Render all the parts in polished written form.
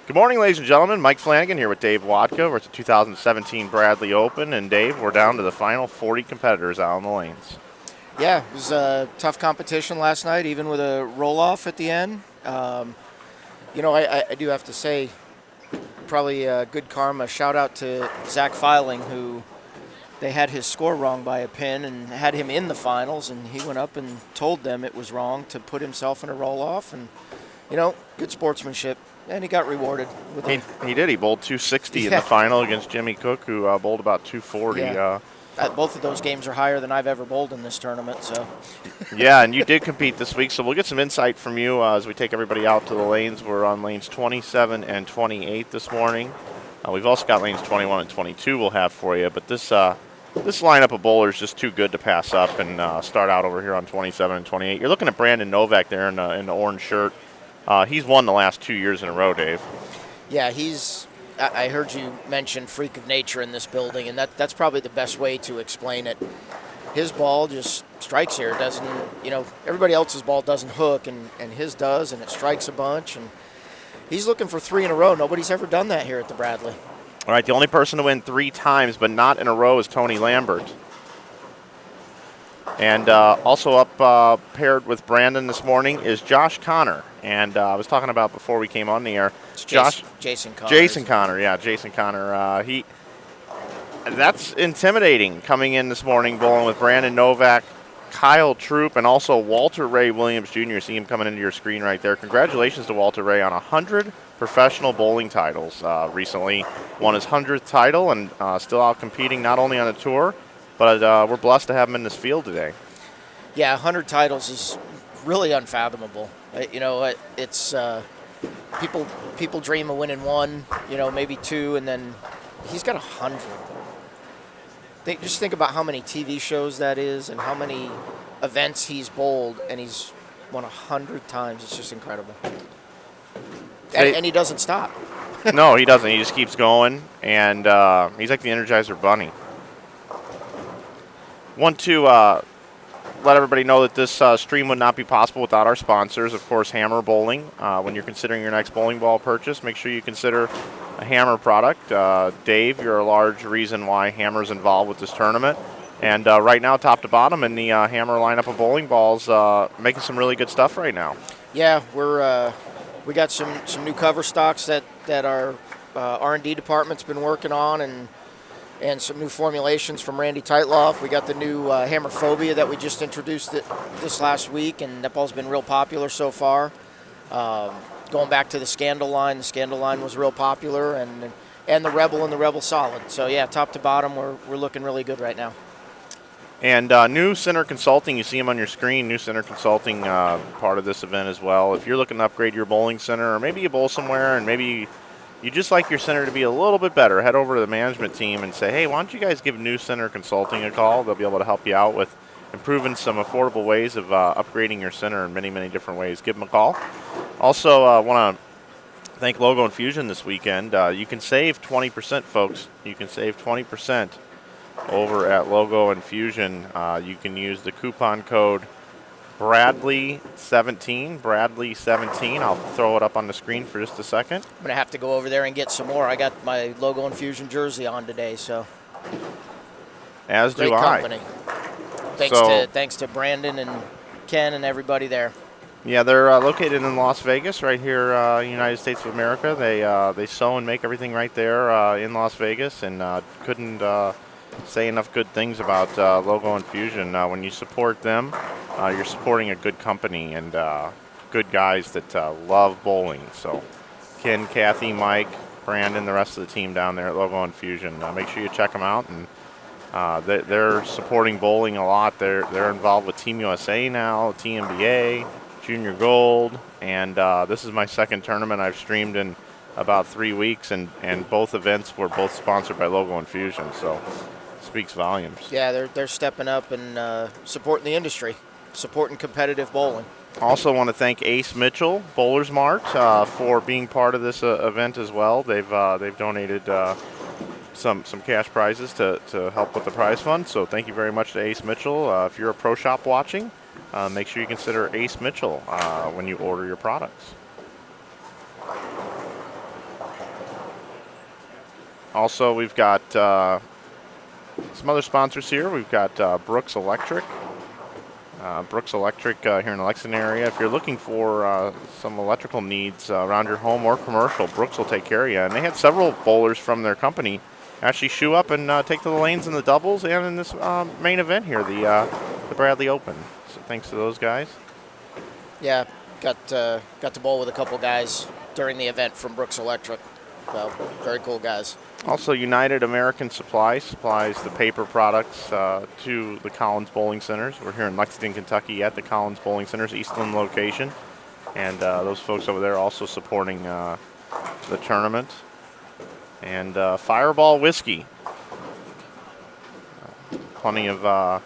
Good morning, ladies and gentlemen. Mike Flanagan here with Dave Wodka. We're at the 2017 Bradley Open, and Dave, we're down to the final 40 competitors out on the lanes. Yeah, it was a tough competition last night, even with a roll-off at the end. I do have to say, probably good karma. Shout out to Zach Filing, who they had his score wrong by a pin and had him in the finals, and he went up and told them it was wrong to put himself in a roll-off, and, good sportsmanship. And he got rewarded. He did. He bowled 260 in the final against Jimmy Cook, who bowled about 240. Yeah. Both of those games are higher than I've ever bowled in this tournament. So. Yeah, and you did compete this week, so we'll get some insight from you as we take everybody out to the lanes. We're on lanes 27 and 28 this morning. We've also got lanes 21 and 22 we'll have for you, but this lineup of bowlers is just too good to pass up and start out over here on 27 and 28. You're looking at Brandon Novak there in the orange shirt. He's won the last 2 years in a row, Dave. Yeah, I heard you mention freak of nature in this building, and that's probably the best way to explain it. His ball just strikes here. It doesn't, everybody else's ball doesn't hook, and his does, and it strikes a bunch. And he's looking for 3 in a row. Nobody's ever done that here at the Bradley. All right, the only person to win 3 times, but not in a row, is Tony Lambert. And also up paired with Brandon this morning is Josh Connor. And I was talking about before we came on the air. Jason Connor. Jason Connor. That's intimidating coming in this morning, bowling with Brandon Novak, Kyle Troop, and also Walter Ray Williams Jr. See him coming into your screen right there. Congratulations to Walter Ray on 100 professional bowling titles recently. Won his 100th title and still out competing not only on the tour, but we're blessed to have him in this field today. Yeah, 100 titles is really unfathomable. It's people dream of winning 1, maybe 2, and then he's got 100. Just think about how many TV shows that is and how many events he's bowled, and he's won 100 times. It's just incredible. And he doesn't stop. No, he doesn't. He just keeps going, and he's like the Energizer Bunny. Want to let everybody know that this stream would not be possible without our sponsors. Of course, Hammer Bowling. When you're considering your next bowling ball purchase, make sure you consider a Hammer product. Dave, you're a large reason why Hammer's involved with this tournament. And right now, top to bottom in the Hammer lineup of bowling balls, making some really good stuff right now. Yeah, we got some new cover stocks that our R&D department's been working on, and some new formulations from Randy Teitloff. We got the new Hammer Phobia that we just introduced this last week, and that ball's been real popular so far. Going back to the Scandal line was real popular, and the Rebel and the Rebel Solid. So yeah, top to bottom, we're looking really good right now. And New Center Consulting, you see them on your screen. New Center Consulting, part of this event as well. If you're looking to upgrade your bowling center, or maybe you bowl somewhere and maybe you just like your center to be a little bit better, head over to the management team and say, hey, why don't you guys give New Center Consulting a call? They'll be able to help you out with improving some affordable ways of upgrading your center in many, many different ways. Give them a call. Also, want to thank Logo Infusion this weekend. You can save 20%, folks. You can save 20% over at Logo Infusion. You can use the coupon code Bradley17. I'll throw it up on the screen for just a second. I'm going to have to go over there and get some more. I got my Logo Infusion jersey on today, so. As Great do company. I. Thanks to Brandon and Ken and everybody there. Yeah, they're located in Las Vegas, right here, United States of America. They sew and make everything right there in Las Vegas, and couldn't say enough good things about Logo Infusion. When you support them, you're supporting a good company and good guys that love bowling. So Ken, Kathy, Mike, Brandon, the rest of the team down there at Logo Infusion, make sure you check them out. And they're supporting bowling a lot. They're involved with Team USA now, TMBA, Junior Gold, and this is my second tournament I've streamed in about 3 weeks, and both events were both sponsored by Logo Infusion. So speaks volumes. Yeah, they're stepping up and supporting the industry, supporting competitive bowling. Also want to thank Ace Mitchell, Bowlers Mart, for being part of this event as well. They've donated some cash prizes to help with the prize fund. So thank you very much to Ace Mitchell. If you're a pro shop watching, make sure you consider Ace Mitchell when you order your products. Also, we've got some other sponsors here. We've got Brooks Electric. Brooks Electric here in the Lexington area. If you're looking for some electrical needs around your home or commercial, Brooks will take care of you. And they had several bowlers from their company actually shoe up and take to the lanes in the doubles and in this main event here, the Bradley Open. So thanks to those guys. Yeah, got to bowl with a couple guys during the event from Brooks Electric. So very cool guys. Also, United American Supply supplies the paper products to the Collins Bowling Centers. We're here in Lexington, Kentucky at the Collins Bowling Centers Eastland location. And those folks over there also supporting the tournament. And Fireball Whiskey. Plenty of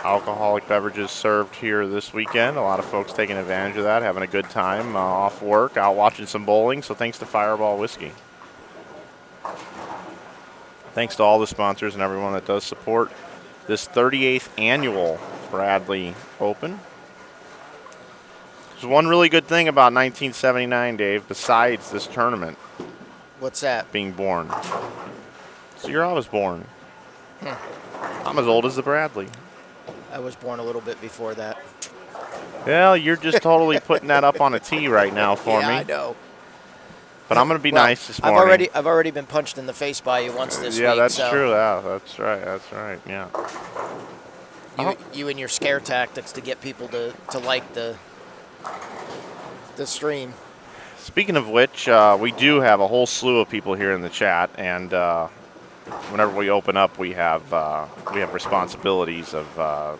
alcoholic beverages served here this weekend. A lot of folks taking advantage of that, having a good time off work, out watching some bowling. So thanks to Fireball Whiskey. Thanks to all the sponsors and everyone that does support this 38th annual Bradley Open. There's one really good thing about 1979, Dave, besides this tournament. What's that? Being born. So year I was born. I'm as old as the Bradley. I was born a little bit before that. Well, you're just totally putting that up on a tee right now for me. Yeah, I know. But I'm going to be nice this morning. I've already been punched in the face by you once this week. Yeah, that's so. true. Yeah, that's right. Yeah. You and your scare tactics to get people to like the stream. Speaking of which, we do have a whole slew of people here in the chat, and whenever we open up, we have responsibilities of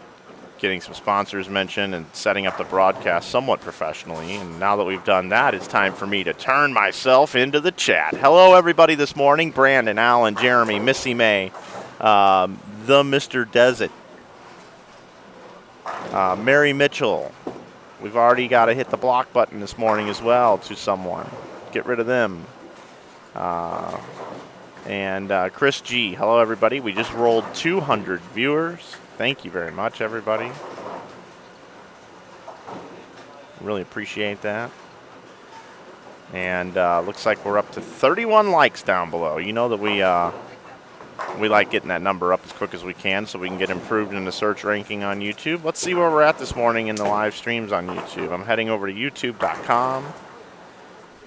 getting some sponsors mentioned and setting up the broadcast somewhat professionally. And now that we've done that, it's time for me to turn myself into the chat. Hello, everybody, this morning. Brandon, Alan, Jeremy, Missy May, the Mr. Desert, Mary Mitchell. We've already got to hit the block button this morning as well to someone. Get rid of them. And Chris G. Hello, everybody. We just rolled 200 viewers. Thank you very much, everybody. Really appreciate that. And looks like we're up to 31 likes down below. You know that we like getting that number up as quick as we can so we can get improved in the search ranking on YouTube. Let's see where we're at this morning in the live streams on YouTube. I'm heading over to youtube.com.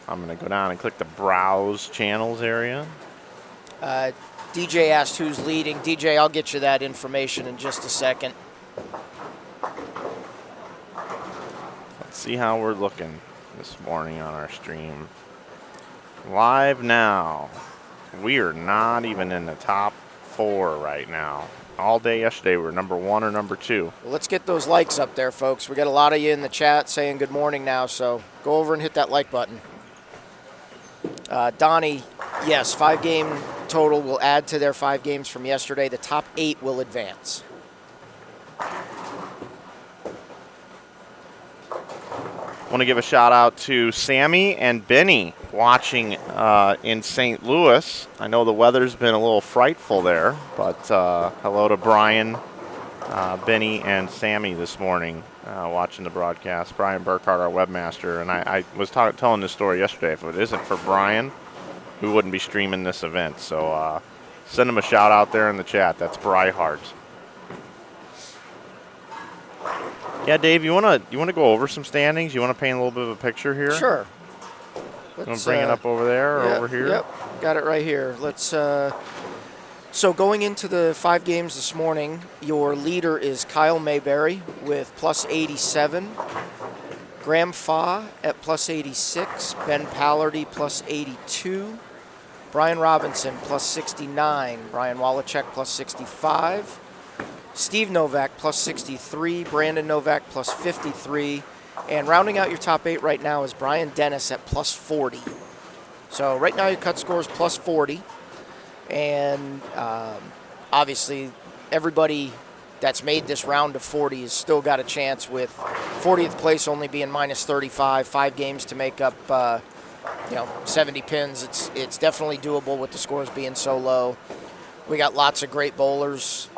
I'm going to go down and click the Browse Channels area. DJ asked who's leading. DJ, I'll get you that information in just a second. Let's see how we're looking this morning on our stream. Live now. We are not even in the top 4 right now. All day yesterday we were number 1 or number 2. Well, let's get those likes up there, folks. We got a lot of you in the chat saying good morning now, so go over and hit that like button. Donnie, yes, 5-game total will add to their 5 games from yesterday. The top 8 will advance. Want to give a shout out to Sammy and Benny watching in St. Louis. I know the weather's been a little frightful there, but hello to Brian, Benny, and Sammy this morning watching the broadcast. Brian Burkhardt, our webmaster, and I was telling this story yesterday. If it isn't for Brian, we wouldn't be streaming this event. So send him a shout out there in the chat. That's Bryhart. Yeah, Dave, you wanna go over some standings? You want to paint a little bit of a picture here? Sure. You want to bring it up over there or over here? Yep, got it right here. Let's. So going into the 5 games this morning, your leader is Kyle Mayberry with plus 87. Graham Faw at plus 86. Ben Pallardy plus 82. Brian Robinson plus 69. Brian Wallachek plus 65. Steve Novak plus 63, Brandon Novak plus 53, and rounding out your top 8 right now is Brian Dennis at plus 40. So right now your cut score is plus 40, and obviously everybody that's made this round of 40 has still got a chance, with 40th place only being minus 35, 5 games to make up 70 pins. It's definitely doable with the scores being so low. We got lots of great bowlers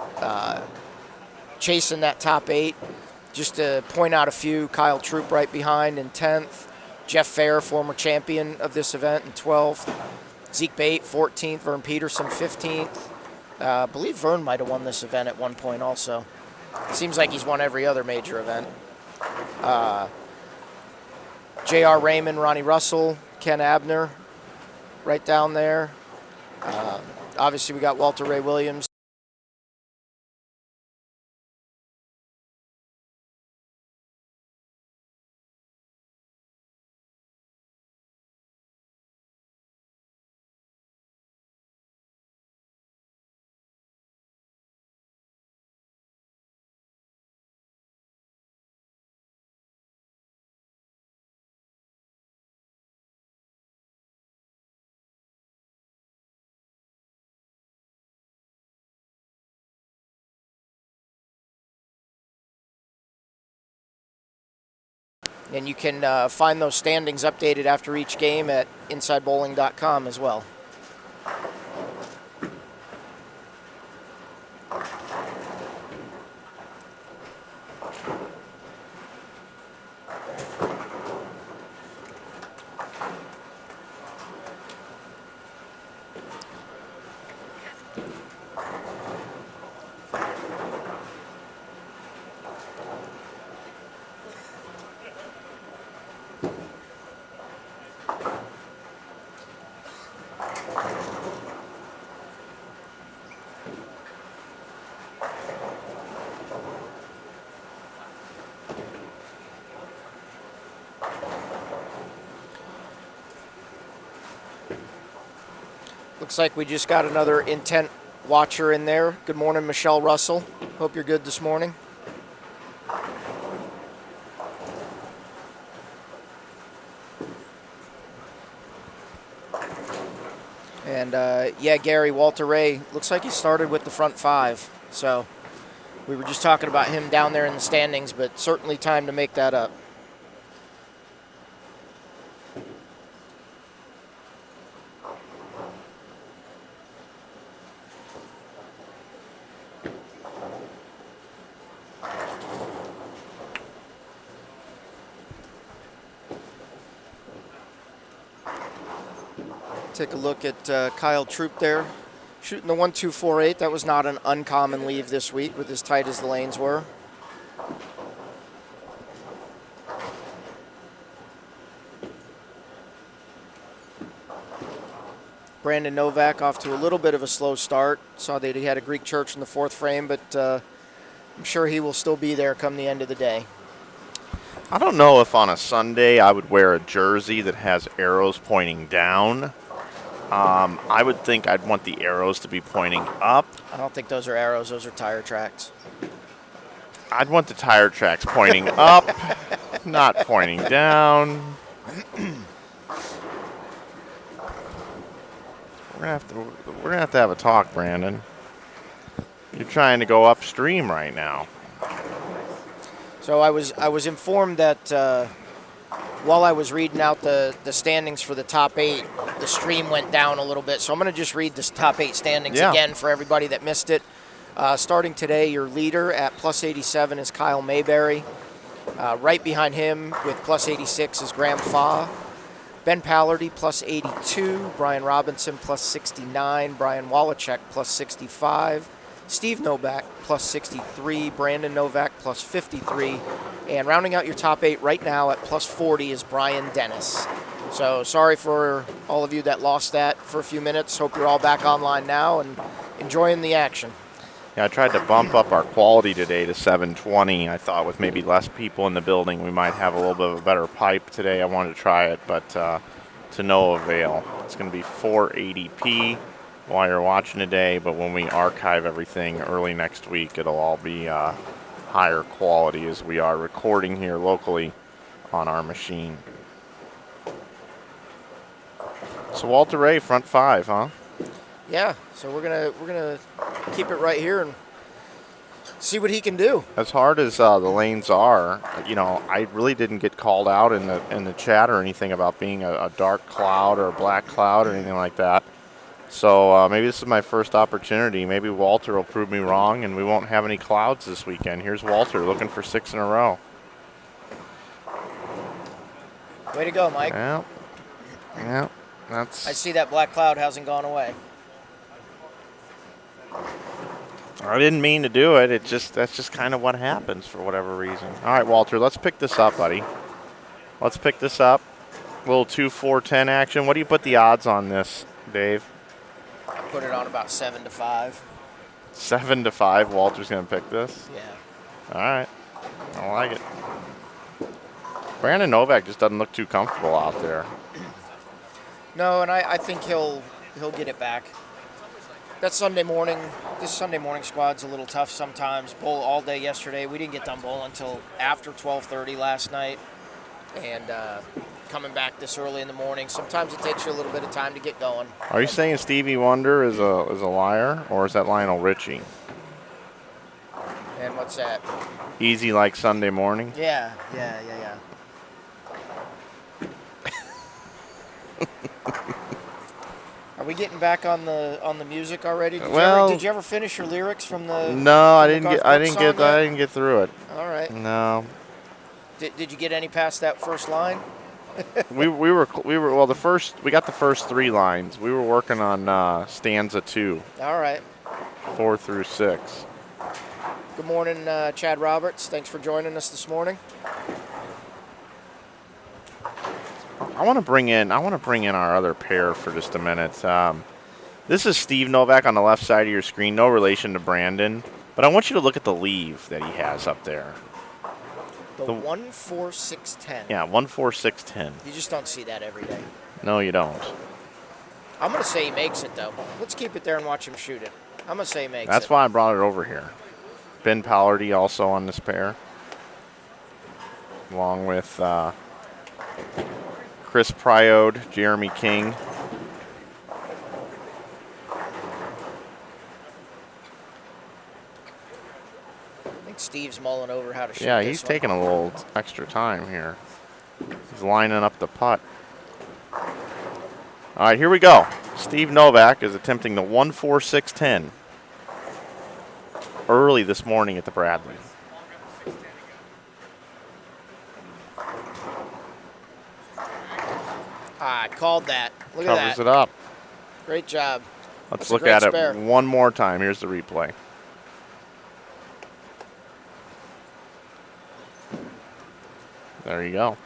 chasing that top 8. Just to point out a few, Kyle Troop right behind in 10th. Jeff Fair, former champion of this event, in 12th. Zeke Bate, 14th. Vern Peterson, 15th. I believe Vern might have won this event at one point also. Seems like he's won every other major event. J.R. Raymond, Ronnie Russell, Ken Abner, right down there. Obviously, we got Walter Ray Williams. And you can find those standings updated after each game at InsideBowling.com as well. Looks like we just got another intent watcher in there. Good morning, Michelle Russell. Hope you're good this morning. And yeah, Gary, Walter Ray, looks like he started with the front five. So we were just talking about him down there in the standings, but certainly time to make that up. Take a look at Kyle Troop there, shooting the 1-2-4-8. That was not an uncommon leave this week with as tight as the lanes were. Brandon Novak off to a little bit of a slow start. Saw that he had a Greek church in the fourth frame, but I'm sure he will still be there come the end of the day. I don't know if on a Sunday I would wear a jersey that has arrows pointing down. I would think I'd want the arrows to be pointing up. I don't think those are arrows. Those are tire tracks. I'd want the tire tracks pointing up, not pointing down. We're gonna have to have a talk, Brandon. You're trying to go upstream right now. So I was informed that while I was reading out the standings for the top 8, the stream went down a little bit. So I'm going to just read the top 8 standings again for everybody that missed it. Starting today, your leader at plus 87 is Kyle Mayberry. Right behind him with plus 86 is Graham Faw. Ben Pallardy plus 82. Brian Robinson plus 69. Brian Wallachek plus 65. Steve Novak plus 63, Brandon Novak plus 53, and rounding out your top 8 right now at plus 40 is Brian Dennis. So sorry for all of you that lost that for a few minutes. Hope you're all back online now and enjoying the action. Yeah, I tried to bump up our quality today to 720. I thought with maybe less people in the building we might have a little bit of a better pipe today. I wanted to try it, but to no avail. It's going to be 480p. While you're watching today, but when we archive everything early next week, it'll all be higher quality as we are recording here locally on our machine. So Walter Ray, front 5, huh? Yeah. So we're gonna keep it right here and see what he can do. As hard as the lanes are, you know, I really didn't get called out in the chat or anything about being a dark cloud or a black cloud or anything like that. So maybe this is my first opportunity. Maybe Walter will prove me wrong and we won't have any clouds this weekend. Here's Walter looking for 6 in a row. Way to go, Mike. Yeah. I see that black cloud hasn't gone away. I didn't mean to do it. That's just kind of what happens for whatever reason. All right, Walter, let's pick this up, buddy. Let's pick this up. A little 2-4-10 action. What do you put the odds on this, Dave? I put it on about 7-5. 7-5. Walter's gonna pick this. Yeah. All right. I like it. Brandon Novak just doesn't look too comfortable out there. No, and I think he'll get it back. That Sunday morning, this Sunday morning squad's a little tough sometimes. Bowl all day yesterday. We didn't get done bowling until after 12:30 last night, and coming back this early in the morning. Sometimes it takes you a little bit of time to get going. Are you saying Stevie Wonder is a liar, or is that Lionel Richie? And what's that? Easy like Sunday morning. Yeah. Are we getting back on the music already? Did you ever finish your lyrics from the? No, I didn't get through it. All right. No. Did you get any past that first line? we got the first 3 lines. We were working on stanza 2. All right. 4 through 6. Good morning, Chad Roberts. Thanks for joining us this morning. I want to bring in our other pair for just a minute. This is Steve Novak on the left side of your screen. No relation to Brandon, but I want you to look at the leave that he has up there. The 14610. Yeah, 14610. You just don't see that every day. No, you don't. I'm going to say he makes it, though. Let's keep it there and watch him shoot it. I'm going to say he makes it. That's why I brought it over here. Ben Pallardy also on this pair, along with Chris Priode, Jeremy King. I think Steve's mulling over how to shoot Yeah, this he's one. taking a little extra time here. He's lining up the putt. All right, here we go. Steve Novak is attempting the 14610 early this morning at the Bradley. I called that. Look at that. Covers it up. Great job. Let's That's a look great at spare. it one more time. Here's the replay. There you go.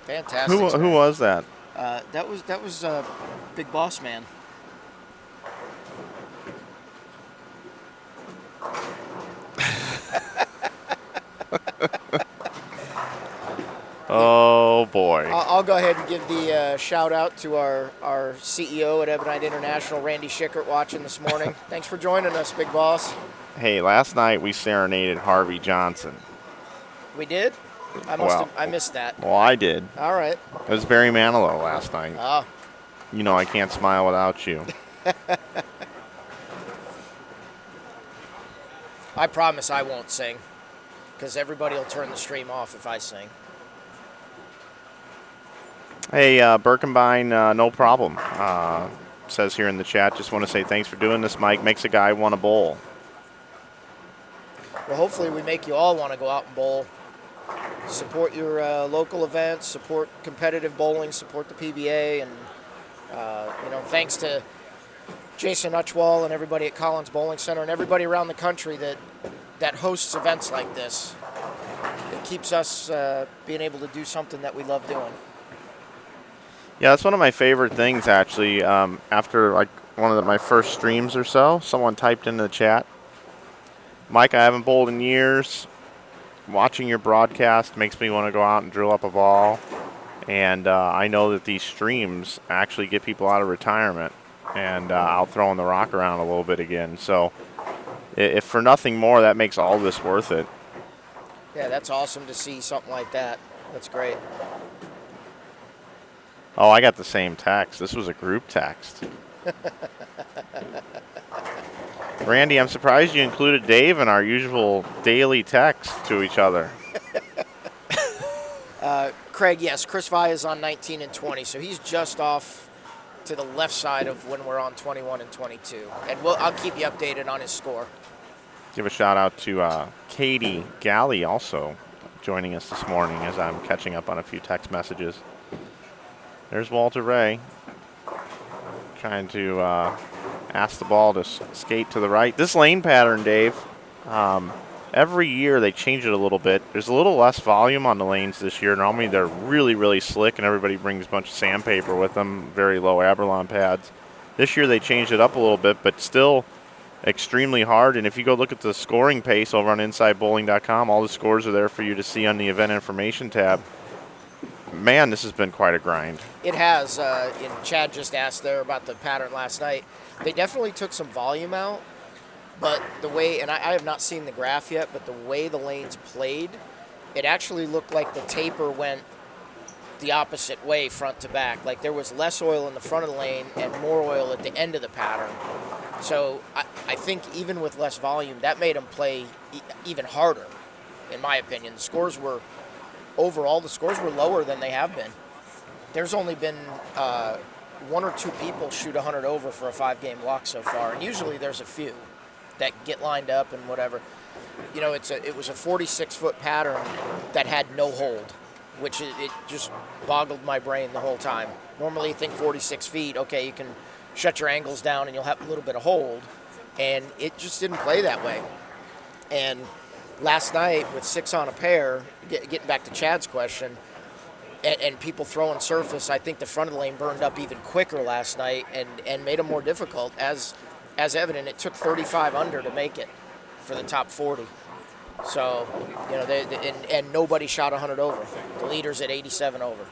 Fantastic. Who was that? That was Big Boss Man. Oh boy. I'll go ahead and give the shout out to our CEO at Ebonite International, Randy Schickert, watching this morning. Thanks for joining us, Big Boss. Hey, last night we serenaded Harvey Johnson. We did? I missed that. Well, I did. All right. It was Barry Manilow last night. Oh. You know I can't smile without you. I promise I won't sing, because everybody will turn the stream off if I sing. Hey, Birkenbein, no problem. Says here in the chat, just want to say thanks for doing this, Mike. Makes a guy want to bowl. Well, hopefully we make you all want to go out and bowl. Support your local events, support competitive bowling, support the PBA, and thanks to Jason Utchwall and everybody at Collins Bowling Center and everybody around the country that hosts events like this. It keeps us being able to do something that we love doing. Yeah, that's one of my favorite things, actually. After like one of my first streams or so, someone typed into the chat, Mike, I haven't bowled in years. Watching your broadcast makes me want to go out and drill up a ball. And I know that these streams actually get people out of retirement and out throwing the rock around a little bit again. So if for nothing more, that makes all this worth it. Yeah, that's awesome to see something like that. That's great. Oh, I got the same text. This was a group text. Randy, I'm surprised you included Dave in our usual daily text to each other. Craig, yes, Chris Vi is on 19 and 20, so he's just off to the left side of when we're on 21 and 22. And I'll keep you updated on his score. Give a shout out to Katie Galley also joining us this morning as I'm catching up on a few text messages. There's Walter Ray trying to ask the ball to skate to the right. This lane pattern, Dave, every year they change it a little bit. There's a little less volume on the lanes this year. Normally they're really, really slick and everybody brings a bunch of sandpaper with them, very low Aberlon pads. This year they changed it up a little bit, but still extremely hard. And if you go look at the scoring pace over on InsideBowling.com, all the scores are there for you to see on the event information tab. Man, this has been quite a grind. It has. And Chad just asked there about the pattern last night. They definitely took some volume out, but the way, and I have not seen the graph yet, but the way the lanes played, it actually looked like the taper went the opposite way front to back. Like there was less oil in the front of the lane and more oil at the end of the pattern. So I think even with less volume, that made them play even harder, in my opinion. The scores were lower than they have been. There's only been one or two people shoot 100 over for a 5-game walk so far, and usually there's a few that get lined up and whatever. You know, it was a 46-foot pattern that had no hold, which it just boggled my brain the whole time. Normally you think 46 feet, okay, you can shut your angles down and you'll have a little bit of hold, and it just didn't play that way. And last night with 6 on a pair, getting back to Chad's question, and people throwing surface, I think the front of the lane burned up even quicker last night and made them more difficult. As evident, it took 35 under to make it for the top 40. So, you know, and nobody shot 100 over. The leader's at 87 over.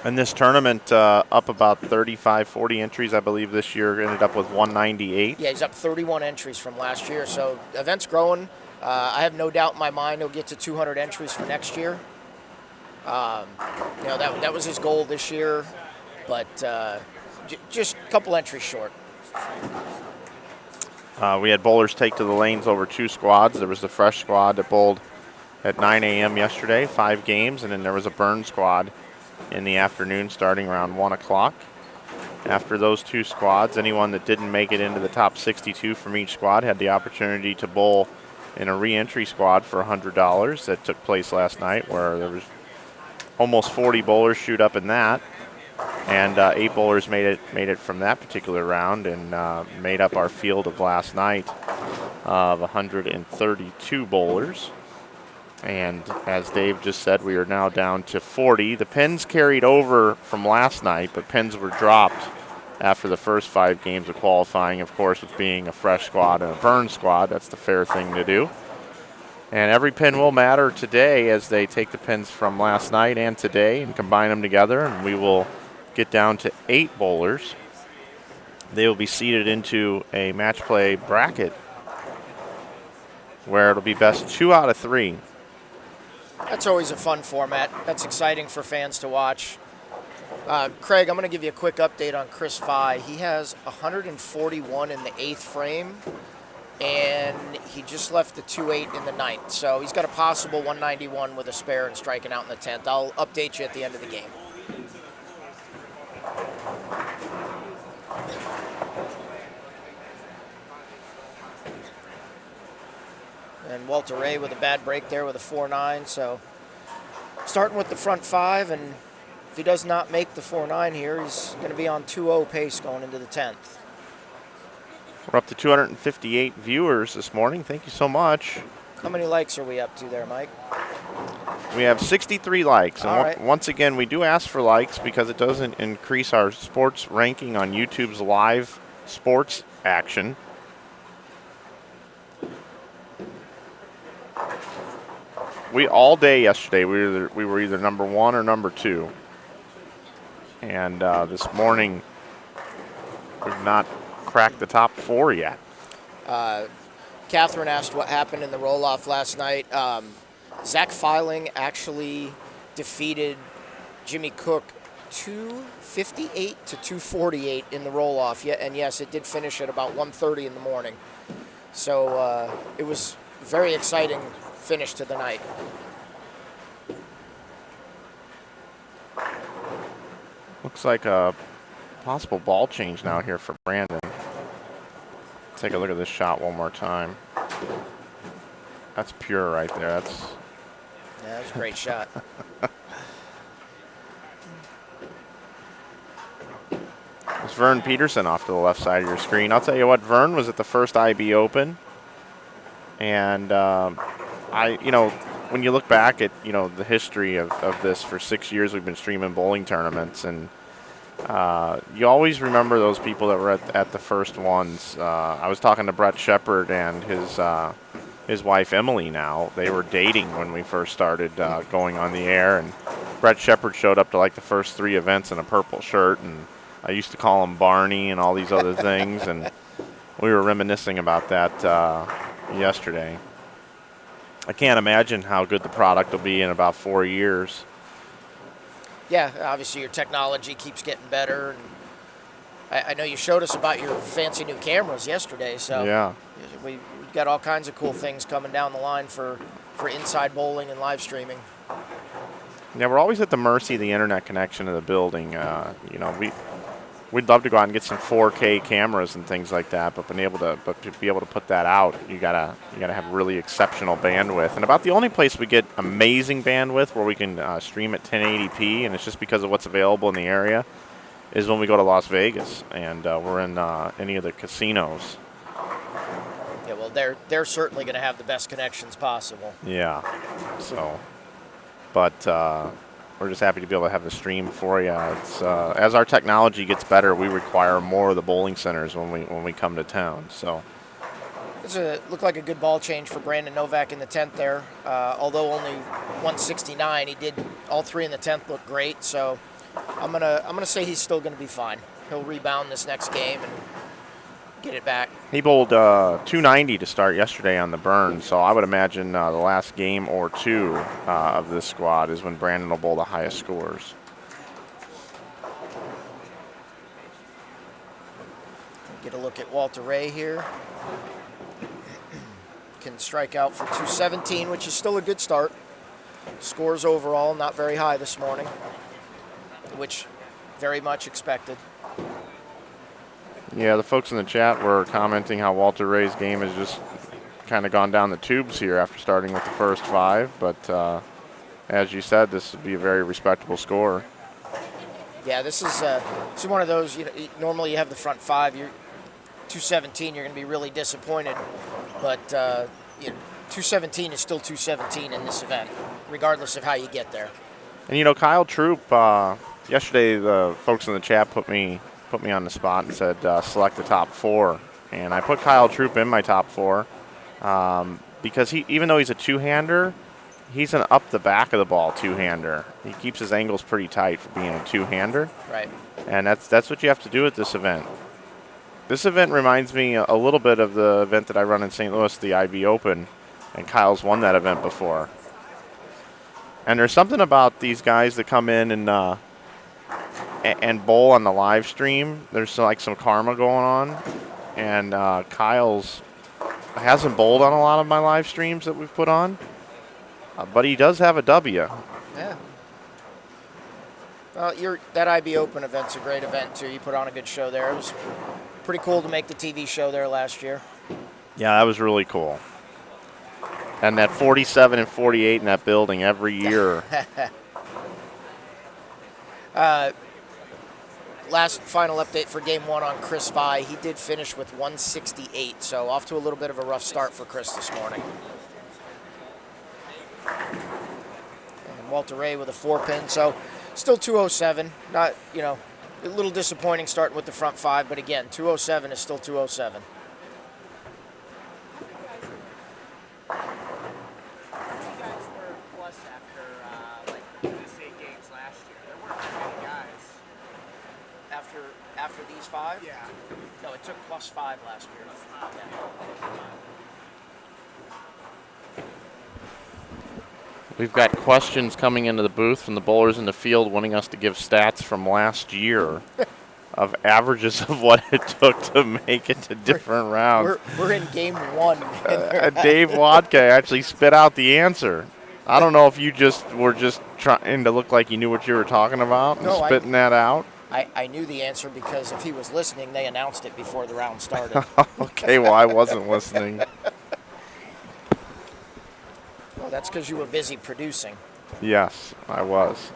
And this tournament, up about 35, 40 entries, I believe, this year, ended up with 198. Yeah, he's up 31 entries from last year. So the event's growing. I have no doubt in my mind he'll get to 200 entries for next year. You know, that was his goal this year, but just a couple entries short. We had bowlers take to the lanes over 2 squads. There was the fresh squad that bowled at 9 a.m. yesterday, 5 games, and then there was a burn squad in the afternoon starting around 1 o'clock. After those 2 squads, anyone that didn't make it into the top 62 from each squad had the opportunity to bowl in a re-entry squad for $100 that took place last night, where there was almost 40 bowlers shoot up in that, and 8 bowlers made it from that particular round and made up our field of last night of 132 bowlers. And as Dave just said, we are now down to 40. The pins carried over from last night, but pins were dropped after the first 5 games of qualifying, of course, with being a fresh squad and a burn squad. That's the fair thing to do. And every pin will matter today as they take the pins from last night and today and combine them together, and we will get down to 8 bowlers. They will be seeded into a match play bracket where it'll be best 2 out of 3. That's always a fun format. That's exciting for fans to watch. Craig, I'm going to give you a quick update on Chris Vi. He has 141 in the 8th frame, and he just left the 2-8 in the 9th. So he's got a possible 191 with a spare and striking out in the 10th. I'll update you at the end of the game. And Walter Ray with a bad break there with a 4-9. So starting with the front 5, and if he does not make the 4-9 here, he's going to be on 2-0 pace going into the 10th. We're up to 258 viewers this morning. Thank you so much. How many likes are we up to there, Mike? We have 63 likes. And All right. Once again, we do ask for likes because it doesn't increase our sports ranking on YouTube's live sports action. All day yesterday, we were either number 1 or number 2. And this morning, we've not cracked the top 4 yet. Catherine asked what happened in the roll-off last night. Zach Filing actually defeated Jimmy Cook 258 to 248 in the roll-off. Yeah, and yes, it did finish at about 1:30 in the morning. So it was a very exciting finish to the night. Looks like a possible ball change now here for Brandon. Take a look at this shot one more time. That's pure right there. was a great shot. It's Vern Peterson off to the left side of your screen. I'll tell you what, Vern was at the first IB Open. And when you look back at, the history of this, for 6 years we've been streaming bowling tournaments, and you always remember those people that were at the first ones. I was talking to Brett Shepard and his wife Emily now. They were dating when we first started going on the air, and Brett Shepard showed up to like the first 3 events in a purple shirt, and I used to call him Barney and all these other things, and we were reminiscing about that yesterday. I can't imagine how good the product will be in about 4 years. Yeah, obviously your technology keeps getting better. And I know you showed us about your fancy new cameras yesterday, so yeah, we've got all kinds of cool things coming down the line for inside bowling and live streaming. Yeah, we're always at the mercy of the internet connection of the building. We'd love to go out and get some 4K cameras and things like that, but to be able to put that out, you gotta have really exceptional bandwidth. And about the only place we get amazing bandwidth where we can stream at 1080p, and it's just because of what's available in the area, is when we go to Las Vegas and we're in any of the casinos. Yeah, well, they're certainly going to have the best connections possible. Yeah. So, but we're just happy to be able to have the stream for you. It's as our technology gets better, we require more of the bowling centers when we come to town. So it looked like a good ball change for Brandon Novak in the 10th there. Although only 169, he did all 3 in the 10th look great. So I'm gonna say he's still gonna be fine. He'll rebound this next game and get it back. He bowled 290 to start yesterday on the burn, so I would imagine the last game or 2 of this squad is when Brandon will bowl the highest scores. Get a look at Walter Ray here. Can strike out for 217, which is still a good start. Scores overall not very high this morning, which very much expected. Yeah, the folks in the chat were commenting how Walter Ray's game has just kind of gone down the tubes here after starting with the first 5. But as you said, this would be a very respectable score. Yeah, this is one of those. Normally you have the front 5. You're 217. You're going to be really disappointed, but 217 is still 217 in this event, regardless of how you get there. And Kyle Troop. Yesterday, the folks in the chat put me on the spot and said select the top 4, and I put Kyle Troop in my top 4 because even though he's a 2-hander, he's an up the back of the ball 2-hander. He keeps his angles pretty tight for being a 2-hander. Right. And that's what you have to do at this event. This event reminds me a little bit of the event that I run in St. Louis, the IB Open, and Kyle's won that event before. And there's something about these guys that come in and bowl on the live stream. There's like some karma going on, and Kyle's hasn't bowled on a lot of my live streams that we've put on, but he does have a W. Yeah. Well, that IB Open event's a great event too. You put on a good show there. It was pretty cool to make the TV show there last year. Yeah, that was really cool. And that 47 and 48 in that building every year. Last final update for Game 1 on Chris Vai. He did finish with 168, so off to a little bit of a rough start for Chris this morning. And Walter Ray with a 4-pin, so still 207. Not, a little disappointing starting with the front 5, but again, 207 is still 207. After these 5? Yeah. No, it took +5 last year. Yeah. We've got questions coming into the booth from the bowlers in the field wanting us to give stats from last year of averages of what it took to make it to different rounds. We're in Game 1. Dave Wodka actually spit out the answer. I don't know if you were just trying to look like you knew what you were talking about and spitting that out. I knew the answer because if he was listening, they announced it before the round started. Okay, well, I wasn't listening. Well, that's because you were busy producing. Yes, I was.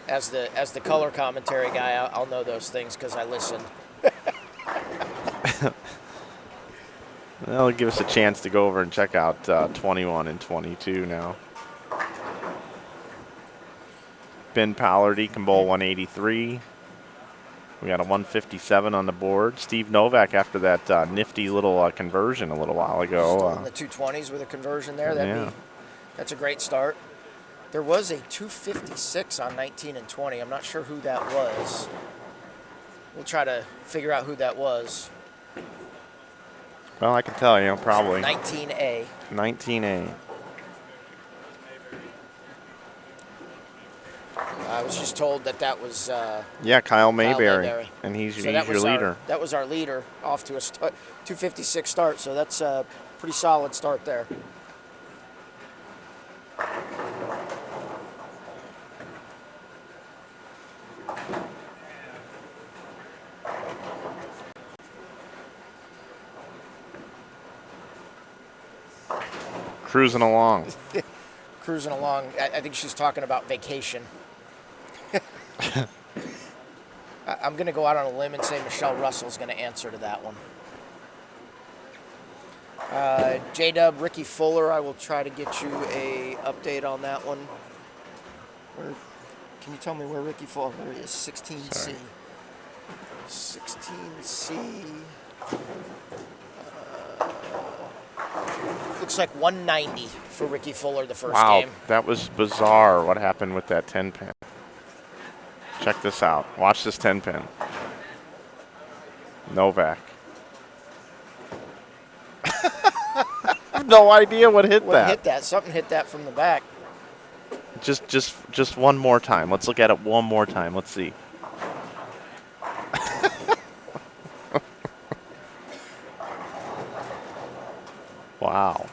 As the color commentary guy, I'll know those things because I listened. That'll give us a chance to go over and check out 21 and 22 now. Ben Pallardy can bowl 183. We got a 157 on the board. Steve Novak after that nifty little conversion a little while ago. Still in the 220s with a conversion there. That's a great start. There was a 256 on 19 and 20. I'm not sure who that was. We'll try to figure out who that was. Well, I can tell you, probably. 19A. 19A. I was just told that was Yeah, Kyle Mayberry. Mayberry. And he's So your leader. That was our leader off to a 256 start, so that's a pretty solid start there. Cruising along. Cruising along. I think she's talking about vacation. I'm going to go out on a limb and say Michelle Russell's going to answer to that one. J-Dub, Ricky Fuller, I will try to get you a update on that one. Can you tell me where Ricky Fuller is? 16C. Sorry. 16C. Looks like 190 for Ricky Fuller the first Wow, game. that was bizarre what happened with that 10-pin. Check this out. Watch this 10-pin. Novak. I have no idea what hit that. Hit that? Something hit that from the back. Just one more time. Let's look at it one more time. Let's see. Wow.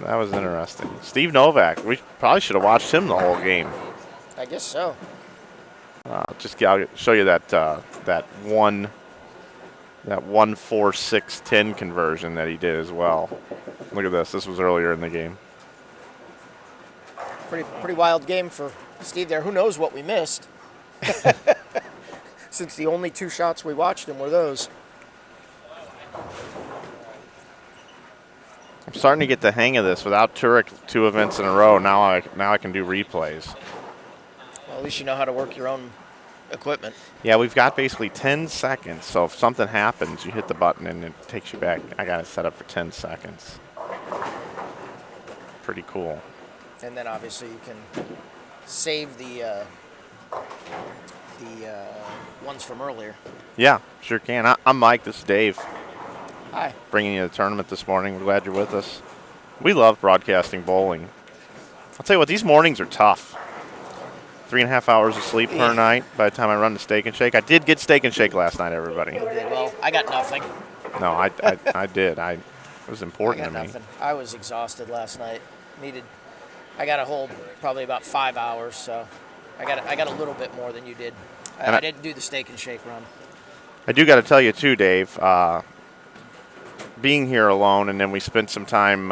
That was interesting. Steve Novak. We probably should have watched him the whole game. I guess so. I'll show you that 1-4-6-10 conversion that he did as well. Look at this. This was earlier in the game. Pretty wild game for Steve there. Who knows what we missed? Since the only two shots we watched him were those. I'm starting to get the hang of this. Without Turek 2 events in a row, now I can do replays. Well, at least you know how to work your own equipment. Yeah, we've got basically 10 seconds. So if something happens, you hit the button and it takes you back. I got it set up for 10 seconds. Pretty cool. And then obviously you can save the ones from earlier. Yeah, sure can. I'm Mike. This is Dave. Hi. Bringing you the tournament this morning. We're glad you're with us. We love broadcasting bowling. I'll tell you what, these mornings are tough. 3.5 hours of sleep per night by the time I run to Steak and Shake. I did get Steak and Shake last night, everybody. Well, I got nothing. No, I did. It was important to me. Nothing. I was exhausted last night. I got a whole probably about 5 hours, so I got a little bit more than you did. I didn't do the Steak and Shake run. I do got to tell you too, Dave. Being here alone, and then we spent some time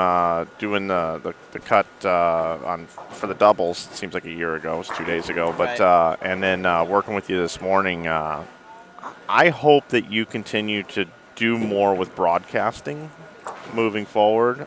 doing the cut for the doubles. It seems like a year ago. It was 2 days ago, but right. And then working with you this morning. I hope that you continue to do more with broadcasting moving forward.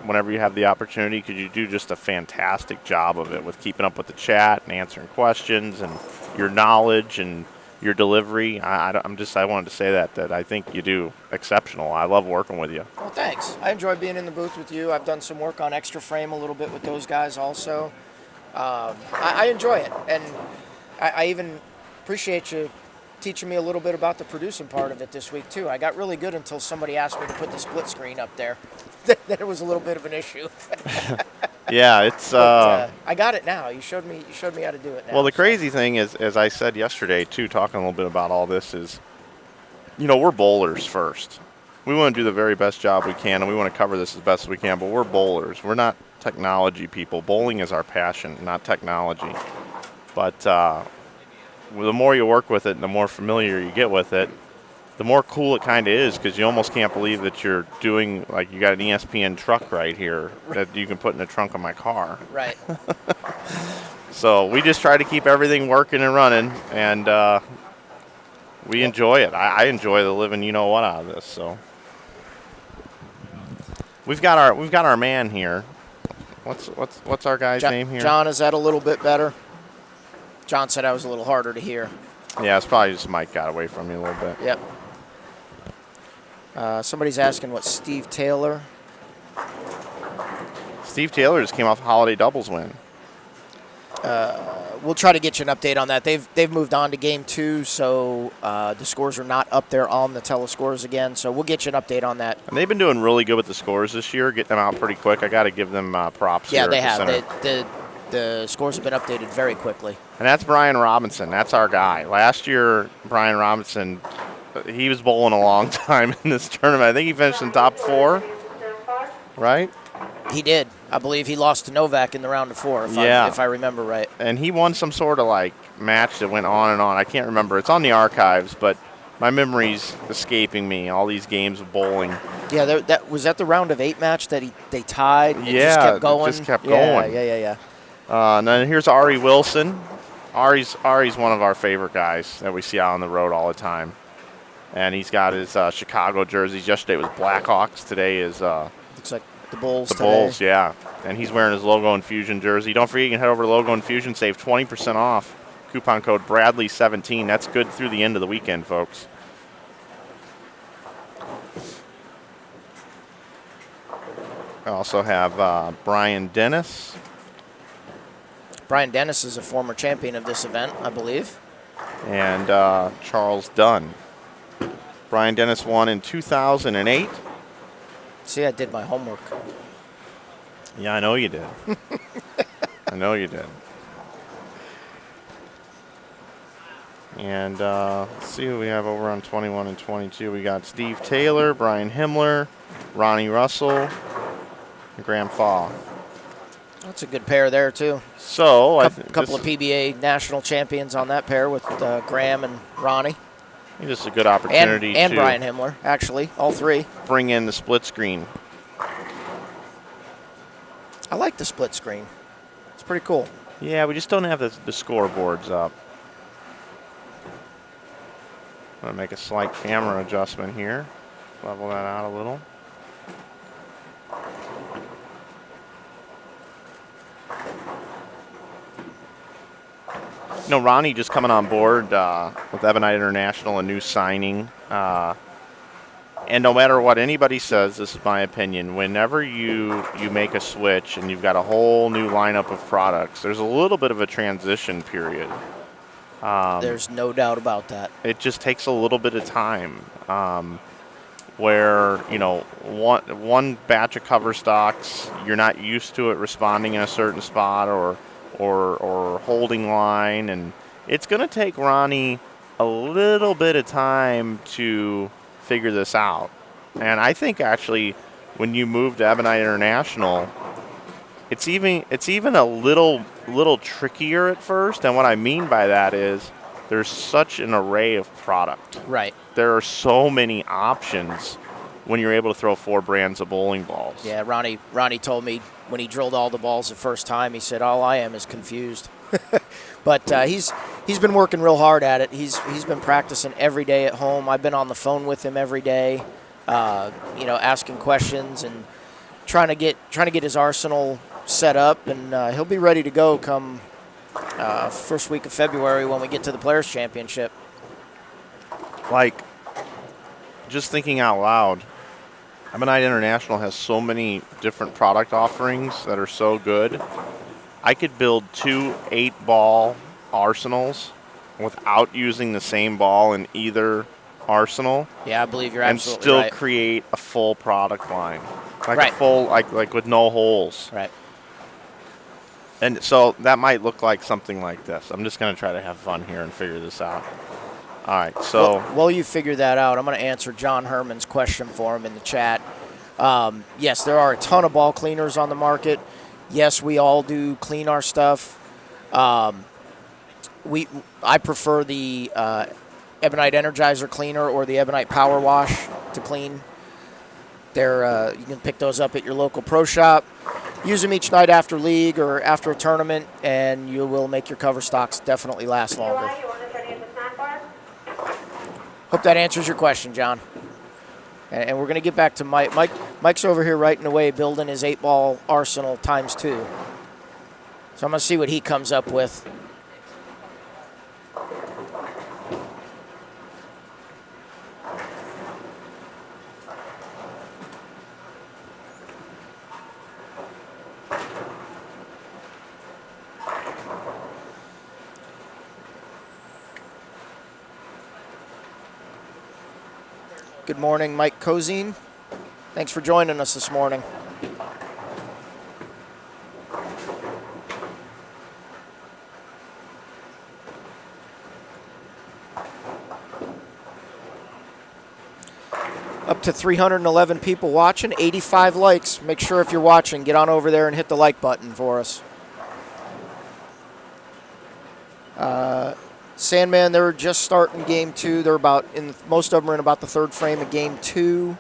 Whenever you have the opportunity, because you do just a fantastic job of it with keeping up with the chat and answering questions and your knowledge and your delivery. I wanted to say that I think you do exceptional. I love working with you. Well, thanks. I enjoy being in the booth with you. I've done some work on Extra Frame a little bit with those guys also. I enjoy it, and I even appreciate you teaching me a little bit about the producing part of it this week too. I got really good until somebody asked me to put the split screen up there. Then it was a little bit of an issue. Yeah, it's. But, I got it now. You showed me how to do it now. Well, the crazy thing is, as I said yesterday too, talking a little bit about all this is, we're bowlers first. We want to do the very best job we can, and we want to cover this as best as we can. But we're bowlers. We're not technology people. Bowling is our passion, not technology. But the more you work with it, and the more familiar you get with it, the more cool it kind of is because you almost can't believe that you're doing, like, you got an ESPN truck right here that you can put in the trunk of my car. Right. So we just try to keep everything working and running, and we enjoy it. I enjoy the living you-know-what out of this. So we've got our man here. What's our guy's name here? John, is that a little bit better? John said I was a little harder to hear. Yeah, it's probably just Mike got away from me a little bit. Yep. Somebody's asking what Steve Taylor. Steve Taylor just came off a holiday doubles win. We'll try to get you an update on that. They've moved on to game 2, so the scores are not up there on the telescores again. So we'll get you an update on that. And they've been doing really good with the scores this year, getting them out pretty quick. I got to give them props. Yeah, here they at the have. center. The scores have been updated very quickly. And that's Brian Robinson. That's our guy. Last year, Brian Robinson, he was bowling a long time in this tournament. I think he finished in top 4, right? He did. I believe he lost to Novak in the round of 4, if I remember right. And he won some sort of like match that went on and on. I can't remember. It's on the archives, but my memory's escaping me. All these games of bowling. Yeah, was that the round of 8 match that they tied. And yeah, just kept going. Just kept going. Yeah. And then here's Ari Wilson. Ari's one of our favorite guys that we see out on the road all the time. And he's got his Chicago jerseys. Yesterday was Blackhawks. Today is looks like the Bulls the today. Bulls, yeah. And he's wearing his Logo Infusion jersey. Don't forget, you can head over to Logo Infusion, save 20% off. Coupon code Bradley17. That's good through the end of the weekend, folks. I also have Brian Dennis. Brian Dennis is a former champion of this event, I believe. And Charles Dunn. Brian Dennis won in 2008. See, I did my homework. Yeah, I know you did. I know you did. And let's see who we have over on 21 and 22. We got Steve Taylor, Brian Himmler, Ronnie Russell, and Graham Faw. That's a good pair there, too. So, a couple of PBA national champions on that pair with Graham and Ronnie. Just a good opportunity and to Brian Himmler, actually, all 3. Bring in the split screen. I like the split screen. It's pretty cool. Yeah, we just don't have the scoreboards up. I'm going to make a slight camera adjustment here. Level that out a little. You know, Ronnie just coming on board with Ebonite International, a new signing. And no matter what anybody says, this is my opinion, whenever you make a switch and you've got a whole new lineup of products, there's a little bit of a transition period. There's no doubt about that. It just takes a little bit of time where, you know, one batch of cover stocks, you're not used to it responding in a certain spot or holding line, and it's going to take Ronnie a little bit of time to figure this out. And I think actually when you move to Ebonite International, it's even a little trickier at first. And what I mean by that is there's such an array of product. Right. There are so many options when you're able to throw 4 brands of bowling balls. Yeah, Ronnie told me when he drilled all the balls the first time, he said, all I am is confused. But he's been working real hard at it. He's been practicing every day at home. I've been on the phone with him every day, asking questions and trying to get his arsenal set up, and he'll be ready to go come first week of February when we get to the Players Championship. Like, just thinking out loud, Ebonite International has so many different product offerings that are so good. I could build 2 8-ball arsenals without using the same ball in either arsenal. Yeah, I believe you're and absolutely still right. Create a full product line, like right. a full like with no holes. Right. And so that might look like something like this. I'm just going to try to have fun here and figure this out. All right, so while you figure that out, I'm going to answer John Herman's question for him in the chat. Yes, there are a ton of ball cleaners on the market. Yes, we all do clean our stuff. I prefer the Ebonite Energizer Cleaner or the Ebonite Power Wash to clean. You can pick those up at your local pro shop. Use them each night after league or after a tournament, and you will make your cover stocks definitely last longer. Hope that answers your question, John. And we're going to get back to Mike. Mike's over here writing away, building his 8-ball arsenal times 2. So I'm going to see what he comes up with. Good morning, Mike Cozine. Thanks for joining us this morning. Up to 311 people watching, 85 likes. Make sure if you're watching, get on over there and hit the like button for us. Sandman, they're just starting game 2. They're most of them are in about the 3rd frame of game 2.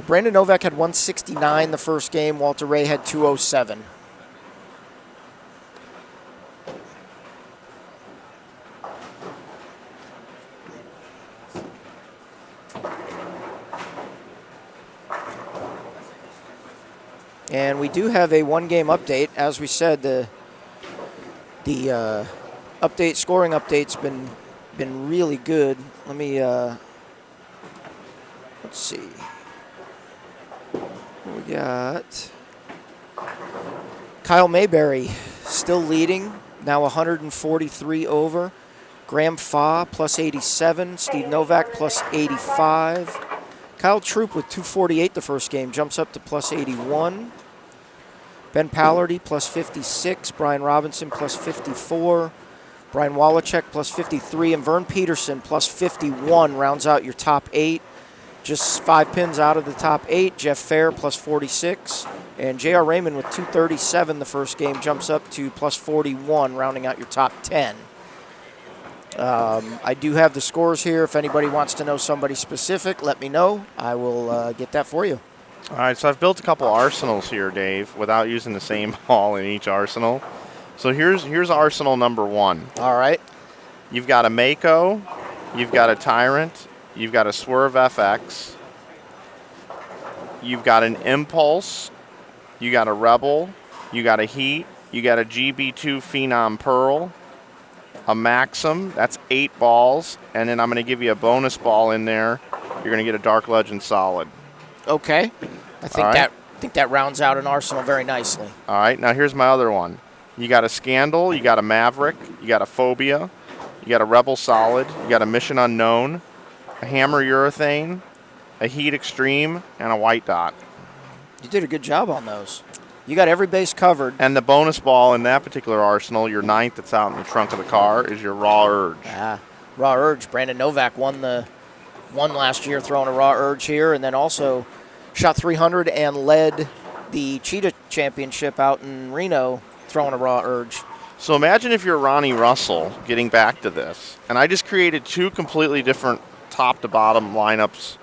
Brandon Novak had 169 the first game. Walter Ray had 207. And we do have a 1-game update. As we said, the scoring update's been really good. Let me let's see. We got Kyle Mayberry still leading, now 143 over. Graham Fa plus 87, Steve Novak plus 85. Kyle Troop with 248 the first game jumps up to plus 81. Ben Pallardy plus 56, Brian Robinson plus 54. Brian Wallachek plus 53, and Vern Peterson plus 51 rounds out your top 8. Just 5 pins out of the top 8. Jeff Fair plus 46, and J.R. Raymond with 237 the first game jumps up to plus 41, rounding out your top 10. I do have the scores here. If anybody wants to know somebody specific, let me know. I will get that for you. All right, so I've built a couple arsenals here, Dave, without using the same ball in each arsenal. So here's arsenal number 1. All right. You've got a Mako, you've got a Tyrant, you've got a Swerve FX, you've got an Impulse, you got a Rebel, you got a Heat, you got a GB2 Phenom Pearl, a Maxim, that's 8 balls, and then I'm going to give you a bonus ball in there. You're going to get a Dark Legend Solid. Okay. I think that rounds out an arsenal very nicely. All right, now here's my other one. You got a Scandal, you got a Maverick, you got a Phobia, you got a Rebel Solid, you got a Mission Unknown, a Hammer Urethane, a Heat Extreme, and a White Dot. You did a good job on those. You got every base covered. And the bonus ball in that particular arsenal, your 9th that's out in the trunk of the car, is your Raw Urge. Raw Urge. Brandon Novak won last year throwing a Raw Urge here, and then also shot 300 and led the Cheetah Championship out in Reno throwing a Raw Urge. So imagine if you're Ronnie Russell getting back to this, and I just created 2 completely different top to bottom lineups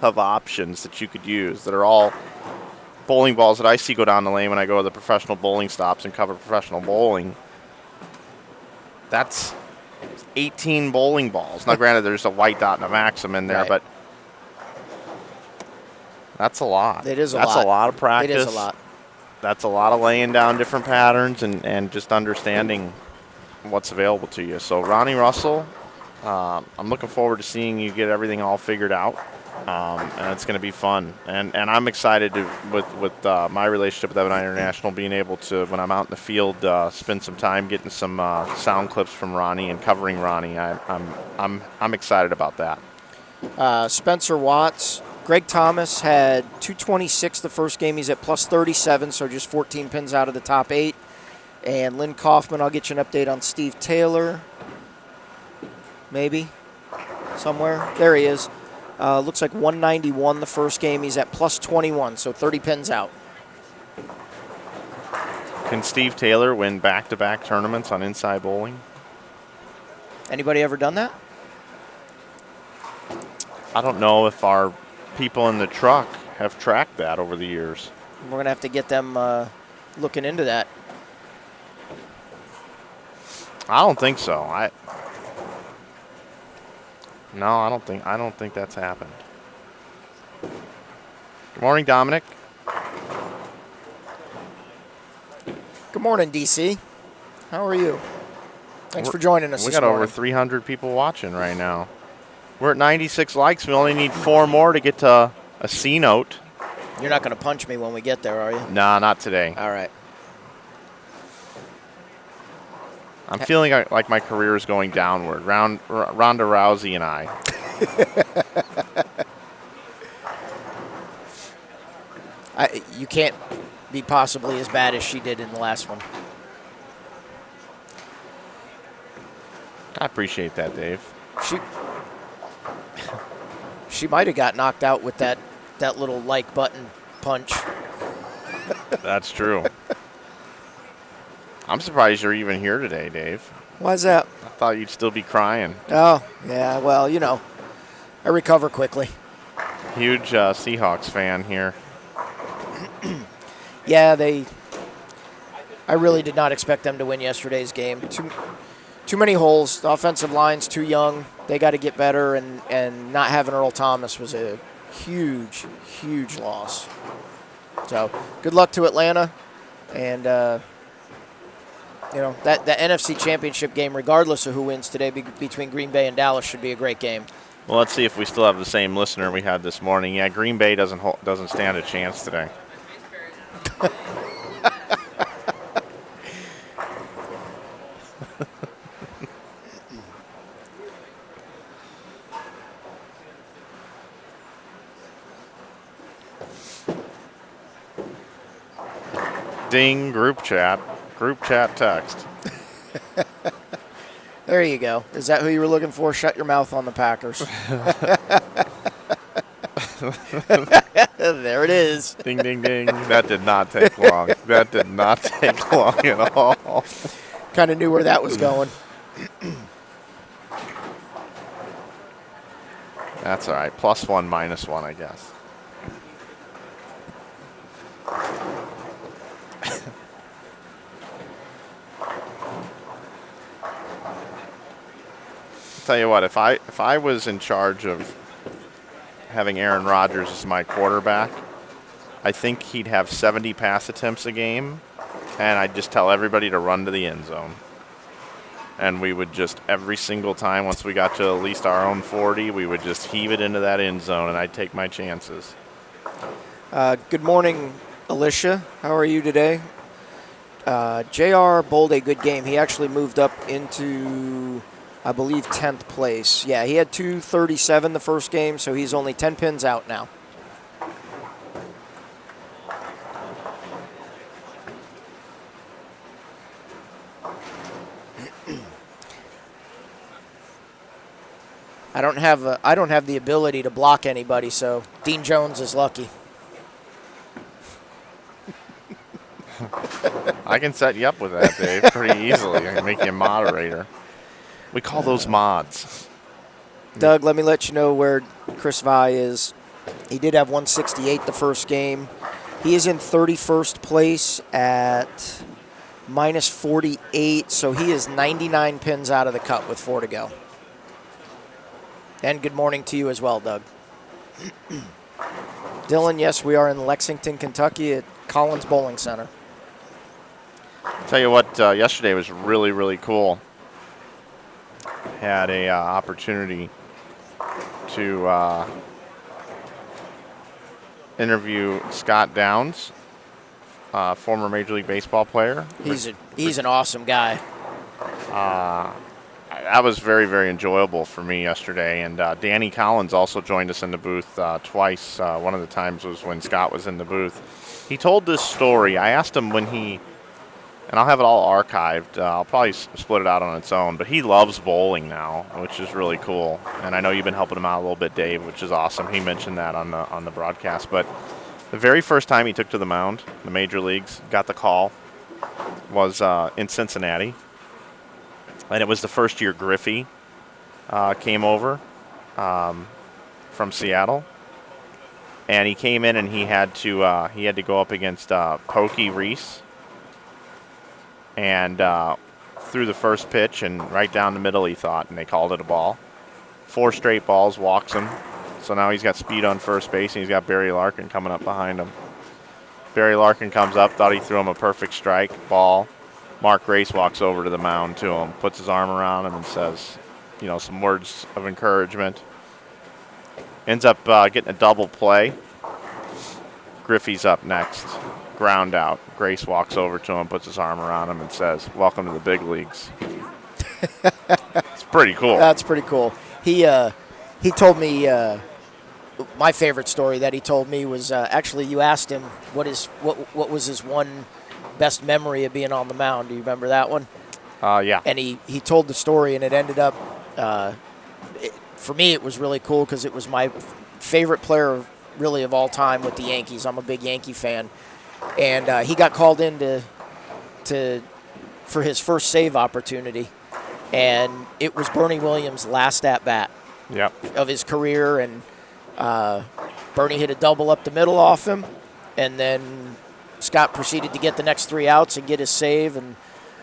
of options that you could use that are all bowling balls that I see go down the lane when I go to the professional bowling stops and cover professional bowling. That's 18 bowling balls. Now, granted, there's a White Dot and a Maxim in there, right. But that's a lot. It is a lot. That's a lot of practice. It is a lot. That's a lot of laying down different patterns and just understanding what's available to you. So, Ronnie Russell, I'm looking forward to seeing you get everything all figured out, and it's going to be fun. And I'm excited with my relationship with Ebonite International, being able to, when I'm out in the field, spend some time getting some sound clips from Ronnie and covering Ronnie. I'm excited about that. Spencer Watts. Greg Thomas had 226 the first game. He's at plus 37, so just 14 pins out of the top 8. And Lynn Kaufman, I'll get you an update on Steve Taylor. Maybe. Somewhere. There he is. Looks like 191 the first game. He's at plus 21, so 30 pins out. Can Steve Taylor win back-to-back tournaments on inside bowling? Anybody ever done that? I don't know if our people in the truck have tracked that over the years. We're going to have to get them looking into that. I don't think so. No, I don't think that's happened. Good morning, Dominic. Good morning, DC. How are you? Thanks for joining us. We got over 300 people watching right now. We're at 96 likes. We only need 4 more to get to a C note. You're not going to punch me when we get there, are you? Nah, not today. All right. I'm feeling like my career is going downward. Ronda Rousey and I. You can't be possibly as bad as she did in the last one. I appreciate that, Dave. She might have got knocked out with that little like button punch. That's true. I'm surprised you're even here today, Dave. Why's that? I thought you'd still be crying. Oh, yeah, well, I recover quickly. Huge Seahawks fan here. Yeah, I really did not expect them to win yesterday's game. Too many holes. The offensive line's too young. They got to get better, and not having Earl Thomas was a huge, huge loss. So good luck to Atlanta, and that NFC Championship game, regardless of who wins today between Green Bay and Dallas, should be a great game. Well, let's see if we still have the same listener we had this morning. Yeah, Green Bay doesn't stand a chance today. Ding, group chat text. There you go. Is that who you were looking for? Shut your mouth on the Packers. There it is. Ding, ding, ding. That did not take long. That did not take long at all. Kind of knew where that was going. That's all right. +1, -1, I guess. Tell you what, if I was in charge of having Aaron Rodgers as my quarterback, I think he'd have 70 pass attempts a game, and I'd just tell everybody to run to the end zone. And we would just, every single time, once we got to at least our own 40, we would just heave it into that end zone, and I'd take my chances. Good morning, Alicia. How are you today? JR bowled a good game. He actually moved up into, I believe, 10th place. Yeah, he had 237 the first game, so he's only 10 pins out now. I don't have the ability to block anybody, so Dean Jones is lucky. I can set you up with that, Dave, pretty easily. I can make you a moderator. We call those mods. Doug, let me let you know where Chris Vi is. He did have 168 the first game. He is in 31st place at -48, so he is 99 pins out of the cut with 4 to go. And good morning to you as well, Doug. Dylan, yes, we are in Lexington, Kentucky at Collins Bowling Center. I'll tell you what, yesterday was really, really cool. Had a opportunity to interview Scott Downs, former Major League Baseball player. He's an awesome guy. That was very, very enjoyable for me yesterday. And Danny Collins also joined us in the booth twice. One of the times was when Scott was in the booth. He told this story. I asked him when he, and I'll have it all archived. I'll probably split it out on its own. But he loves bowling now, which is really cool. And I know you've been helping him out a little bit, Dave, which is awesome. He mentioned that on the broadcast. But the very first time he took to the mound, the major leagues, got the call, was in Cincinnati. And it was the first year Griffey came over from Seattle, and he came in and he had to go up against Pokey Reese, and threw the first pitch and right down the middle he thought, and they called it a ball. 4 straight balls, walks him. So now he's got speed on first base, and he's got Barry Larkin coming up behind him. Barry Larkin comes up, thought he threw him a perfect strike, ball. Mark Grace walks over to the mound to him, puts his arm around him and says, some words of encouragement. Ends up getting a double play. Griffey's up next. Ground out. Grace walks over to him, puts his arm around him and says, "Welcome to the big leagues." It's pretty cool. That's pretty cool. He told me my favorite story that he told me was actually you asked him what was his one best memory of being on the mound. Do you remember that one? Yeah. And he told the story, and it ended up for me it was really cool because it was my favorite player really of all time with the Yankees. I'm a big Yankee fan, and he got called in for his first save opportunity, and it was Bernie Williams' last at bat. Yep. Of his career, and Bernie hit a double up the middle off him, and then Scott proceeded to get the next 3 outs and get his save, and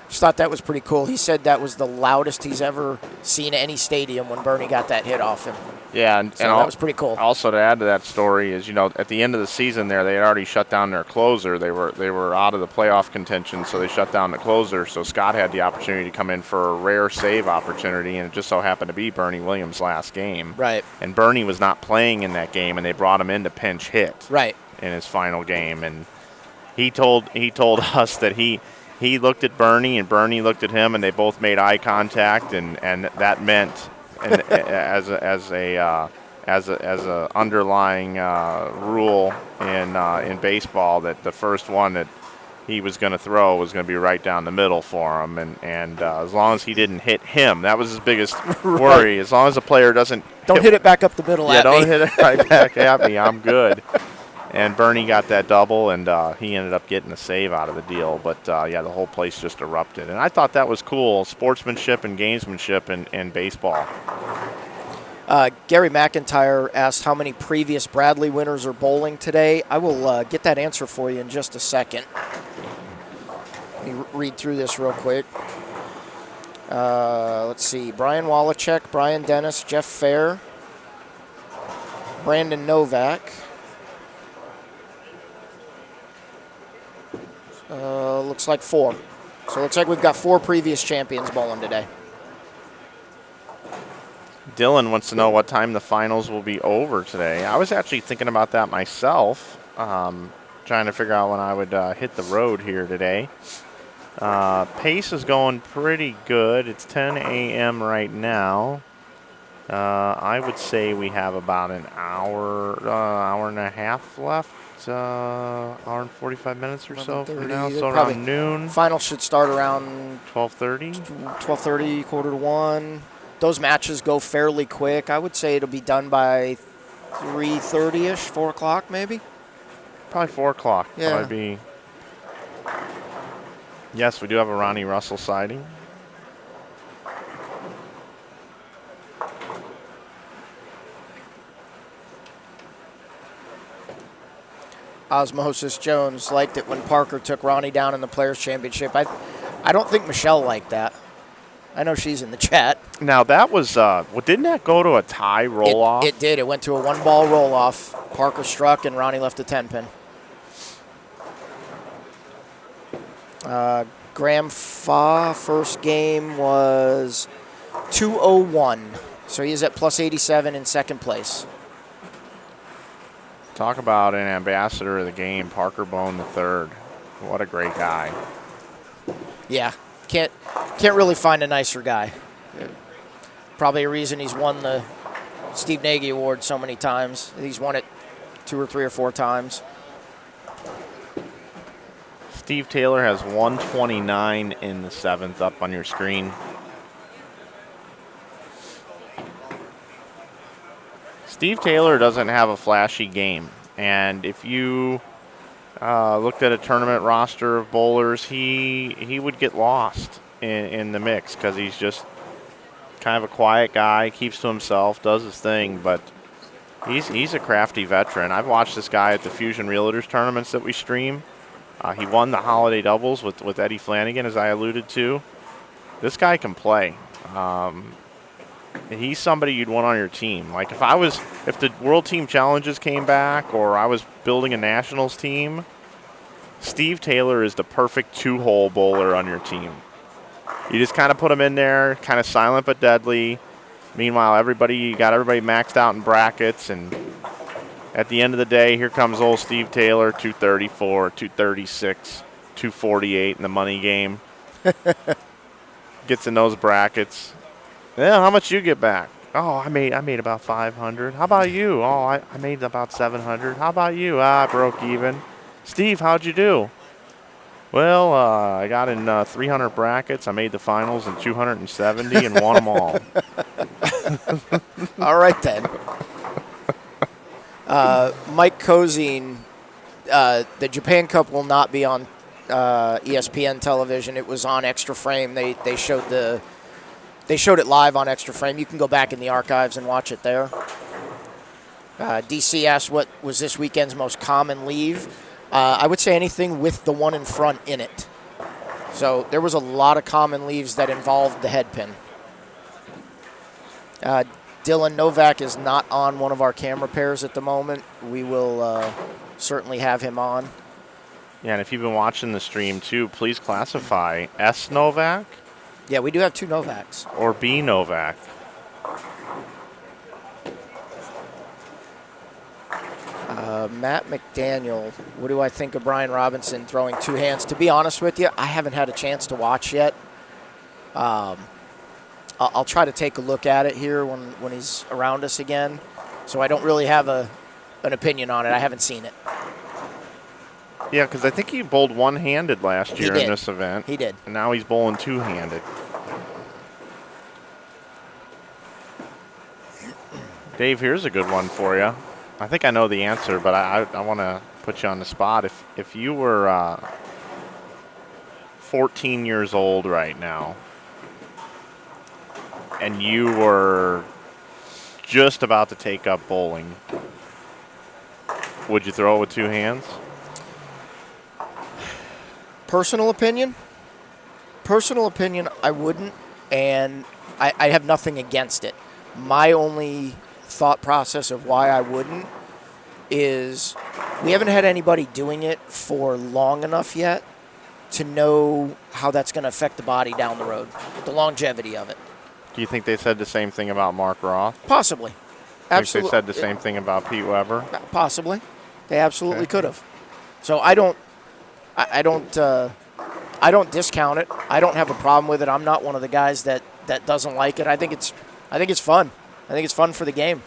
just thought that was pretty cool. He said that was the loudest he's ever seen any stadium when Bernie got that hit off him. Yeah, and that was pretty cool. Also, to add to that story is, at the end of the season there, they had already shut down their closer. They were out of the playoff contention, so they shut down the closer. So Scott had the opportunity to come in for a rare save opportunity, and it just so happened to be Bernie Williams' last game. Right. And Bernie was not playing in that game, and they brought him in to pinch hit. Right. In his final game, and he told us that he looked at Bernie and Bernie looked at him, and they both made eye contact, and that meant. And as a underlying rule in baseball, that the first one that he was going to throw was going to be right down the middle for him, and as long as he didn't hit him, that was his biggest worry. As long as the player don't hit it back up the middle. Yeah, don't hit it right back at me. I'm good. And Bernie got that double, and he ended up getting a save out of the deal. But, the whole place just erupted. And I thought that was cool, sportsmanship and gamesmanship in baseball. Gary McIntyre asked how many previous Bradley winners are bowling today. I will get that answer for you in just a second. Let me read through this real quick. Let's see. Brian Wallachek, Brian Dennis, Jeff Fair, Brandon Novak. Looks like 4. So it looks like we've got 4 previous champions bowling today. Dylan wants to know what time the finals will be over today. I was actually thinking about that myself, trying to figure out when I would hit the road here today. Pace is going pretty good. It's 10 a.m. right now. I would say we have about an hour and a half left. Hour and 45 minutes or so from now, so around noon. Final should start around 12:30. 12:30, 12:45. Those matches go fairly quick. I would say it'll be done by 3:30ish, 4 o'clock maybe. Probably 4 o'clock. Yeah. That'd be. Yes, we do have a Ronnie Russell sighting. Osmosis Jones liked it when Parker took Ronnie down in the Players' Championship. I don't think Michelle liked that. I know she's in the chat. Now, that was, didn't that go to a tie roll-off? It did. It went to a 1-ball roll-off. Parker struck, and Ronnie left a 10-pin. Graham Fa, first game was 201. So he is at plus 87 in second place. Talk about an ambassador of the game, Parker Bone III. What a great guy. Yeah, can't really find a nicer guy. Probably a reason he's won the Steve Nagy Award so many times. He's won it 2 or 3 or 4 times. Steve Taylor has 129 in the 7th up on your screen. Steve Taylor doesn't have a flashy game, and if you looked at a tournament roster of bowlers, he would get lost in the mix because he's just kind of a quiet guy, keeps to himself, does his thing, but He's a crafty veteran. I've watched this guy at the Fusion Realtors tournaments that we stream. He won the holiday doubles with Eddie Flanagan, as I alluded to. This guy can play. He's somebody you'd want on your team. Like if the World Team Challenges came back, or I was building a Nationals team, Steve Taylor is the perfect 2-hole bowler on your team. You just kind of put him in there, kind of silent but deadly. Meanwhile, you got everybody maxed out in brackets, and at the end of the day, here comes old Steve Taylor, 234, 236, 248 in the money game. Gets in those brackets. Yeah, how much you get back? Oh, I made about 500. How about you? Oh, I made about 700. How about you? I broke even. Steve, how'd you do? Well, I got in 300 brackets. I made the finals in 270 and won them all. All right, then. Mike Cozine, the Japan Cup will not be on ESPN television. It was on Extra Frame. They showed it live on Extra Frame. You can go back in the archives and watch it there. DC asked what was this weekend's most common leave. I would say anything with the one in front in it. So there was a lot of common leaves that involved the head pin. Dylan Novak is not on one of our camera pairs at the moment. We will certainly have him on. Yeah, and if you've been watching the stream too, please classify S Novak. Yeah, we do have 2 Novaks. Or B Novak. Matt McDaniel, what do I think of Brian Robinson throwing 2 hands? To be honest with you, I haven't had a chance to watch yet. I'll try to take a look at it here when he's around us again. So I don't really have an opinion on it. I haven't seen it. Yeah, because I think he bowled one-handed last year in this event. He did. And now he's bowling two-handed. Dave, here's a good one for you. I think I know the answer, but I want to put you on the spot. If you were 14 years old right now, and you were just about to take up bowling, would you throw it with 2 hands? Personal opinion, I wouldn't, and I have nothing against it. My only thought process of why I wouldn't is we haven't had anybody doing it for long enough yet to know how that's going to affect the body down the road, the longevity of it. Do you think they said the same thing about Mark Roth? Possibly. Absolutely. Think they said the same thing about Pete Weber? Possibly. They absolutely could have. So I don't discount it. I don't have a problem with it. I'm not one of the guys that doesn't like it. I think it's fun. I think it's fun for the game.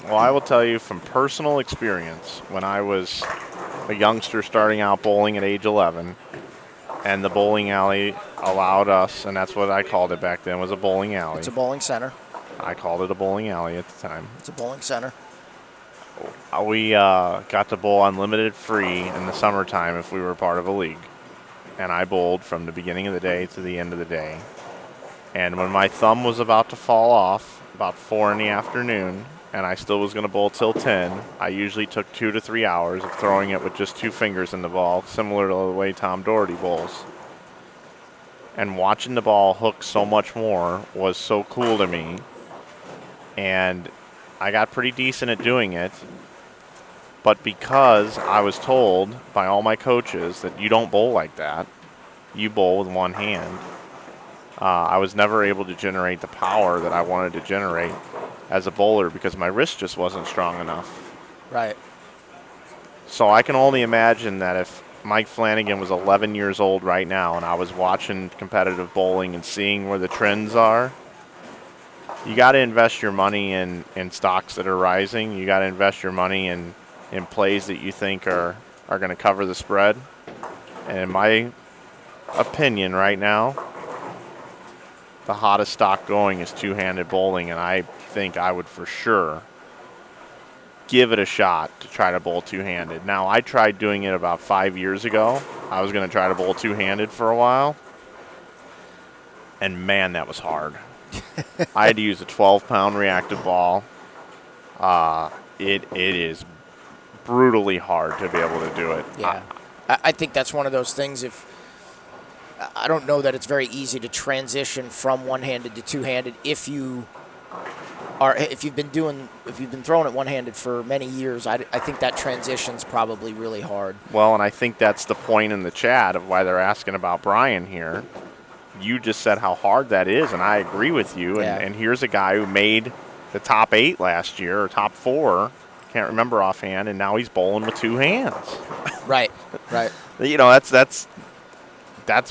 Well, I will tell you from personal experience, when I was a youngster starting out bowling at age 11, and the bowling alley allowed us, and that's what I called it back then, was a bowling alley. It's a bowling center. I called it a bowling alley at the time. It's a bowling center. We got to bowl unlimited free in the summertime if we were part of a league. And I bowled from the beginning of the day to the end of the day. And when my thumb was about to fall off, about 4 in the afternoon, and I still was going to bowl till 10, I usually took 2 to 3 hours of throwing it with just 2 fingers in the ball, similar to the way Tom Doherty bowls. And watching the ball hook so much more was so cool to me. And I got pretty decent at doing it. But because I was told by all my coaches that you don't bowl like that, you bowl with one hand, I was never able to generate the power that I wanted to generate as a bowler because my wrist just wasn't strong enough. Right. So I can only imagine that if Mike Flanagan was 11 years old right now and I was watching competitive bowling and seeing where the trends are, you got to invest your money in stocks that are rising. You got to invest your money in plays that you think are going to cover the spread. And in my opinion right now, the hottest stock going is two-handed bowling, and I think I would for sure give it a shot to try to bowl two-handed. Now, I tried doing it about 5 years ago. I was going to try to bowl two-handed for a while, and man, that was hard. I had to use a 12-pound reactive ball, it is brutally hard to be able to do it. Yeah. I think that's one of those things. I don't know that it's very easy to transition from one-handed to two-handed if you've been throwing it one-handed for many years. I think that transition's probably really hard. Well, and I think that's the point in the chat of why they're asking about Brian here. You just said how hard that is, and I agree with you. Yeah. And here's a guy who made the top 8 last year, or top 4, can't remember offhand, and now he's bowling with 2 hands. Right. You know, that's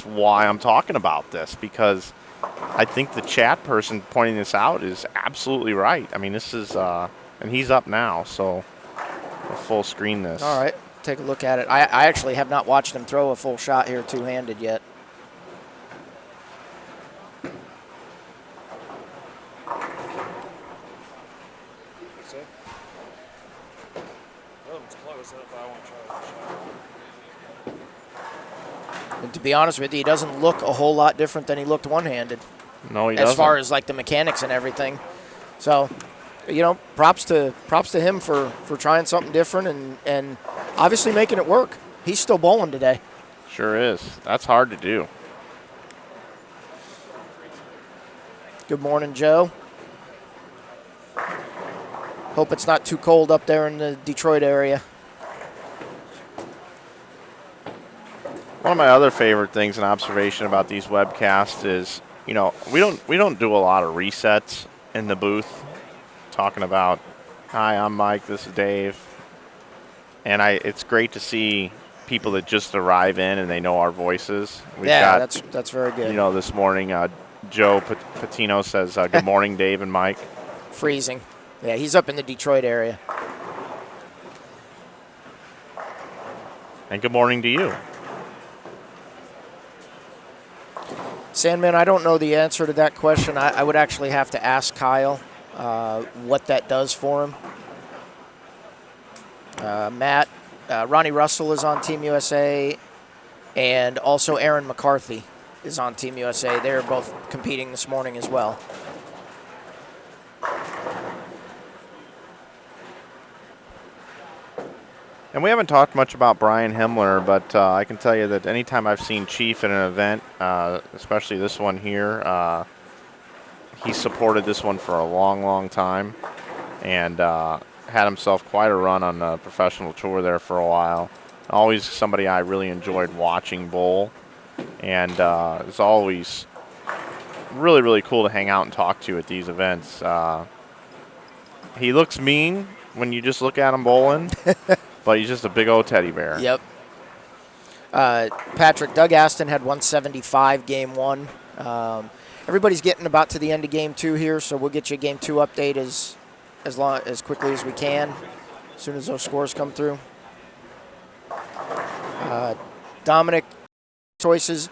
why I'm talking about this, because I think the chat person pointing this out is absolutely right. I mean, this is, and he's up now, so I'll full screen this. All right, take a look at it. I actually have not watched him throw a full shot here two-handed yet. And to be honest with you, he doesn't look a whole lot different than he looked one-handed. No, he doesn't. As far as like the mechanics and everything. So, you know, props to him for trying something different and obviously making it work. He's still bowling today. Sure is. That's hard to do. Good morning, Joe. Hope it's not too cold up there in the Detroit area. One of my other favorite things and observation about these webcasts is, you know, we don't do a lot of resets in the booth, talking about, hi, I'm Mike, this is Dave, and it's great to see people that just arrive in and they know our voices. That's very good. You know, this morning, Joe Patino says, good morning, Dave and Mike. Freezing. Yeah, he's up in the Detroit area. And good morning to you. Sandman, I don't know the answer to that question. I would actually have to ask Kyle what that does for him. Matt, Ronnie Russell is on Team USA, and also Aaron McCarthy is on Team USA. They're both competing this morning as well. And we haven't talked much about Brian Himmler, but I can tell you that anytime I've seen Chief at an event, especially this one here, he supported this one for a long, long time and had himself quite a run on the professional tour there for a while. Always somebody I really enjoyed watching bowl, and it's always really, really cool to hang out and talk to at these events. He looks mean when you just look at him bowling. But he's just a big old teddy bear. Yep. Patrick, Doug Aston had 175 game 1. Everybody's getting about to the end of game 2 here, so we'll get you a game 2 update as quickly as we can, as soon as those scores come through. Dominic, choices.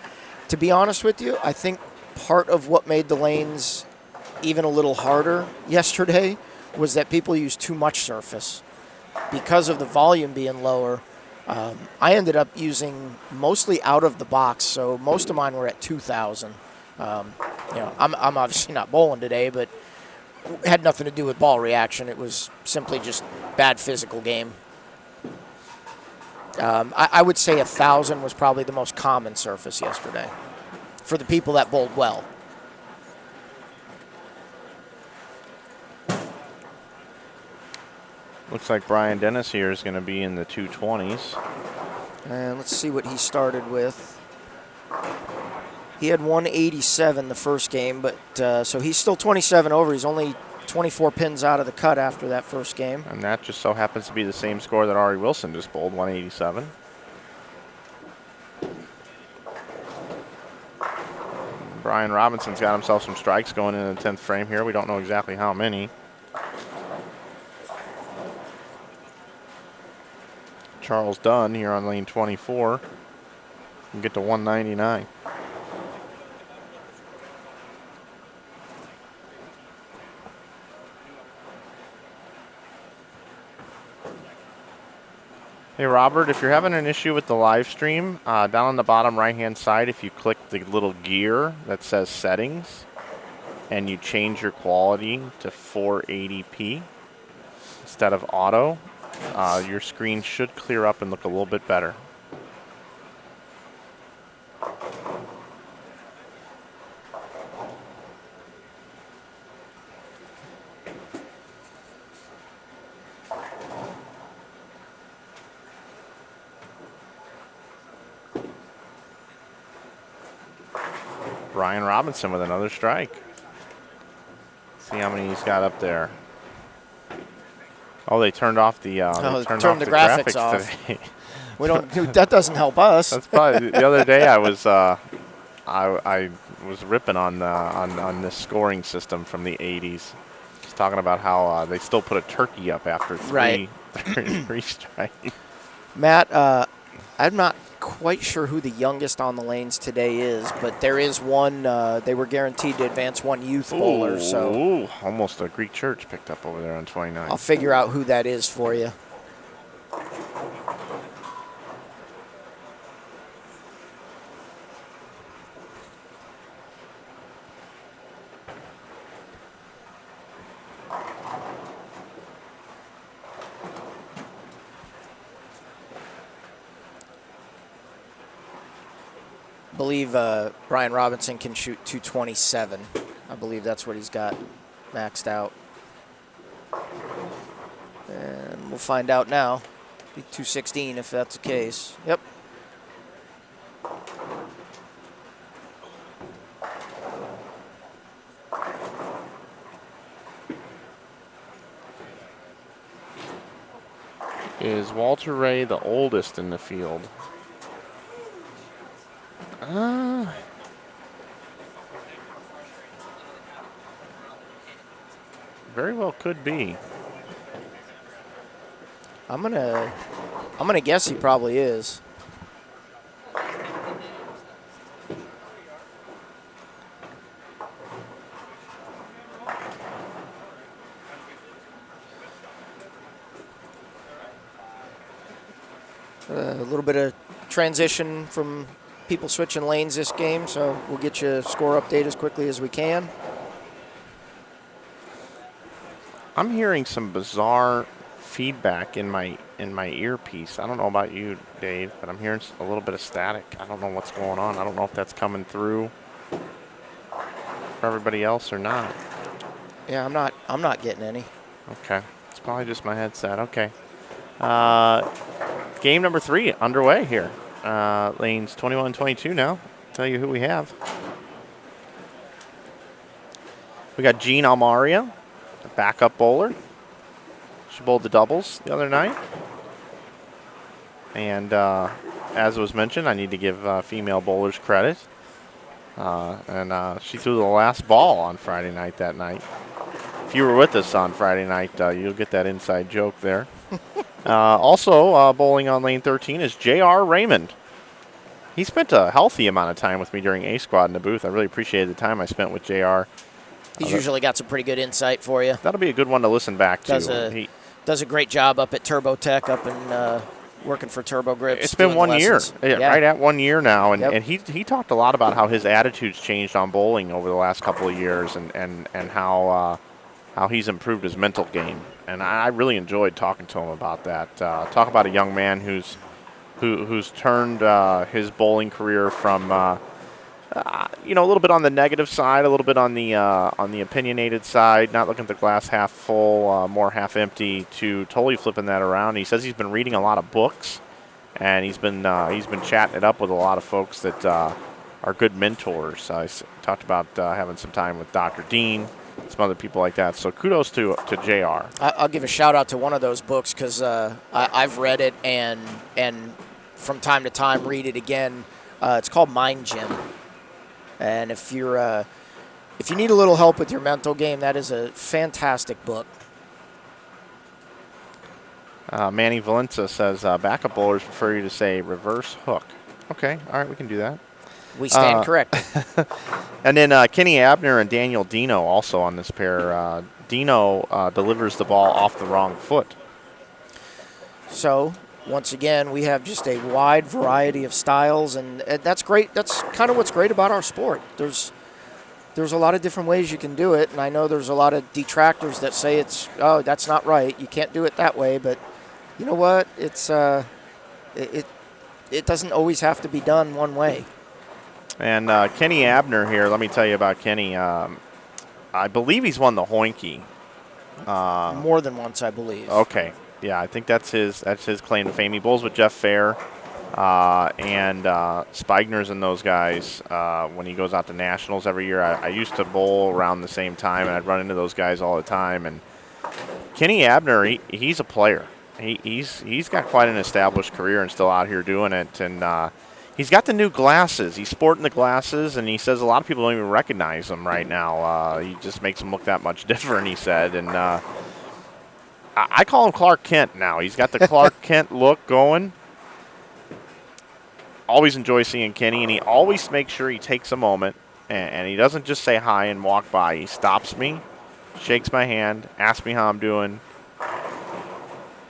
To be honest with you, I think part of what made the lanes even a little harder yesterday was that people used too much surface. Because of the volume being lower, I ended up using mostly out of the box, so most of mine were at 2,000. You know, I'm obviously not bowling today, but it had nothing to do with ball reaction. It was simply just bad physical game. I would say 1,000 was probably the most common surface yesterday for the people that bowled well. Looks like Brian Dennis here is going to be in the 220s. And let's see what he started with. He had 187 the first game, but so he's still 27 over. He's only 24 pins out of the cut after that first game. And that just so happens to be the same score that Ari Wilson just bowled, 187. Brian Robinson's got himself some strikes going in the 10th frame here. We don't know exactly how many. Charles Dunn here on lane 24 can get to 199. Hey Robert, if you're having an issue with the live stream, down on the bottom right hand side, if you click the little gear that says settings and you change your quality to 480p, instead of auto, your screen should clear up and look a little bit better. Brian Robinson with another strike. See how many he's got up there. Oh, they turned off the turned the graphics off today. We don't. That doesn't help us. That's probably the other day. I was I was ripping on this scoring system from the '80s. Just talking about how they still put a turkey up after three strikes. Matt, I'm not quite sure who the youngest on the lanes today is, but there is one. They were guaranteed to advance one youth bowler. So almost a Greek church picked up over there on 29. I'll figure out who that is for you. I believe Brian Robinson can shoot 227. I believe that's what he's got maxed out. And we'll find out now. Be 216 if that's the case. Yep. Is Walter Ray the oldest in the field? Very well could be. I'm gonna guess he probably is. A little bit of transition from people switching lanes this game, so we'll get you a score update as quickly as we can. I'm hearing some bizarre feedback in my earpiece. I don't know about you, Dave, but I'm hearing a little bit of static. I don't know what's going on. I don't know if that's coming through for everybody else or not. Yeah, I'm not getting any. Okay, it's probably just my headset. Okay. Game number 3 underway here. Lanes 21 and 22 now. Tell you who we have. We got Gene Almaria, a backup bowler. She bowled the doubles the other night. And as was mentioned, I need to give female bowlers credit. And she threw the last ball on Friday night that night. If you were with us on Friday night, you'll get that inside joke there. Also bowling on lane 13 is J.R. Raymond. He spent a healthy amount of time with me during A Squad in the booth. I really appreciated the time I spent with J.R. He's usually got some pretty good insight for you. That'll be a good one to listen back to. Does a great job up at Turbo Tech, up in working for Turbo Grips. It's been 1 year, right at 1 year now, and he talked a lot about how his attitude's changed on bowling over the last couple of years, and how he's improved his mental game. And I really enjoyed talking to him about that. Talk about a young man who's turned his bowling career from a little bit on the negative side, a little bit on the opinionated side, not looking at the glass half full, more half empty, to totally flipping that around. He says he's been reading a lot of books, and he's been chatting it up with a lot of folks that are good mentors. I talked about having some time with Dr. Dean, some other people like that. So kudos to JR. I'll give a shout out to one of those books because I've read it and from time to time read it again. It's called Mind Gym. And if you need a little help with your mental game, that is a fantastic book. Manny Valenza says backup bowlers prefer you to say reverse hook. Okay, all right, we can do that. We stand corrected. And then Kenny Abner and Daniel Dino also on this pair. Dino delivers the ball off the wrong foot. So once again, we have just a wide variety of styles, and that's great. That's kind of what's great about our sport. There's there's a lot of different ways you can do it, and I know there's a lot of detractors that say that's not right. You can't do it that way, but you know what? It doesn't always have to be done one way. And Kenny Abner here, let me tell you about Kenny. I believe he's won the Hoinky. More than once, I believe. Okay. Yeah, I think that's his claim to fame. He bowls with Jeff Fair and Spigner's and those guys when he goes out to nationals every year. I used to bowl around the same time, and I'd run into those guys all the time. And Kenny Abner, he's a player. He's got quite an established career and still out here doing it. And he's got the new glasses. He's sporting the glasses, and he says a lot of people don't even recognize him right now. He just makes him look that much different, he said. And I call him Clark Kent now. He's got the Clark Kent look going. Always enjoy seeing Kenny, and he always makes sure he takes a moment, and he doesn't just say hi and walk by. He stops me, shakes my hand, asks me how I'm doing.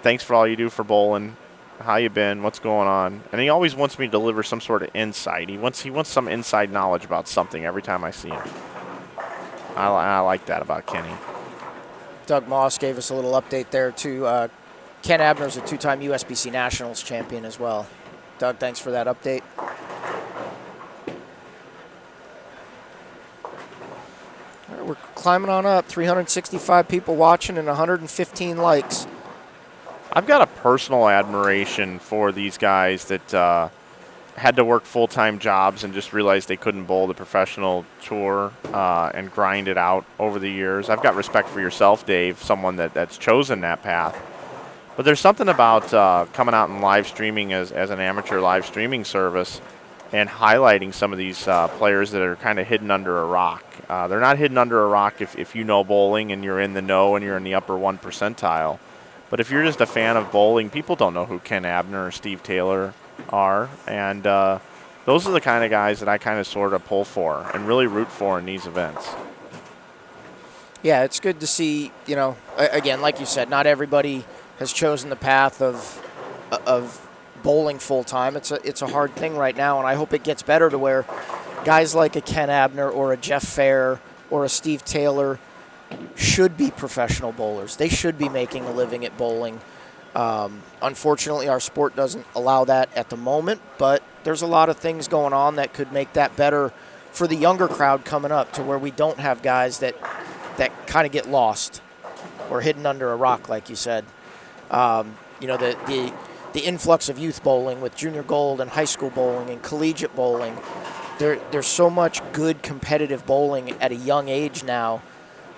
Thanks for all you do for bowling. How you been? What's going on? And he always wants me to deliver some sort of insight. He wants some inside knowledge about something every time I see him. I like that about Kenny. Doug Moss gave us a little update there, too. Ken Abner's a two-time USBC Nationals champion as well. Doug, thanks for that update. All right, we're climbing on up. 365 people watching and 115 likes. I've got a personal admiration for these guys that had to work full-time jobs and just realized they couldn't bowl the professional tour and grind it out over the years. I've got respect for yourself, Dave, someone that's chosen that path. But there's something about coming out and live streaming as an amateur live streaming service and highlighting some of these players that are kind of hidden under a rock. They're not hidden under a rock if you know bowling and you're in the know and you're in the upper 1 percentile. But if you're just a fan of bowling, people don't know who Ken Abner or Steve Taylor are. And those are the kind of guys that I kind of sort of pull for and really root for in these events. Yeah, it's good to see, again, like you said, not everybody has chosen the path of bowling full-time. It's a hard thing right now, and I hope it gets better to where guys like a Ken Abner or a Jeff Fair or a Steve Taylor should be professional bowlers. They should be making a living at bowling. Unfortunately, our sport doesn't allow that at the moment, but there's a lot of things going on that could make that better for the younger crowd coming up, to where we don't have guys that kind of get lost or hidden under a rock, like you said. The influx of youth bowling with junior gold and high school bowling and collegiate bowling, there's so much good competitive bowling at a young age now.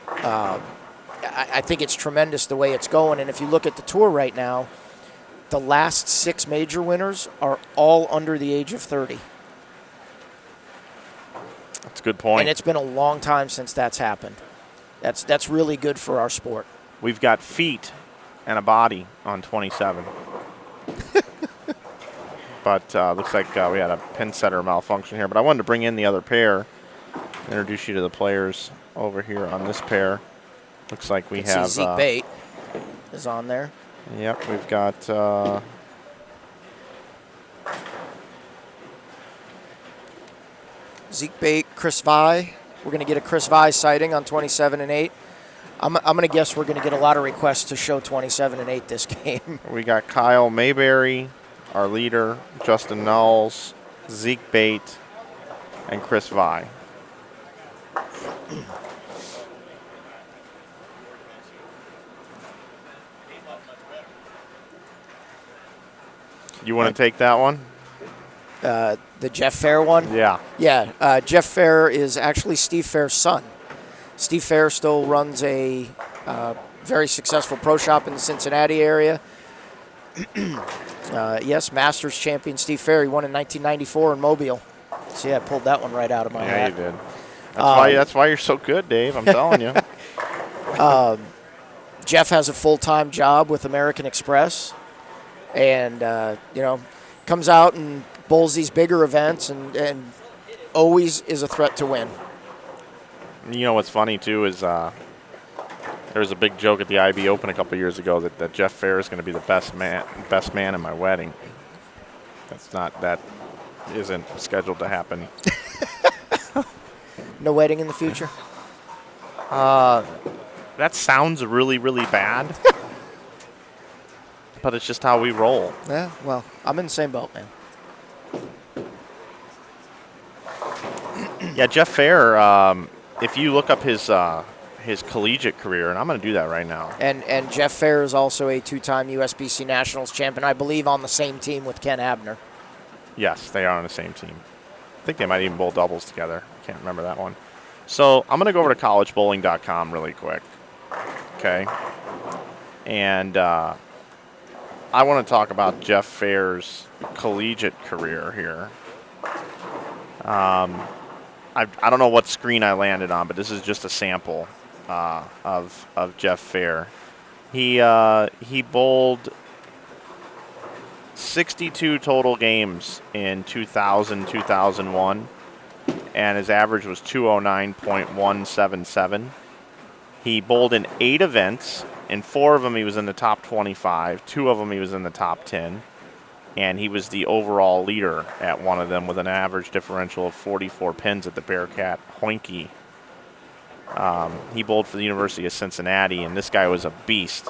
I think it's tremendous the way it's going. And if you look at the tour right now, the last 6 major winners are all under the age of 30. That's a good point. And it's been a long time since that's happened. That's really good for our sport. We've got feet and a body on 27. But looks like we had a pin setter malfunction here. But I wanted to bring in the other pair, introduce you to the players over here on this pair. Looks like we have Zeke Bate is on there. Yep, we've got Zeke Bate, Chris Vi. We're going to get a Chris Vi sighting on 27 and 8. I'm going to guess we're going to get a lot of requests to show 27 and 8 this game. We got Kyle Mayberry, our leader, Justin Knowles, Zeke Bate, and Chris Vi. You want to take that one? The Jeff Fair one? Yeah. Yeah, Jeff Fair is actually Steve Fair's son. Steve Fair still runs a very successful pro shop in the Cincinnati area. Yes, Masters champion Steve Fair. He won in 1994 in Mobile. See, I pulled that one right out of my hat. Yeah, you did. That's why you're so good, Dave. I'm telling you. Jeff has a full-time job with American Express, and comes out and bowls these bigger events, and always is a threat to win. You know what's funny too is there was a big joke at the IB Open a couple years ago that Jeff Fair is going to be the best man in my wedding. That isn't scheduled to happen. No wedding in the future? That sounds really, really bad. But it's just how we roll. Yeah, well, I'm in the same boat, man. Yeah, Jeff Fair, if you look up his collegiate career, and I'm going to do that right now. And Jeff Fair is also a 2-time USBC Nationals champion, I believe on the same team with Ken Abner. Yes, they are on the same team. I think they might even bowl doubles together. I can't remember that one. So I'm going to go over to collegebowling.com really quick. Okay. And I want to talk about Jeff Fair's collegiate career here. I don't know what screen I landed on, but this is just a sample of Jeff Fair. He bowled 62 total games in 2000, 2001, and his average was 209.177. He bowled in 8 events. In 4 of them, he was in the top 25. 2 of them, he was in the top 10. And he was the overall leader at one of them with an average differential of 44 pins at the Bearcat Hoinky. He bowled for the University of Cincinnati, and this guy was a beast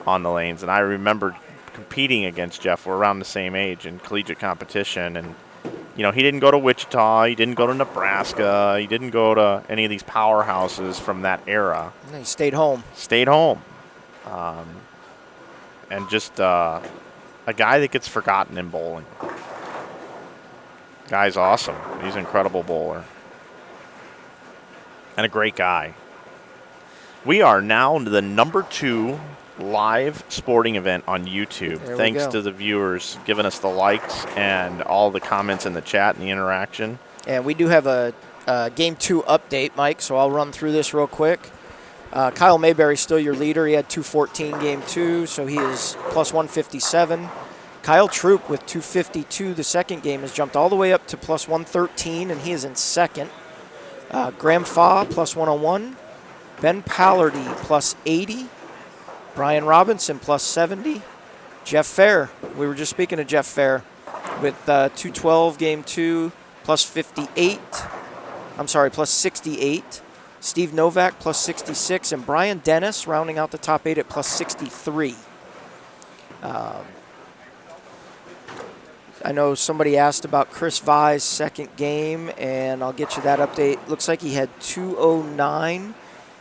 on the lanes. And I remember competing against Jeff. We're around the same age in collegiate competition. And, you know, he didn't go to Wichita. He didn't go to Nebraska. He didn't go to any of these powerhouses from that era. He stayed home. Stayed home. And just a guy that gets forgotten in bowling. Guy's awesome. He's an incredible bowler. And a great guy. We are now the number 2 live sporting event on YouTube. Thanks to the viewers giving us the likes and all the comments in the chat and the interaction. And we do have a Game 2 update, Mike, so I'll run through this real quick. Kyle Mayberry's still your leader. He had 214 Game 2, so he is plus 157. Kyle Troop with 252 the second game has jumped all the way up to plus 113, and he is in second. Graham Faw plus 101. Ben Pallardy plus 80. Brian Robinson plus 70. Jeff Fair, we were just speaking of Jeff Fair, with 212 Game 2 plus 58. I'm sorry, plus 68. Steve Novak plus 66, and Brian Dennis rounding out the top 8 at plus 63. I know somebody asked about Chris Vai's second game, and I'll get you that update. Looks like he had 209.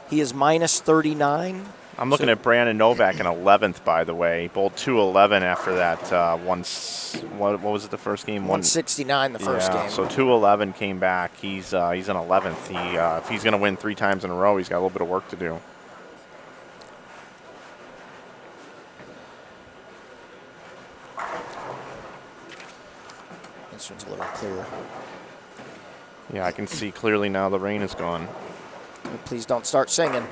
He is minus 39. I'm looking at Brandon Novak in 11th, by the way. He bowled 211 after that. What was it the first game? 169 the first game. So 211 came back. He's in 11th. If he's going to win 3 times in a row, he's got a little bit of work to do. This one's a little clearer. Yeah, I can see clearly now the rain is gone. Please don't start singing.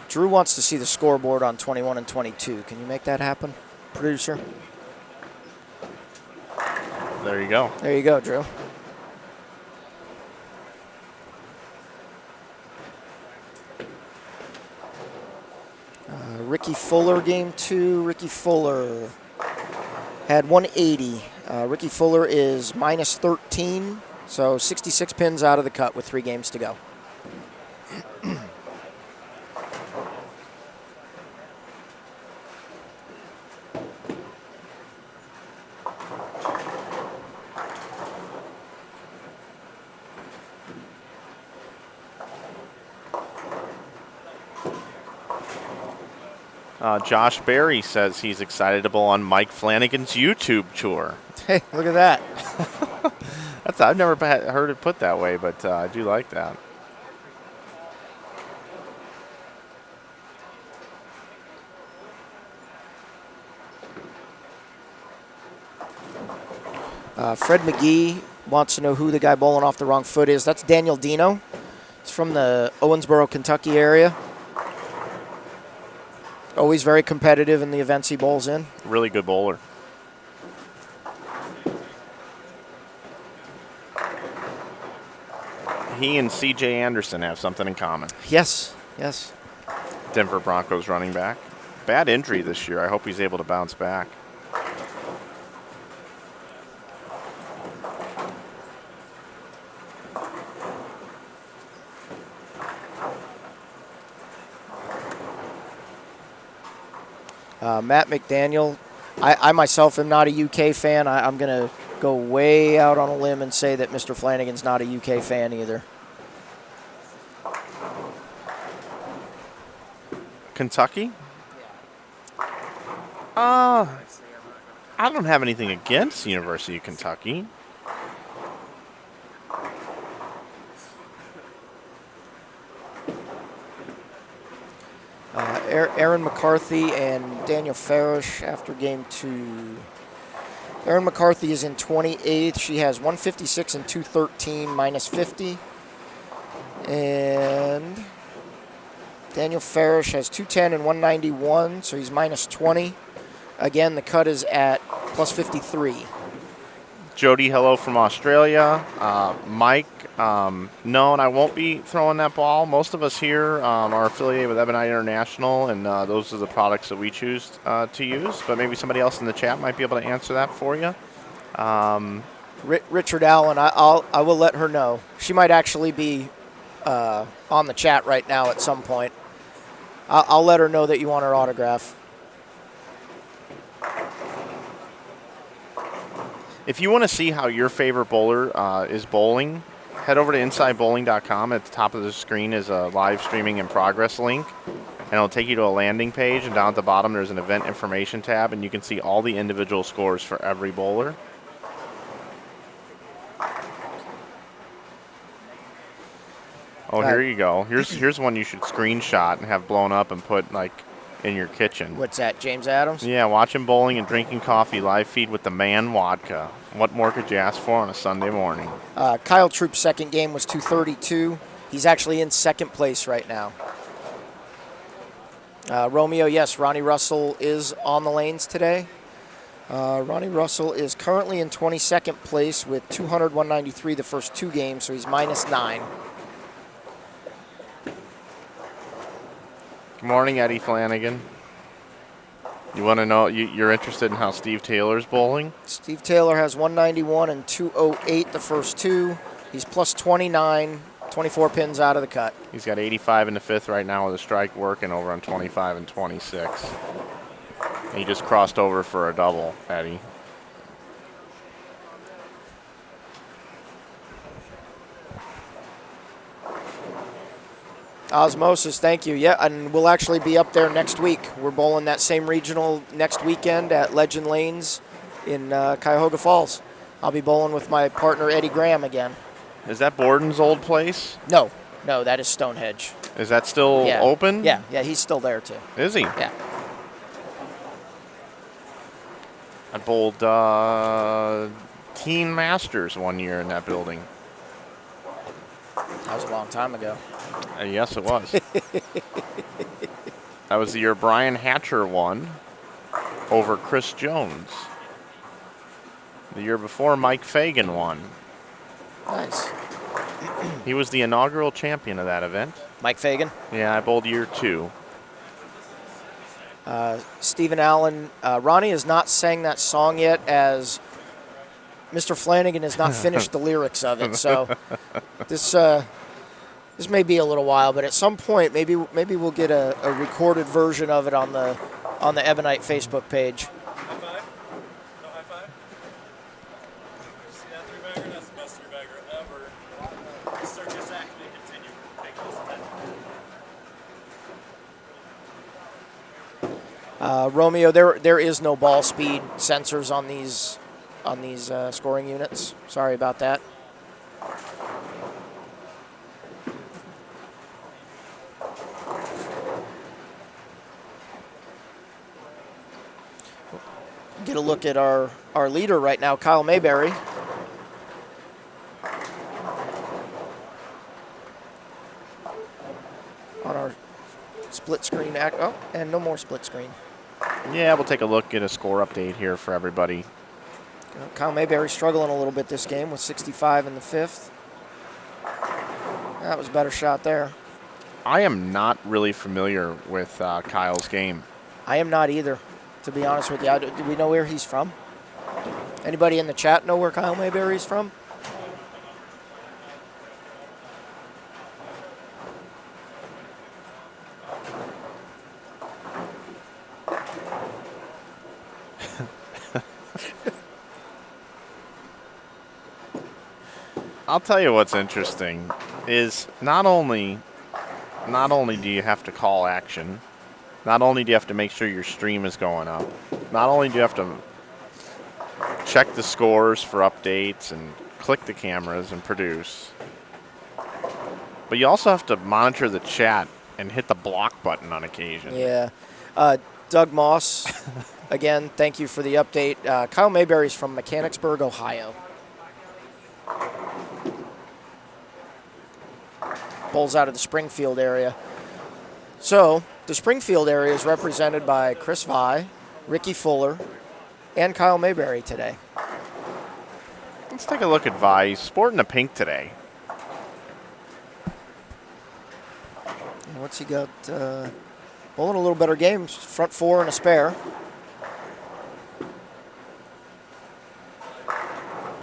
Drew wants to see the scoreboard on 21 and 22. Can you make that happen, producer? There you go. There you go, Drew. Ricky Fuller, Game 2. Ricky Fuller had 180. Ricky Fuller is minus 13, so 66 pins out of the cut with 3 games to go. Josh Berry says he's excited to bowl on Mike Flanagan's YouTube tour. Hey, look at that. I've never heard it put that way, but I do like that. Fred McGee wants to know who the guy bowling off the wrong foot is. That's Daniel Dino. He's from the Owensboro, Kentucky area. Always very competitive in the events he bowls in. Really good bowler. He and C.J. Anderson have something in common. Yes, yes. Denver Broncos running back. Bad injury this year. I hope he's able to bounce back. Matt McDaniel. I myself am not a UK fan. I'm going to go way out on a limb and say that Mr. Flanagan's not a UK fan either. Kentucky? I don't have anything against University of Kentucky. Aaron McCarthy and Daniel Farish after game 2. Aaron McCarthy is in 28th. She has 156 and 213, minus 50. And Daniel Farish has 210 and 191, so he's minus 20. Again, the cut is at plus 53. Jody, hello from Australia. Mike, no, and I won't be throwing that ball. Most of us here are affiliated with Ebonite International, and those are the products that we choose to use. But maybe somebody else in the chat might be able to answer that for you. Richard Allen, I will let her know. She might actually be on the chat right now at some point. I'll let her know that you want her autograph. If you want to see how your favorite bowler is bowling, head over to InsideBowling.com. At the top of the screen is a live streaming in progress link, and it'll take you to a landing page, and down at the bottom there's an event information tab, and you can see all the individual scores for every bowler. Oh, here you go. Here's one you should screenshot and have blown up and put like in your kitchen. What's that, James Adams? Yeah, watching bowling and drinking coffee live feed with the man Wodka. What more could you ask for on a Sunday morning? Kyle Troop's second game was 232. He's actually in second place right now. Romeo, yes, Ronnie Russell is on the lanes today. Ronnie Russell is currently in 22nd place with 200, 193 the first 2 games, so he's minus 9. Good morning, Eddie Flanagan. You want to know, you're interested in how Steve Taylor's bowling? Steve Taylor has 191 and 208 the first 2. He's plus 29, 24 pins out of the cut. He's got 85 in the 5th right now with a strike working over on 25 and 26. He just crossed over for a double, Eddie. Osmosis, thank you. Yeah, and we'll actually be up there next week. We're bowling that same regional next weekend at Legend Lanes in Cuyahoga Falls. I'll be bowling with my partner Eddie Graham again. Is that Borden's old place? No, that is Stonehenge. Is that still open? Yeah, he's still there too. Is he? Yeah. I bowled Teen Masters one year in that building. That was a long time ago. Yes, it was. That was the year Brian Hatcher won over Chris Jones. The year before, Mike Fagan won. Nice. He was the inaugural champion of that event. Mike Fagan? Yeah, I bowled year 2. Stephen Allen. Ronnie has not sang that song yet, as Mr. Flanagan has not finished the lyrics of it. So this may be a little while, but at some point, maybe we'll get a recorded version of it on the Ebonite Facebook page. High five? No high five? Yeah, 3-bagger, that's the best 3-bagger ever. Start just actively continue. Take this. Romeo, there is no ball speed sensors on these scoring units. Sorry about that. Get a look at our leader right now, Kyle Mayberry. On our split screen act. Oh, and no more split screen. Yeah, we'll take a look at a score update here for everybody. Kyle Mayberry struggling a little bit this game with 65 in the 5th. That was a better shot there. I am not really familiar with Kyle's game. I am not either, to be honest with you. Do we know where he's from? Anybody in the chat know where Kyle Mayberry's from? I'll tell you what's interesting is not only do you have to call action, not only do you have to make sure your stream is going up, not only do you have to check the scores for updates and click the cameras and produce, but you also have to monitor the chat and hit the block button on occasion. Yeah. Doug Moss, again, thank you for the update. Kyle Mayberry's from Mechanicsburg, Ohio. Bowls out of the Springfield area. So the Springfield area is represented by Chris Vi, Ricky Fuller, and Kyle Mayberry today. Let's take a look at Vi. He's sporting a pink today. And what's he got? Bowling a little better game. Front four and a spare.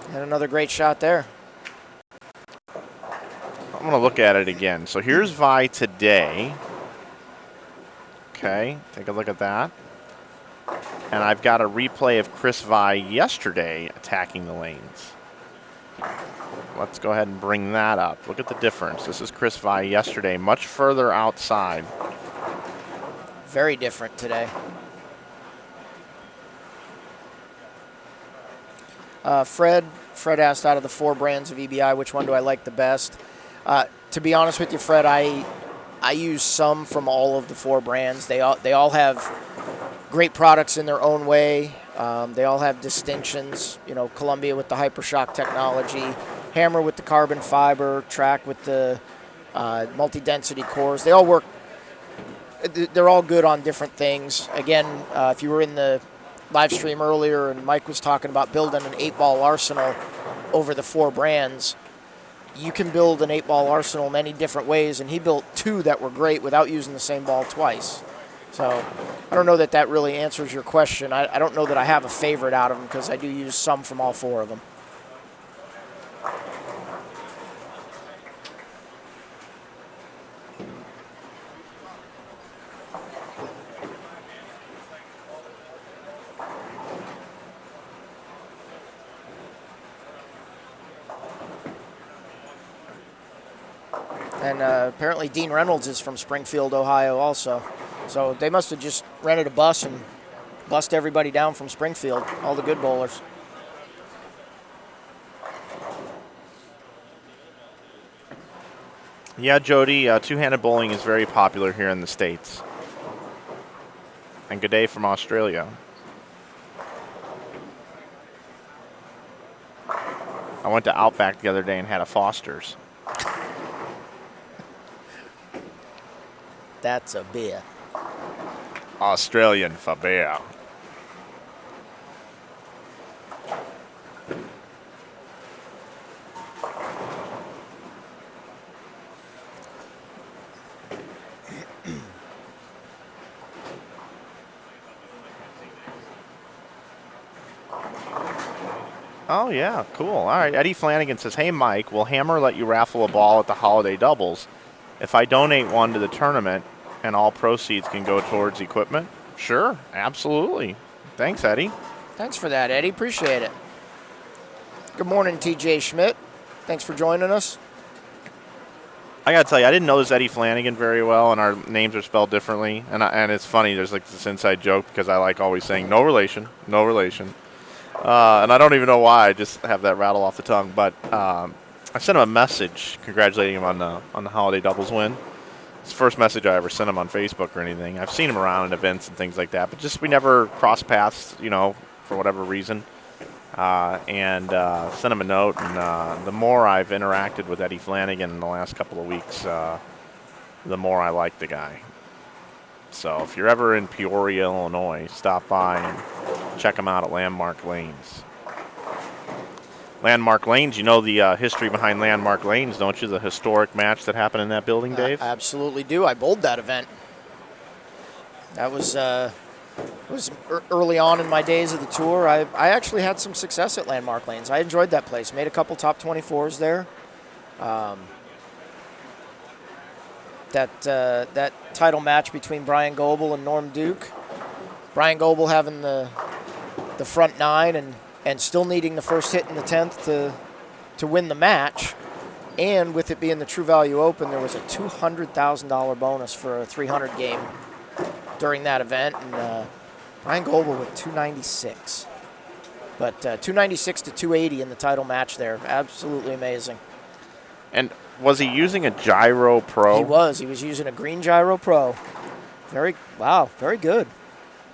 And another great shot there. I'm going to look at it again. So here's Vi today. Okay, take a look at that. And I've got a replay of Chris Vi yesterday attacking the lanes. Let's go ahead and bring that up. Look at the difference. This is Chris Vi yesterday, much further outside. Very different today. Fred asked, out of the 4 brands of EBI, which one do I like the best? To be honest with you, Fred, I use some from all of the 4 brands. They all have great products in their own way. They all have distinctions. You know, Columbia with the Hypershock technology, Hammer with the carbon fiber, Track with the multi-density cores. They all work. They're all good on different things. Again, if you were in the live stream earlier and Mike was talking about building an 8-ball arsenal over the 4 brands, you can build an 8-ball arsenal many different ways, and he built 2 that were great without using the same ball twice. So I don't know that really answers your question. I don't know that I have a favorite out of them because I do use some from all 4 of them. And apparently Dean Reynolds is from Springfield, Ohio also. So they must have just rented a bus and bussed everybody down from Springfield, all the good bowlers. Yeah, Jody, two-handed bowling is very popular here in the States. And good day from Australia. I went to Outback the other day and had a Foster's. That's a beer. Australian for beer. Oh, yeah, cool. All right, Eddie Flanagan says, hey, Mike, will Hammer let you raffle a ball at the holiday doubles? If I donate one to the tournament and all proceeds can go towards equipment? Sure, absolutely. Thanks, Eddie. Thanks for that, Eddie. Appreciate it. Good morning, TJ Schmidt. Thanks for joining us. I got to tell you, I didn't know this Eddie Flanagan very well, and our names are spelled differently. And it's funny, there's like this inside joke because I like always saying no relation, no relation. And I don't even know why. I just have that rattle off the tongue. But I sent him a message congratulating him on the holiday doubles win. It's the first message I ever sent him on Facebook or anything. I've seen him around at events and things like that, but just we never crossed paths, you know, for whatever reason. And sent him a note. And the more I've interacted with Eddie Flanagan in the last couple of weeks, the more I like the guy. So if you're ever in Peoria, Illinois, stop by and check him out at Landmark Lanes. Landmark Lanes, you know the history behind Landmark Lanes, don't you? The historic match that happened in that building, Dave? I absolutely do. I bowled that event. That was early on in my days of the tour. I actually had some success at Landmark Lanes. I enjoyed that place. Made a couple top 24s there. That title match between Brian Goebel and Norm Duke. Brian Goebel having the front 9 and still needing the first hit in the 10th to win the match. And with it being the True Value Open, there was a $200,000 bonus for a 300 game during that event. And Brian Goebel with 296. But 296 to 280 in the title match there. Absolutely amazing. And was he using a Gyro Pro? He was. He was using a green Gyro Pro. Very good.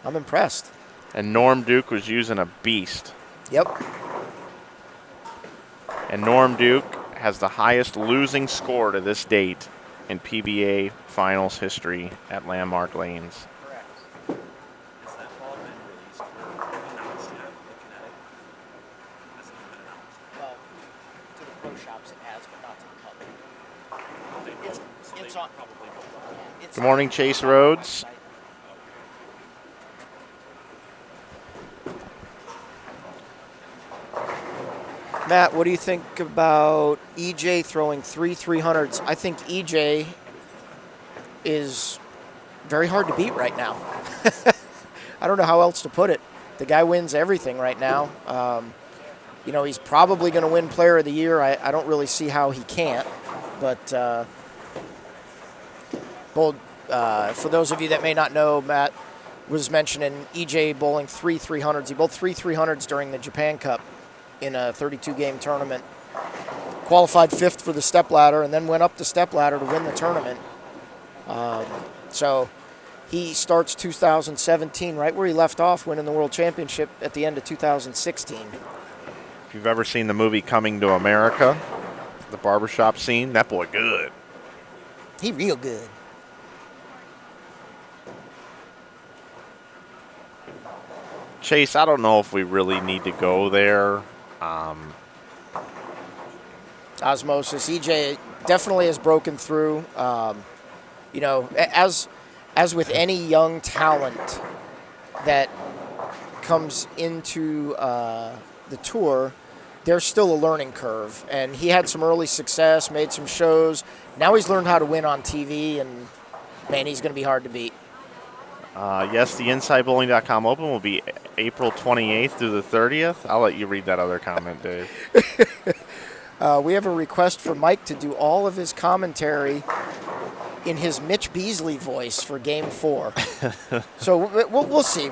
I'm impressed. And Norm Duke was using a Beast. Yep. And Norm Duke has the highest losing score to this date in PBA finals history at Landmark Lanes. Correct. Has that ball been released or announced yet? The Kinetic? Hasn't even been announced. Well, to the pro shops it has, but not to the public. They don't, so it's they on- probably don't. Good morning, Chase Rhodes. Matt, what do you think about EJ throwing 3 300s? I think EJ is very hard to beat right now. I don't know how else to put it. The guy wins everything right now. He's probably going to win Player of the Year. I don't really see how he can't. But for those of you that may not know, Matt was mentioning EJ bowling 3 300s. He bowled 3 300s during the Japan Cup in a 32-game tournament. Qualified 5th for the stepladder and then went up the stepladder to win the tournament. So he starts 2017 right where he left off, winning the World Championship at the end of 2016. If you've ever seen the movie Coming to America, the barbershop scene, that boy good. He real good. Chase, I don't know if we really need to go there. Osmosis. EJ definitely has broken through. As with any young talent that comes into the tour, there's still a learning curve. And he had some early success, made some shows. Now he's learned how to win on TV, and, man, he's going to be hard to beat. Yes, the InsideBowling.com Open will be April 28th through the 30th. I'll let you read that other comment, Dave. We have a request for Mike to do all of his commentary in his Mitch Beasley voice for Game 4. So we'll see.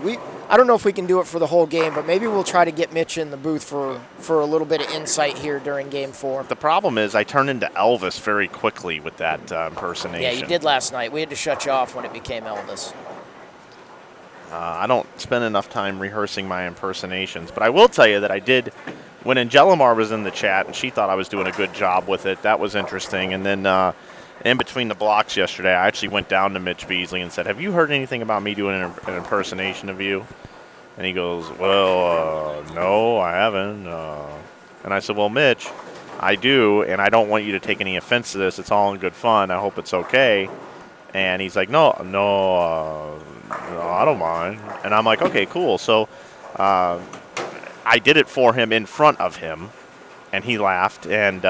I don't know if we can do it for the whole game, but maybe we'll try to get Mitch in the booth for a little bit of insight here during Game 4. The problem is I turned into Elvis very quickly with that impersonation. Yeah, you did last night. We had to shut you off when it became Elvis. I don't spend enough time rehearsing my impersonations, but I will tell you that I did when Angelimar was in the chat and she thought I was doing a good job with it. That was interesting. And then in between the blocks yesterday, I actually went down to Mitch Beasley and said, "Have you heard anything about me doing an impersonation of you?" And he goes, "Well, no, I haven't." And I said, "Well, Mitch, I do, and I don't want you to take any offense to this. It's all in good fun. I hope it's okay." And he's like, no, I don't mind. And I'm like, okay, cool. So I did it for him in front of him, and he laughed. And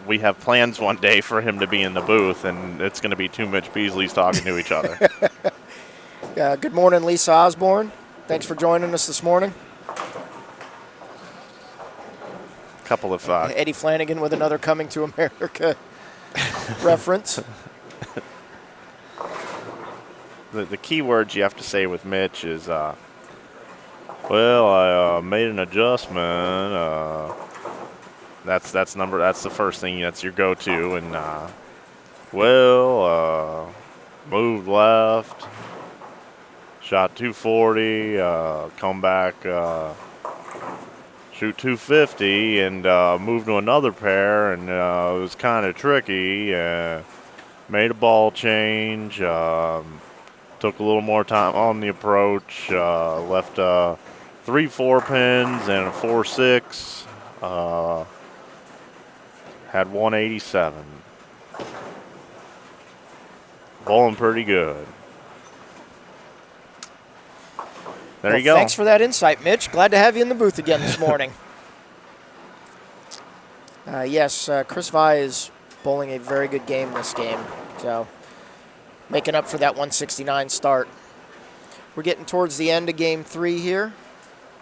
we have plans one day for him to be in the booth, and it's going to be two Mitch Beasleys talking to each other. Good morning, Lisa Osborne. Thanks for joining us this morning. Couple of Eddie Flanagan with another Coming to America reference. The key words you have to say with Mitch is, well, I made an adjustment. That's the first thing. That's your go-to. And moved left, shot 240, come back, shoot 250, and moved to another pair, and it was kind of tricky. Made a ball change. Took a little more time on the approach. Left 3 4-pins and a 4-6. Had 187. Bowling pretty good. There you go. Thanks for that insight, Mitch. Glad to have you in the booth again this morning. Yes, Chris Vi is bowling a very good game this game. So making up for that 169 start. We're getting towards the end of Game 3 here.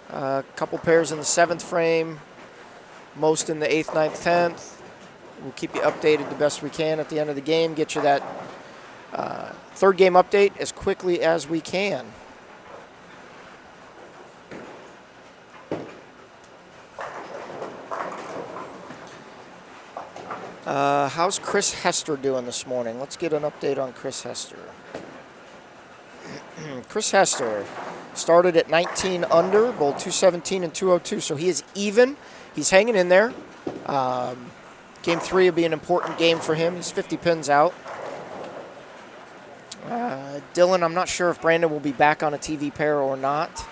A couple pairs in the 7th frame. most in the 8th, 9th, 10th. We'll keep you updated the best we can at the end of the game, get you that third game update as quickly as we can. How's Chris Hester doing this morning? Let's get an update on Chris Hester. Chris Hester started at 19 under, bowled 217 and 202, so he is even. He's hanging in there. Game 3 will be an important game for him. He's 50 pins out. Dylan, I'm not sure if Brandon will be back on a TV pair or not.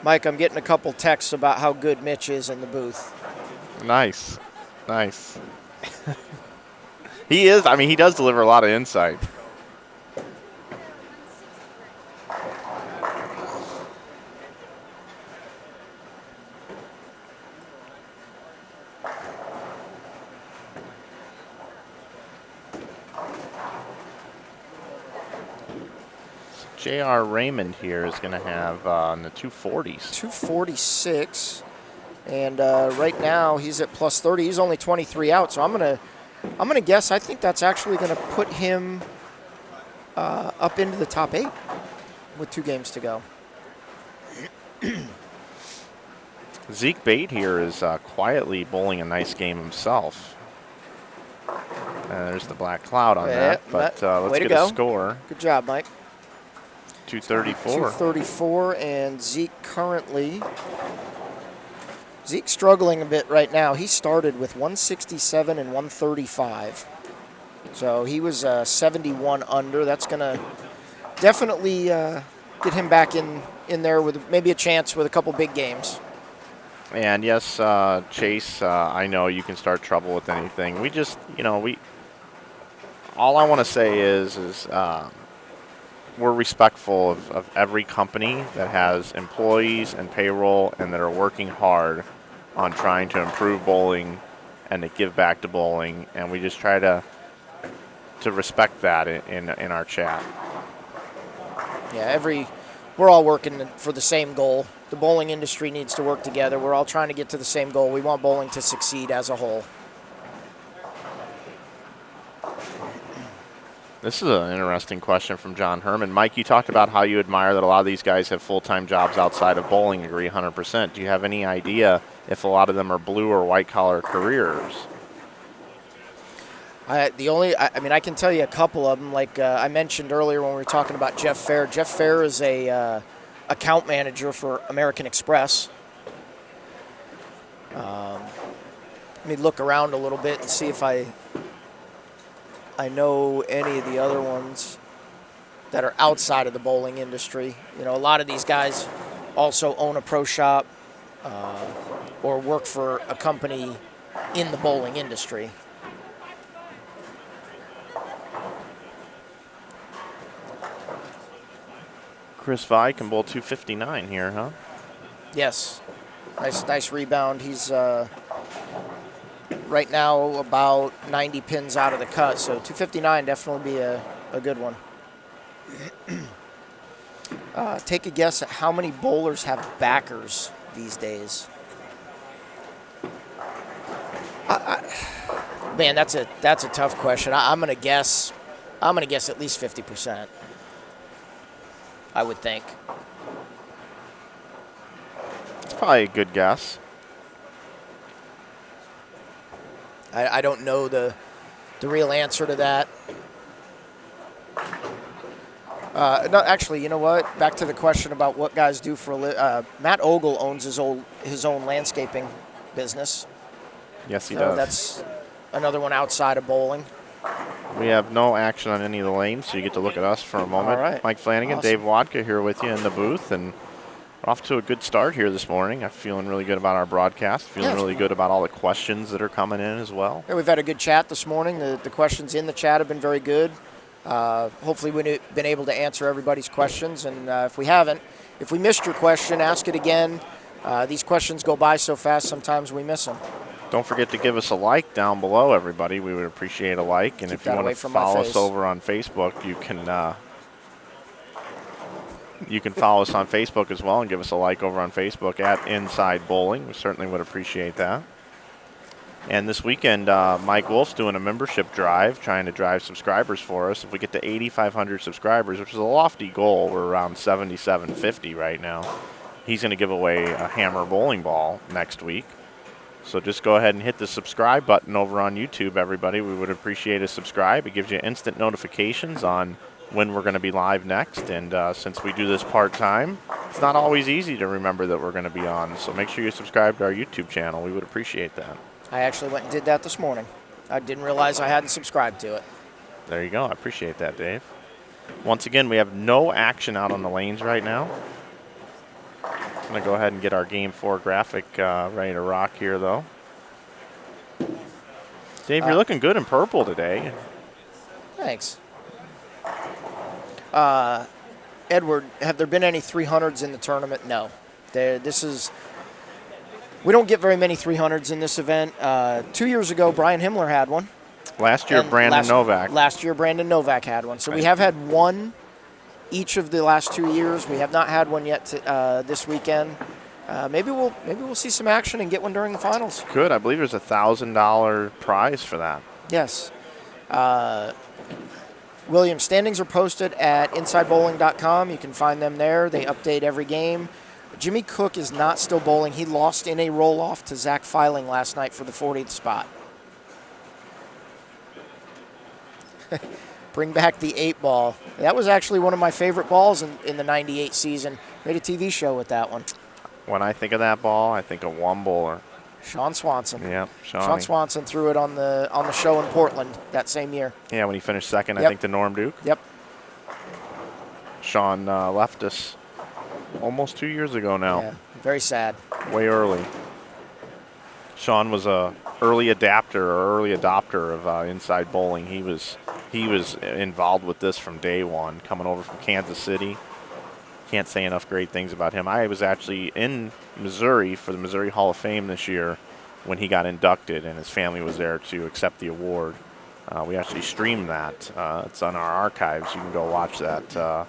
Mike, I'm getting a couple texts about how good Mitch is in the booth. Nice. He is. I mean, he does deliver a lot of insight. J.R. Raymond here is going to have in the 240s. 246, and right now he's at plus 30. He's only 23 out, so I'm gonna guess. I think that's actually going to put him up into the top 8 with 2 games to go. Zeke Bate here is quietly bowling a nice game himself. There's the black cloud on that, but let's get a score. Good job, Mike. 234. 234, and Zeke's struggling a bit right now. He started with 167 and 135. So he was 71 under. That's going to definitely get him back in there with maybe a chance with a couple big games. And yes, Chase, I know you can start trouble with anything. We just, all I want to say is we're respectful of every company that has employees and payroll and that are working hard on trying to improve bowling and to give back to bowling, and we just try to respect that in our chat. Yeah, we're all working for the same goal. The bowling industry needs to work together. We're all trying to get to the same goal. We want bowling to succeed as a whole. This is an interesting question from John Herman. Mike, you talked about how you admire that a lot of these guys have full-time jobs outside of bowling. Agree 100%. Do you have any idea if a lot of them are blue or white-collar careers? I can tell you a couple of them. Like I mentioned earlier when we were talking about Jeff Fair. Jeff Fair is a account manager for American Express. Let me look around a little bit and see if I know any of the other ones that are outside of the bowling industry. A lot of these guys also own a pro shop or work for a company in the bowling industry. Chris Vi can bowl 259 here, huh? Yes. Nice rebound. He's right now about 90 pins out of the cut, so 259 definitely be a good one. Take a guess at how many bowlers have backers these days. Man, that's a tough question. I'm gonna guess at least 50%. I would think. It's probably a good guess. I don't know the real answer to that. No, actually, you know what? Back to the question about what guys do for a living. Matt Ogle owns his own landscaping business. Yes, he does. That's another one outside of bowling. We have no action on any of the lanes, so you get to look at us for a moment. All right. Mike Flanagan, Awesome. Dave Wodka here with you in the booth, and we're off to a good start here this morning. I'm feeling really good about our broadcast, feeling really good about all the questions that are coming in as well. Yeah, we've had a good chat this morning. The questions in the chat have been very good. Hopefully we've been able to answer everybody's questions, and if we missed your question, ask it again. These questions go by so fast, sometimes we miss them. Don't forget to give us a like down below, everybody. We would appreciate a like. And Keep if you that want away to from my follow us face. over on Facebook, you can follow us on Facebook as well and give us a like over on Facebook at Inside Bowling. We certainly would appreciate that. And this weekend, Mike Wolf's doing a membership drive, trying to drive subscribers for us. If we get to 8,500 subscribers, which is a lofty goal, we're around 7,750 right now. He's going to give away a hammer bowling ball next week. So just go ahead and hit the subscribe button over on YouTube, everybody. We would appreciate a subscribe. It gives you instant notifications on when we're going to be live next. And since we do this part-time, it's not always easy to remember that we're going to be on. So make sure you subscribe to our YouTube channel. We would appreciate that. I actually went and did that this morning. I didn't realize I hadn't subscribed to it. There you go. I appreciate that, Dave. Once again, we have no action out on the lanes right now. I'm going to go ahead and get our Game 4 graphic ready to rock here, though. Dave, you're looking good in purple today. Thanks. Edward, have there been any 300s in the tournament? No. We don't get very many 300s in this event. 2 years ago, Brian Himmler had one. Last year, Brandon Novak. Last year, Brandon Novak had one. So we have had one each of the last 2 years. We have not had one yet this weekend. Maybe we'll see some action and get one during the finals. Good. I believe there's a $1,000 prize for that. Yes. William, standings are posted at InsideBowling.com. You can find them there. They update every game. Jimmy Cook is not still bowling. He lost in a roll-off to Zach Filing last night for the 40th spot. Bring back the 8-ball. That was actually one of my favorite balls in the 98 season. Made a TV show with that one. When I think of that ball, I think of one bowler. Sean Swanson. Yep, Sean Swanson threw it on the show in Portland that same year. Yeah, when he finished second, Yep. I think, to Norm Duke. Yep. Sean left us almost 2 years ago now. Yeah, very sad. Way early. Sean was a early adopter of Inside Bowling. He was involved with this from day one, coming over from Kansas City. Can't say enough great things about him. I was actually in Missouri for the Missouri Hall of Fame this year when he got inducted, and his family was there to accept the award. We actually streamed that. It's on our archives. You can go watch that.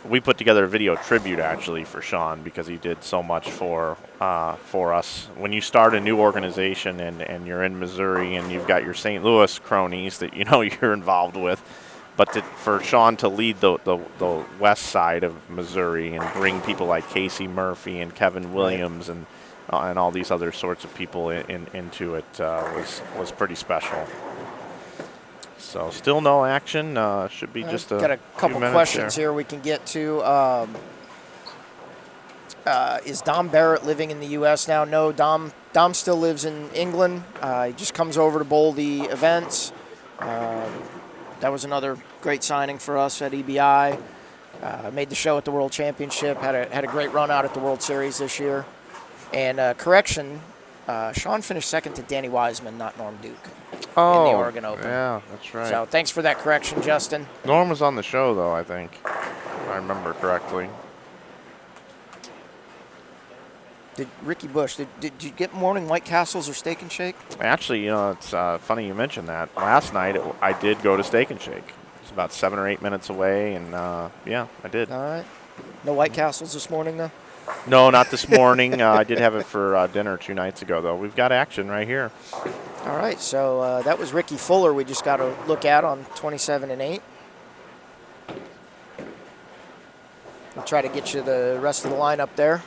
We put together a video tribute, actually, for Sean because he did so much for us. When you start a new organization and you're in Missouri and you've got your St. Louis cronies that you know you're involved with, but for Sean to lead the west side of Missouri and bring people like Casey Murphy and Kevin Williams and all these other sorts of people into it was pretty special. So still no action. Should be just got a couple questions here we can get to. Is Dom Barrett living in the U.S. now? No, Dom still lives in England. He just comes over to bowl the events. That was another great signing for us at EBI. Made the show at the World Championship. Had a great run out at the World Series this year. And correction, Sean finished second to Danny Wiseman, not Norm Duke, in the Oregon Open. Yeah, that's right. So thanks for that correction, Justin. Norm was on the show, though, I think, if I remember correctly. Ricky Bush, did you get morning White Castles or Steak and Shake? Actually, it's funny you mentioned that. Last night, I did go to Steak and Shake. It's about 7 or 8 minutes away, and yeah, I did. All right. No White Castles this morning, though? No, not this morning. I did have it for dinner 2 nights ago, though. We've got action right here. All right, so that was Ricky Fuller we just got to look at on 27 and 8. We'll try to get you the rest of the lineup there.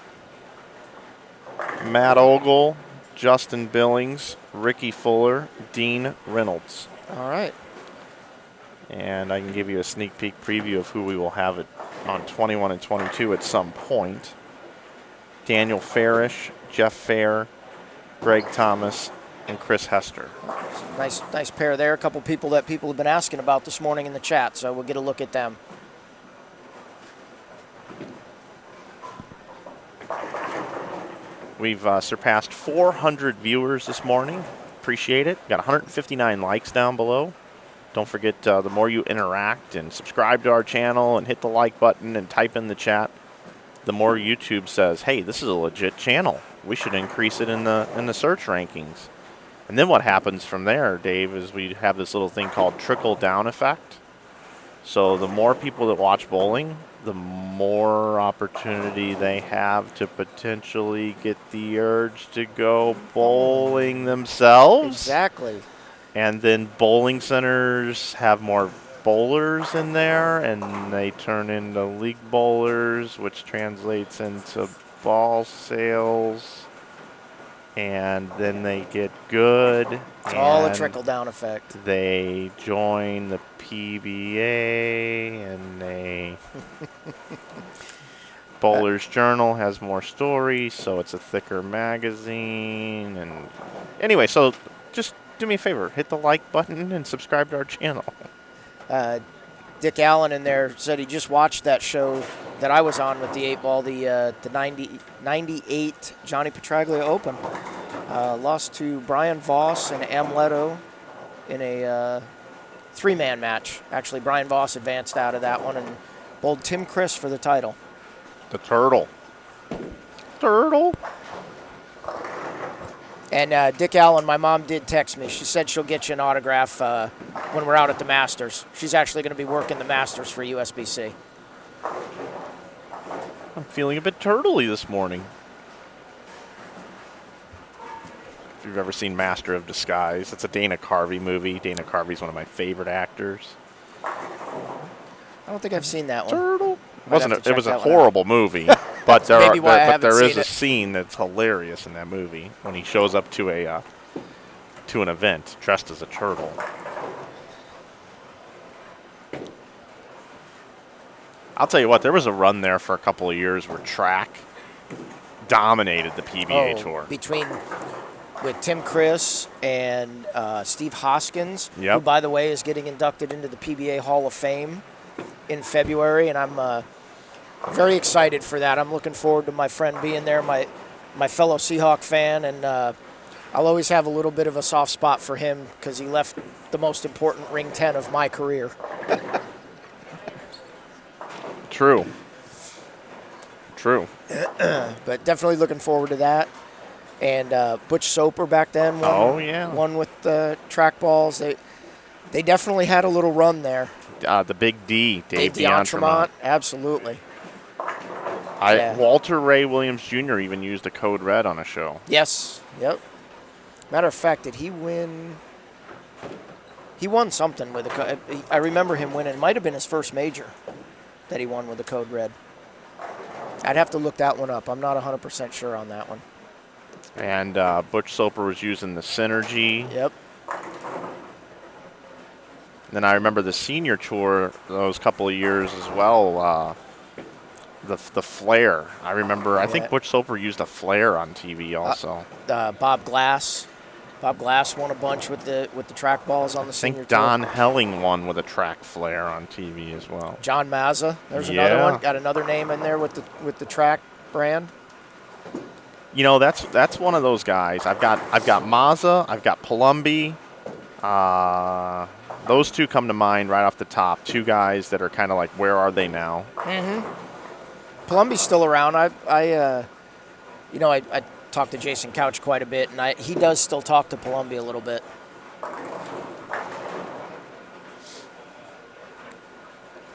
Matt Ogle, Justin Billings, Ricky Fuller, Dean Reynolds. All right. And I can give you a sneak peek preview of who we will have it on 21 and 22 at some point. Daniel Farish, Jeff Fair, Greg Thomas, and Chris Hester. Nice pair there. A couple people that people have been asking about this morning in the chat, so we'll get a look at them. We've surpassed 400 viewers this morning. Appreciate it. Got 159 likes down below. Don't forget, the more you interact and subscribe to our channel and hit the like button and type in the chat, the more YouTube says, hey, this is a legit channel. we should increase it in the search rankings. And then what happens from there, Dave, is we have this little thing called trickle-down effect. So the more people that watch bowling, the more opportunity they have to potentially get the urge to go bowling themselves. Exactly. And then bowling centers have more bowlers in there, and they turn into league bowlers, which translates into ball sales. And then they get good. It's all a trickle-down effect. They join the PBA, and they Bowler's Journal has more stories, so it's a thicker magazine. And anyway, so just do me a favor, hit the like button and subscribe to our channel. Dick Allen in there said he just watched that show that I was on with the 8-ball, the 98 Johnny Petraglia Open. Lost to Brian Voss and Amleto in a 3-man match. Actually, Brian Voss advanced out of that one and bowled Tim Chris for the title. The Turtle. Turtle. And Dick Allen, my mom did text me. She said she'll get you an autograph when we're out at the Masters. She's actually going to be working the Masters for USBC. I'm feeling a bit turtley this morning. If you've ever seen Master of Disguise, it's a Dana Carvey movie. Dana Carvey's one of my favorite actors. I don't think I've seen that one. Turtle. Might It was a horrible movie, but there is a it. scene that's hilarious in that movie when he shows up to an event dressed as a turtle. I'll tell you what, there was a run there for a couple of years where track dominated the PBA tour. With Tim Chris and Steve Hoskins, Yep. who, by the way, is getting inducted into the PBA Hall of Fame in February, and I'm very excited for that. I'm looking forward to my friend being there, my fellow Seahawk fan, and I'll always have a little bit of a soft spot for him because he left the most important ring 10 of my career. True. But definitely looking forward to that. And Butch Soper back then won with the track balls. They definitely had a little run there. The Big D, Dave D'Entremont, absolutely. Walter Ray Williams Jr. even used a code red on a show. Yes, yep. Matter of fact, did he win? He won something with a code. I remember him winning. It might have been his first major that he won with the code red. I'd have to look that one up. I'm not 100% sure on that one. And Butch Soper was using the Synergy. Yep. Then I remember the senior tour those couple of years as well. The flare. I remember. I think Butch Soper used a flare on TV also. Bob Glass. Bob Glass won a bunch with the track balls on the senior tour. I think Don Helling won with a track flare on TV as well. John Mazza. There's another one. Got another name in there with the track brand. You know, that's one of those guys. I've got Mazza. I've got Palumbi. Those two come to mind right off the top. Two guys that are kind of like, where are they now? Mm-hmm. Palumbi's still around. I talked to Jason Couch quite a bit, and he does still talk to Palumbi a little bit.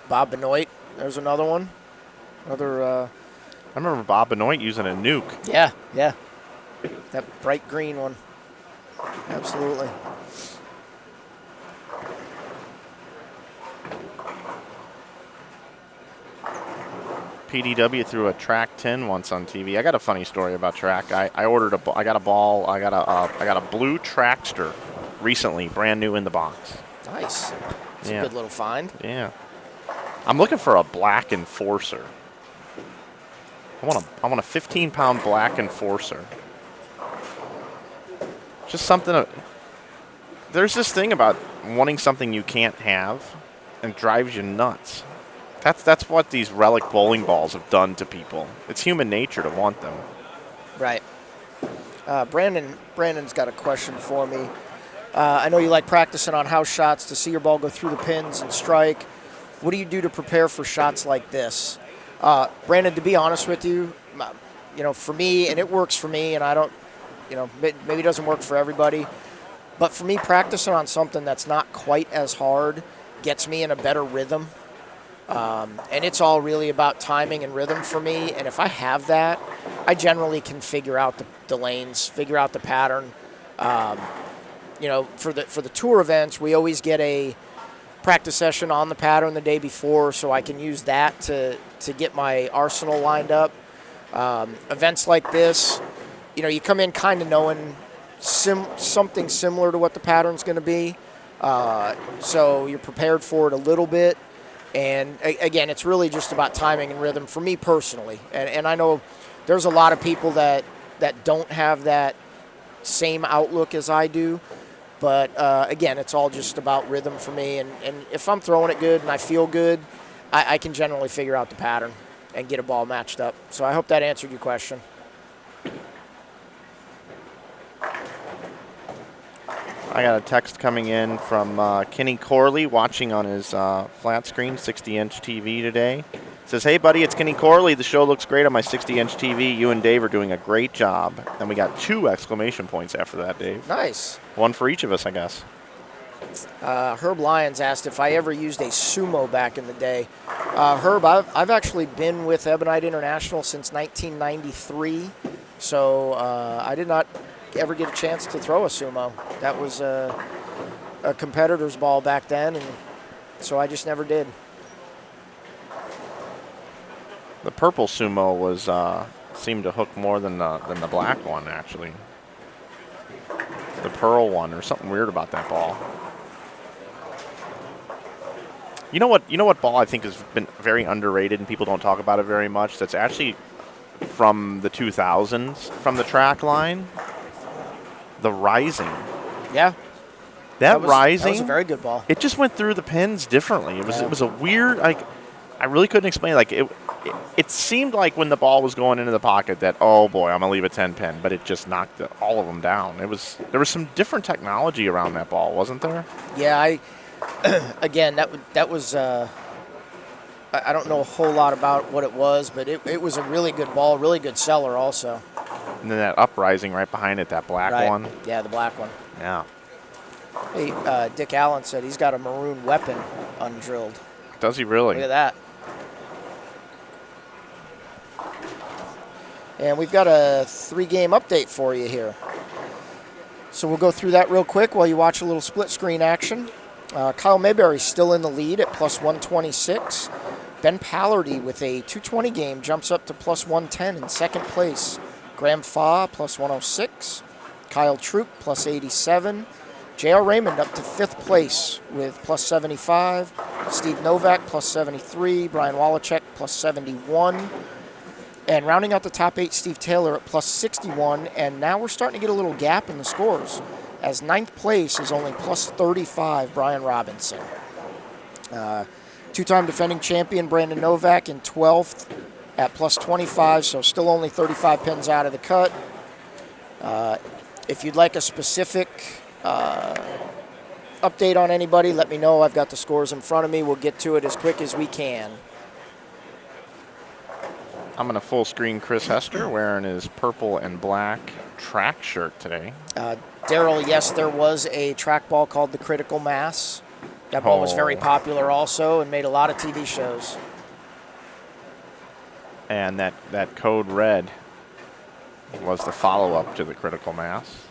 Bob Benoit, there's another one. I remember Bob Benoit using a nuke. Yeah. That bright green one. Absolutely. PDW threw a track 10 once on TV. I got a funny story about track. I got a blue Trackster recently, brand new in the box. Nice. It's a good little find. Yeah. I'm looking for a black Enforcer. I want a 15-pound black Enforcer. Just something. There's this thing about wanting something you can't have, and it drives you nuts. That's what these relic bowling balls have done to people. It's human nature to want them. Right. Brandon's got a question for me. I know you like practicing on house shots to see your ball go through the pins and strike. What do you do to prepare for shots like this? Brandon, to be honest with you, for me, and it works for me, and I don't, maybe it doesn't work for everybody, but for me, practicing on something that's not quite as hard gets me in a better rhythm. And it's all really about timing and rhythm for me. And if I have that, I generally can figure out the lanes, figure out the pattern. For the tour events, we always get a practice session on the pattern the day before, so I can use that to get my arsenal lined up. Events like this, you come in kind of knowing something similar to what the pattern's going to be, so you're prepared for it a little bit. And again, it's really just about timing and rhythm for me personally. And I know there's a lot of people that don't have that same outlook as I do. But again, it's all just about rhythm for me. And if I'm throwing it good and I feel good, I can generally figure out the pattern and get a ball matched up. So I hope that answered your question. I got a text coming in from Kenny Corley, watching on his flat screen 60-inch TV today. Says, hey, buddy, it's Kenny Corley. The show looks great on my 60-inch TV. You and Dave are doing a great job. And we got 2 exclamation points after that, Dave. Nice. One for each of us, I guess. Herb Lyons asked if I ever used a sumo back in the day. Herb, I've actually been with Ebonite International since 1993. So I did not ever get a chance to throw a sumo. That was a competitor's ball back then, and so I just never did. The purple sumo was seemed to hook more than the black one, actually. The pearl one. There's something weird about that ball. You know what ball I think has been very underrated and people don't talk about it very much? That's actually from the 2000s, from the track line. The Rising. Yeah. That Rising. That was a very good ball. It just went through the pins differently. It was a weird, I really couldn't explain it. It seemed like when the ball was going into the pocket that, oh boy, I'm gonna leave a 10 pin, but it just knocked all of them down. There was some different technology around that ball, wasn't there? Yeah, again, that was I don't know a whole lot about what it was, but it was a really good ball, really good seller also. And then that uprising right behind it, that black one. Yeah, the black one. Yeah. Hey, Dick Allen said he's got a maroon weapon undrilled. Does he really? Look at that. And we've got a 3-game update for you here. So we'll go through that real quick while you watch a little split screen action. Kyle Mayberry's still in the lead at plus 126. Ben Pallardy with a 220 game jumps up to plus 110 in second place. Graham Faw plus 106. Kyle Troop plus 87. J.R. Raymond up to 5th place with plus 75. Steve Novak plus 73. Brian Wallachek plus 71. And rounding out the top 8, Steve Taylor at plus 61. And now we're starting to get a little gap in the scores, as 9th place is only plus 35, Brian Robinson. Two-time defending champion Brandon Novak in 12th at plus 25, so still only 35 pins out of the cut. If you'd like a specific update on anybody, let me know. I've got the scores in front of me. We'll get to it as quick as we can. I'm going to full screen Chris Hester wearing his purple and black track shirt today. Daryl, yes, there was a track ball called the Critical Mass. That ball was very popular also and made a lot of TV shows. And that code red was the follow-up to the Critical Mass.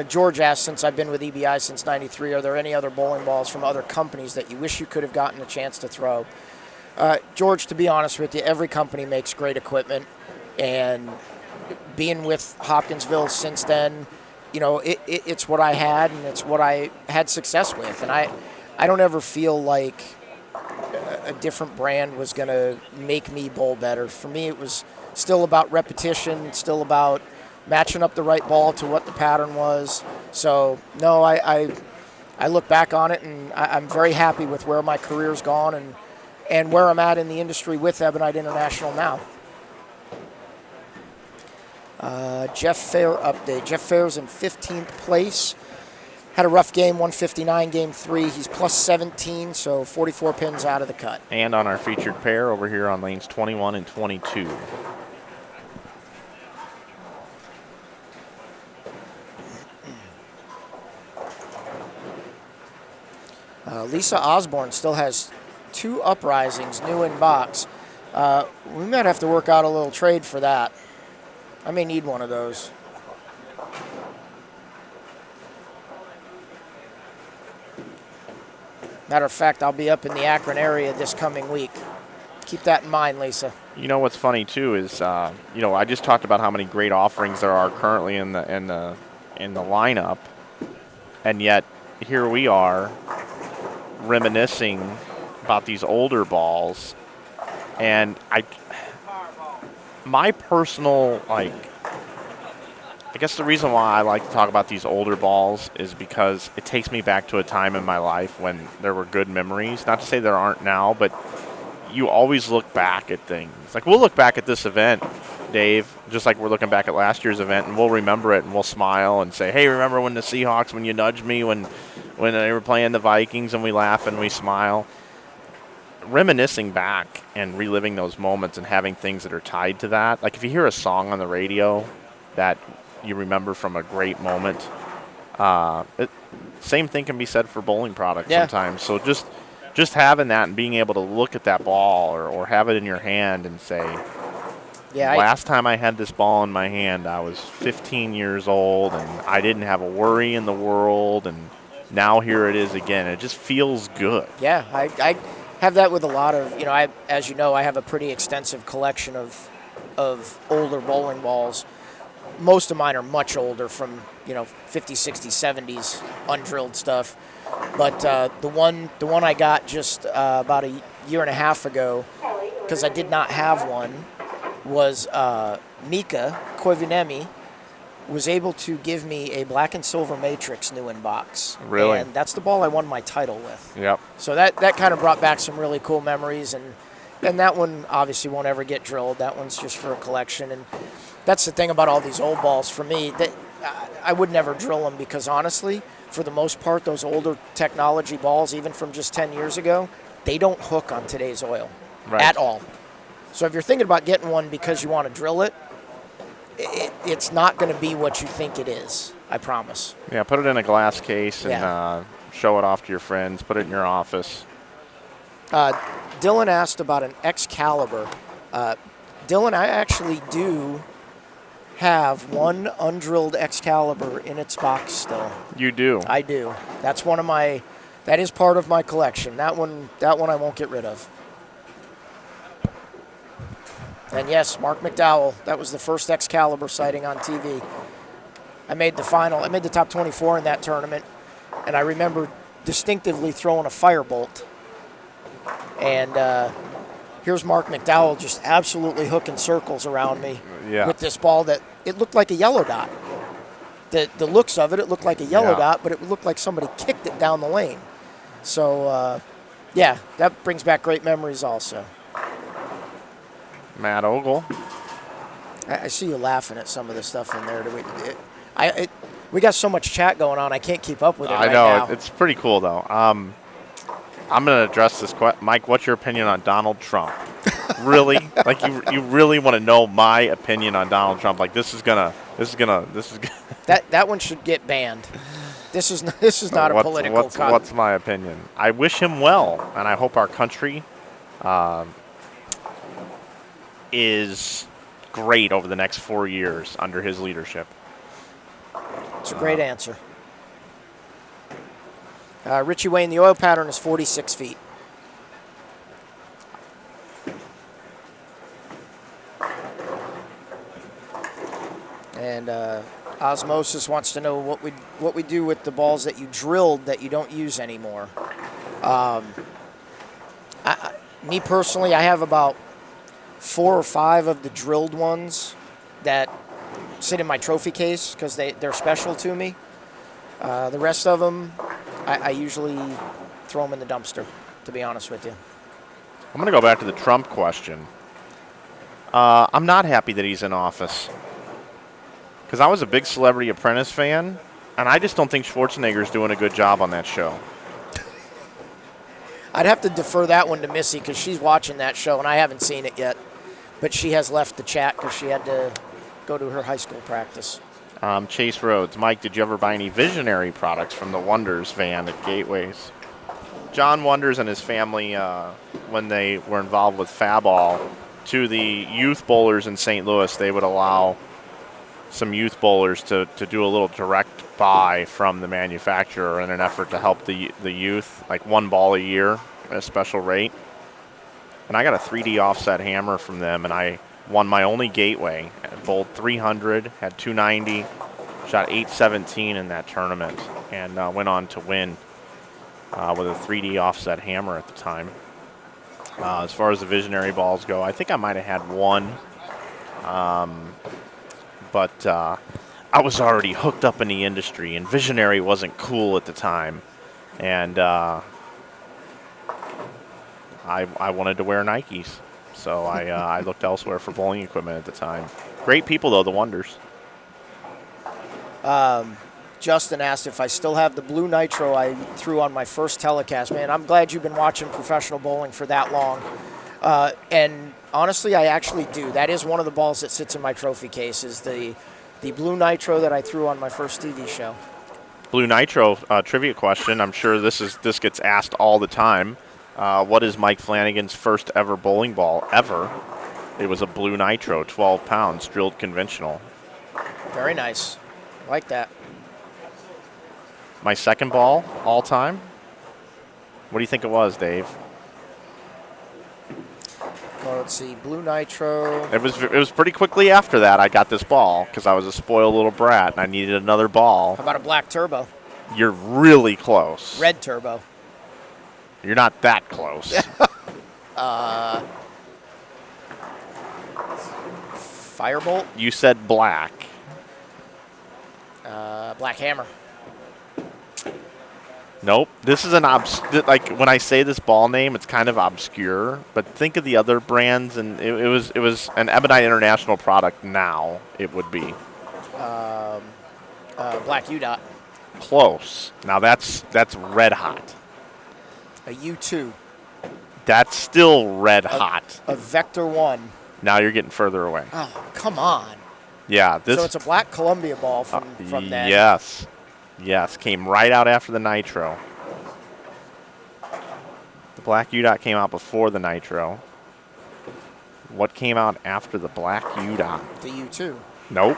George asked, since I've been with EBI since '93, are there any other bowling balls from other companies that you wish you could have gotten a chance to throw? George, to be honest with you, every company makes great equipment, and being with Hopkinsville since then, it's what I had, and it's what I had success with. And I don't ever feel like a different brand was going to make me bowl better. For me, it was still about repetition, still about matching up the right ball to what the pattern was. So, no, I look back on it, and I'm very happy with where my career's gone and where I'm at in the industry with Ebonite International now. Jeff Fair update. Jeff Fair's in 15th place. Had a rough game, 159, game 3. He's plus 17, so 44 pins out of the cut. And on our featured pair over here on lanes 21 and 22. Lisa Osborne still has 2 uprisings new in box. We might have to work out a little trade for that. I may need one of those. Matter of fact, I'll be up in the Akron area this coming week. Keep that in mind, Lisa. You know what's funny too is I just talked about how many great offerings there are currently in the lineup, and yet here we are reminiscing about these older balls, and my personal I guess the reason why I like to talk about these older balls is because it takes me back to a time in my life when there were good memories. Not to say there aren't now, but you always look back at things. Like, we'll look back at this event, Dave, just like we're looking back at last year's event, and we'll remember it, and we'll smile and say, hey, remember when the Seahawks, when you nudged me when they were playing the Vikings, and we laugh and we smile. Reminiscing back and reliving those moments and having things that are tied to that. Like, if you hear a song on the radio that you remember from a great moment, same thing can be said for bowling products sometimes. So just having that and being able to look at that ball or have it in your hand and say, last time I had this ball in my hand, I was 15 years old and I didn't have a worry in the world, and now here it is again. It just feels good. Yeah, I have that with a lot of, as you know, I have a pretty extensive collection of older bowling balls. Most of mine are much older, from 50s, 60s, 70s, undrilled stuff. But the one I got just about a year and a half ago, because I did not have one, was Mika Koivunemi was able to give me a black and silver matrix new in box. Really? And that's the ball I won my title with. Yep. So that kind of brought back some really cool memories, and that one obviously won't ever get drilled. That one's just for a collection. And that's the thing about all these old balls for me, that I would never drill them, because honestly, for the most part, those older technology balls, even from just 10 years ago, they don't hook on today's oil at all. So if you're thinking about getting one because you want to drill it, it's not going to be what you think it is, I promise. Yeah, put it in a glass case and show it off to your friends. Put it in your office. Dylan asked about an Excalibur. Dylan, I actually do have one undrilled Excalibur in its box still. You do? I do. That's that is part of my collection. That one I won't get rid of. And yes, Mark McDowell, that was the first Excalibur sighting on TV. I made the top 24 in that tournament, and I remember distinctively throwing a firebolt. And here's Mark McDowell just absolutely hooking circles around me with this ball that it looked like a yellow dot. The looks of it looked like a yellow dot, but it looked like somebody kicked it down the lane. So, that brings back great memories also. Matt Ogle. I see you laughing at some of the stuff in there. We got so much chat going on, I can't keep up with it right now. I know. It's pretty cool, though. I'm going to address this question. Mike, what's your opinion on Donald Trump? Really? Like, you really want to know my opinion on Donald Trump? Like, this is gonna. That one should get banned. This is not a political. What's my opinion? I wish him well, and I hope our country is great over the next 4 years under his leadership. It's a great answer. Richie Wayne, the oil pattern is 46 feet. And Osmosis wants to know what we do with the balls that you drilled that you don't use anymore. Me personally, I have about 4 or 5 of the drilled ones that sit in my trophy case because they're special to me. The rest of them, I usually throw them in the dumpster, to be honest with you. I'm going to go back to the Trump question. I'm not happy that he's in office, because I was a big Celebrity Apprentice fan, and I just don't think Schwarzenegger's doing a good job on that show. I'd have to defer that one to Missy, because she's watching that show, and I haven't seen it yet. But she has left the chat because she had to go to her high school practice. Chase Rhodes. Mike, did you ever buy any Visionary products from the Wonders van at Gateways? John Wonders and his family, when they were involved with Faball, to the youth bowlers in St. Louis, they would allow some youth bowlers to do a little direct buy from the manufacturer in an effort to help the youth, like 1 ball a year at a special rate. And I got a 3D offset hammer from them, and I won my only gateway. I bowled 300, had 290, shot 817 in that tournament, and went on to win with a 3D offset hammer at the time. As far as the visionary balls go, I think I might have had one, but I was already hooked up in the industry, and visionary wasn't cool at the time, and I wanted to wear Nikes, so I looked elsewhere for bowling equipment at the time. Great people, though, the Wonders. Justin asked if I still have the blue nitro I threw on my first telecast. Man, I'm glad you've been watching professional bowling for that long. And honestly, I actually do. That is one of the balls that sits in my trophy case, is the blue nitro that I threw on my first TV show. Blue nitro trivia question. I'm sure this gets asked all the time. What is Mike Flanagan's first ever bowling ball ever? It was a blue nitro, 12 pounds, drilled conventional. Very nice. Like that. My second ball all time? What do you think it was, Dave? Well, let's see. Blue nitro. It was pretty quickly after that I got this ball because I was a spoiled little brat and I needed another ball. How about a black turbo? You're really close. Red turbo. You're not that close. Firebolt. You said black. Black hammer. Nope. This is like when I say this ball name, it's kind of obscure. But think of the other brands, and it was an Ebonite International product. Now it would be Black U-Dot. close. Now that's red hot. A U2. That's still red hot. A Vector 1. Now you're getting further away. Oh, come on. Yeah. So it's a black Columbia ball from that. Yes. Yes. Came right out after the nitro. The black U-Dot came out before the nitro. What came out after the black U-Dot? The U2. Nope.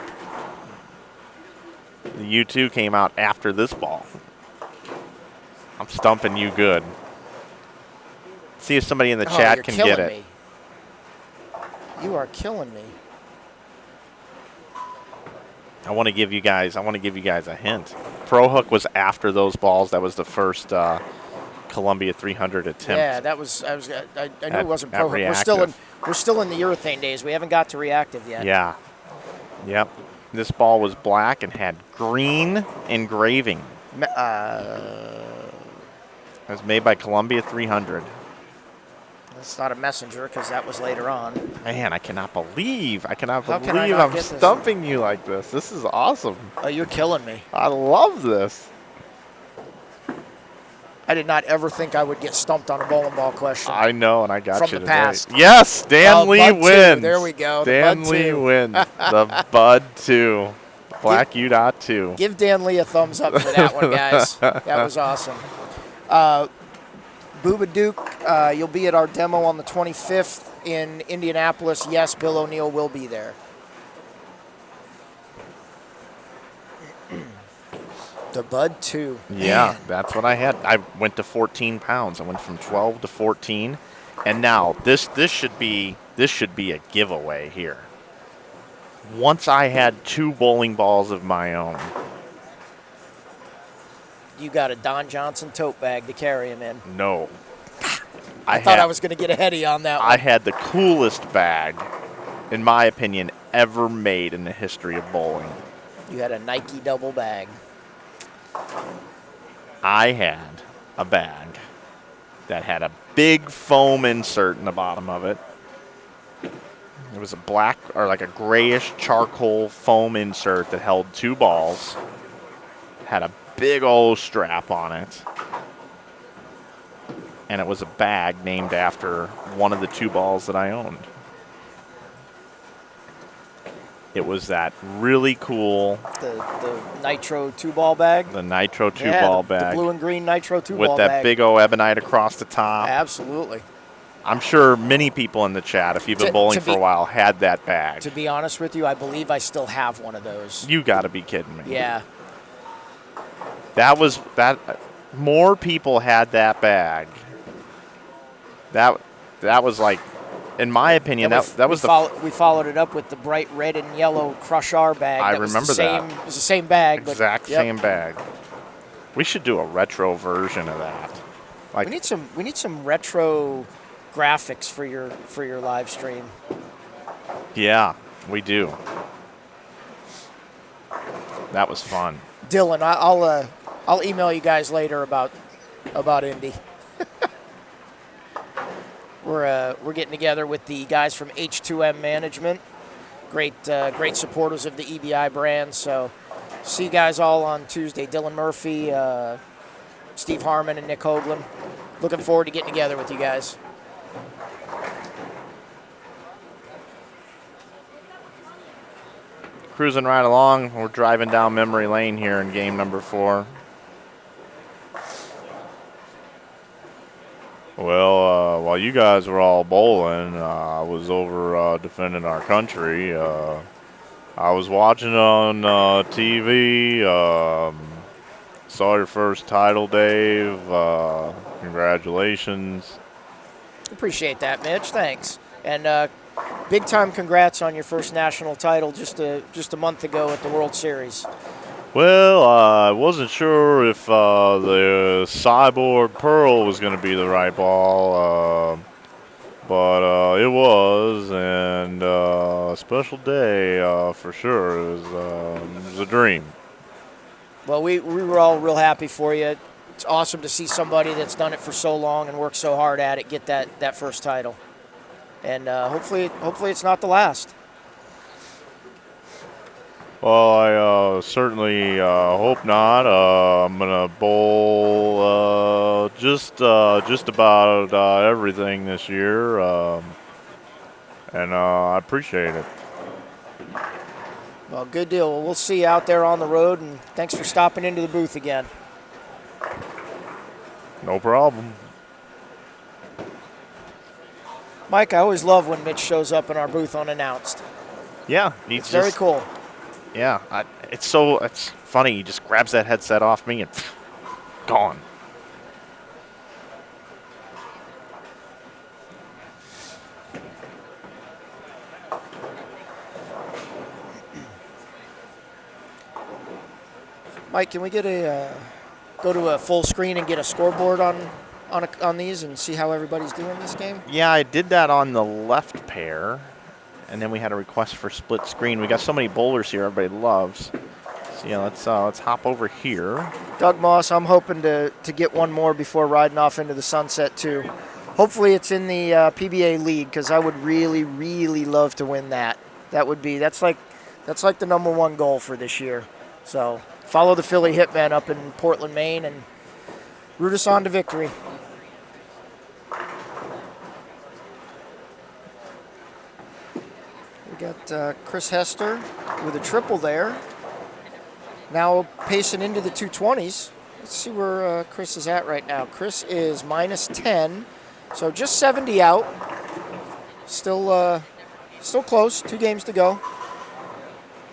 The U2 came out after this ball. I'm stumping you good. See if somebody in the chat can get it. Me. You are killing me. I want to give you guys a hint. Pro Hook was after those balls. That was the first Columbia 300 attempt. Yeah, that was. I knew it wasn't Pro Hook. We're still in the urethane days. We haven't got to reactive yet. Yeah. Yep. This ball was black and had green engraving. It was made by Columbia 300. It's not a messenger because that was later on. Man, I cannot believe not I'm get stumping you like this. This is awesome. Oh, you're killing me. I love this. I did not ever think I would get stumped on a bowling ball question. I know, and I got From you the today. past. Yes, Dan Lee Bud 2. wins. There we go. Dan Lee wins. The Bud 2. Black U-Dot 2. Give Dan Lee a thumbs up for that one, guys. That was awesome. Booba Duke, you'll be at our demo on the 25th in Indianapolis. Yes, Bill O'Neill will be there. The Bud 2. Yeah, Man. that's what I had. I went to 14 pounds. I went from 12 to 14. And now this should be a giveaway here. Once I had 2 bowling balls of my own. You got a Don Johnson tote bag to carry him in. No. I thought I was going to get ahead of you on that one. I had the coolest bag, in my opinion, ever made in the history of bowling. You had a Nike double bag. I had a bag that had a big foam insert in the bottom of it. It was a black or like a grayish charcoal foam insert that held 2 balls. Had a big old strap on it. And it was a bag named after one of the 2 balls that I owned. It was that really cool, The Nitro 2-ball bag. the Nitro 2 Yeah, ball the bag. blue and green Nitro 2-ball with bag. that big old ebonite across the top. Absolutely. I'm sure many people in the chat, if you've been bowling for a while, had that bag. To be honest with you, I believe I still have one of those. You got to be kidding me. Yeah. That was that. More people had that bag. That was like, in my opinion, we followed it up with the bright red and yellow Crush R bag. I remember that. It was the same bag. Exact same bag. We should do a retro version of that. Like we need some retro graphics for your live stream. Yeah, we do. That was fun. Dylan, I'll email you guys later about Indy. We're getting together with the guys from H2M Management. Great supporters of the EBI brand. So see you guys all on Tuesday. Dylan Murphy, Steve Harmon, and Nick Hoagland. Looking forward to getting together with you guys. Cruising right along. We're driving down memory lane here in game number 4. Well, while you guys were all bowling, I was over defending our country. I was watching on TV. Saw your first title, Dave. Congratulations. Appreciate that, Mitch. Thanks. And big time congrats on your first national title just a month ago at the World Series. Well, I wasn't sure if the Cyborg Pearl was going to be the right ball, but it was, and a special day for sure. It was a dream. Well, we were all real happy for you. It's awesome to see somebody that's done it for so long and worked so hard at it get that first title. And hopefully it's not the last. Well, I certainly hope not. I'm gonna bowl just about everything this year, and I appreciate it. Well, good deal. Well, we'll see you out there on the road, and thanks for stopping into the booth again. No problem. Mike, I always love when Mitch shows up in our booth unannounced. Yeah, it's very cool. Yeah, it's funny. He just grabs that headset off me and gone. Mike, can we get go to a full screen and get a scoreboard on these and see how everybody's doing this game? Yeah, I did that on the left pair, and then we had a request for split screen. We got so many bowlers here, everybody loves. So yeah, let's hop over here. Doug Moss, I'm hoping to get one more before riding off into the sunset too. Hopefully it's in the PBA league because I would really, really love to win that. That's like the #1 goal for this year. So follow the Philly Hitmen up in Portland, Maine, and root us on to victory. We got Chris Hester with a triple there. Now pacing into the 220s. Let's see where Chris is at right now. Chris is -10, so just 70 out. Still close. 2 games to go.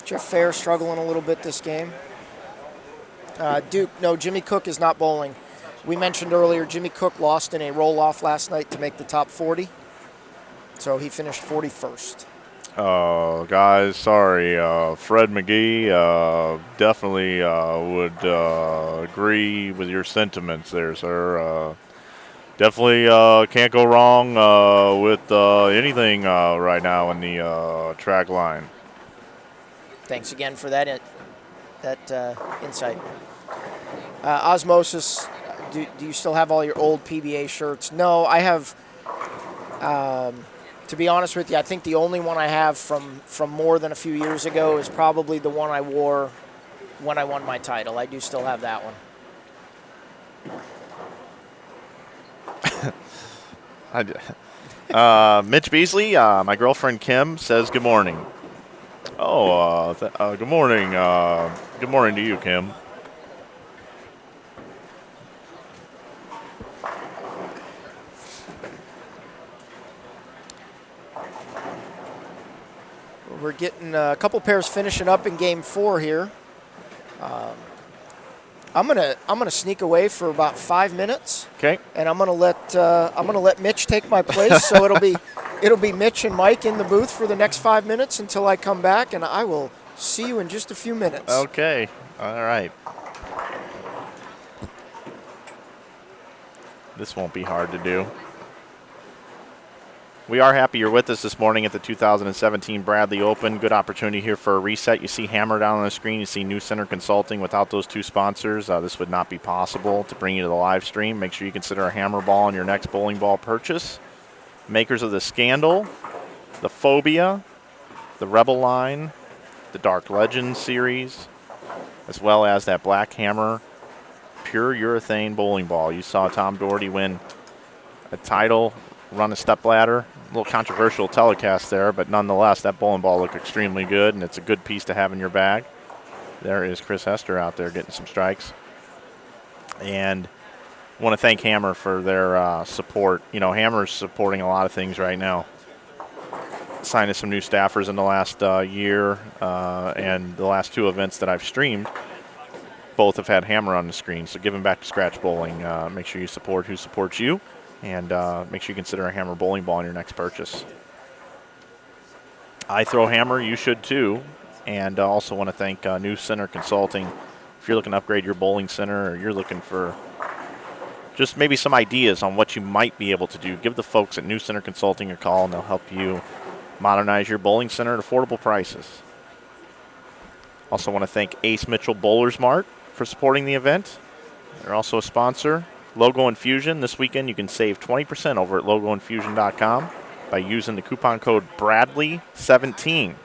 Jeff Fair struggling a little bit this game. Jimmy Cook is not bowling. We mentioned earlier Jimmy Cook lost in a roll-off last night to make the top 40. So he finished 41st. Guys, sorry. Fred McGee definitely would agree with your sentiments there, sir. Definitely can't go wrong with anything right now in the track line. Thanks again for that insight. Osmosis, do you still have all your old PBA shirts? No, I have. To be honest with you, I think the only one I have from more than a few years ago is probably the one I wore when I won my title. I do still have that one. Mitch Beasley, my girlfriend Kim, says good morning. Oh, good morning. Good morning to you, Kim. We're getting a couple pairs finishing up in game 4 here. I'm gonna sneak away for about 5 minutes. Okay. And I'm gonna let Mitch take my place. So it'll be Mitch and Mike in the booth for the next 5 minutes until I come back, and I will see you in just a few minutes. Okay. All right. This won't be hard to do. We are happy you're with us this morning at the 2017 Bradley Open. Good opportunity here for a reset. You see Hammer down on the screen. You see New Center Consulting. Without those two sponsors, this would not be possible to bring you to the live stream. Make sure you consider a Hammer ball in your next bowling ball purchase. Makers of the Scandal, the Phobia, the Rebel line, the Dark Legends series, as well as that Black Hammer pure urethane bowling ball. You saw Tom Doherty win a title, run a step ladder. A little controversial telecast there, but nonetheless, that bowling ball looked extremely good, and it's a good piece to have in your bag. There is Chris Hester out there getting some strikes. And I want to thank Hammer for their support. You know, Hammer's supporting a lot of things right now. Signed some new staffers in the last year, and the last 2 events that I've streamed, both have had Hammer on the screen. So giving back to Scratch Bowling. Make sure you support who supports you. And make sure you consider a Hammer bowling ball in your next purchase. I throw Hammer, you should too. And also want to thank New Center Consulting. If you're looking to upgrade your bowling center, or you're looking for just maybe some ideas on what you might be able to do, give the folks at New Center Consulting a call, and they'll help you modernize your bowling center at affordable prices. Also want to thank Ace Mitchell Bowlers Mart for supporting the event. They're also a sponsor. Logo Infusion. This weekend you can save 20% over at logoinfusion.com by using the coupon code BRADLEY17.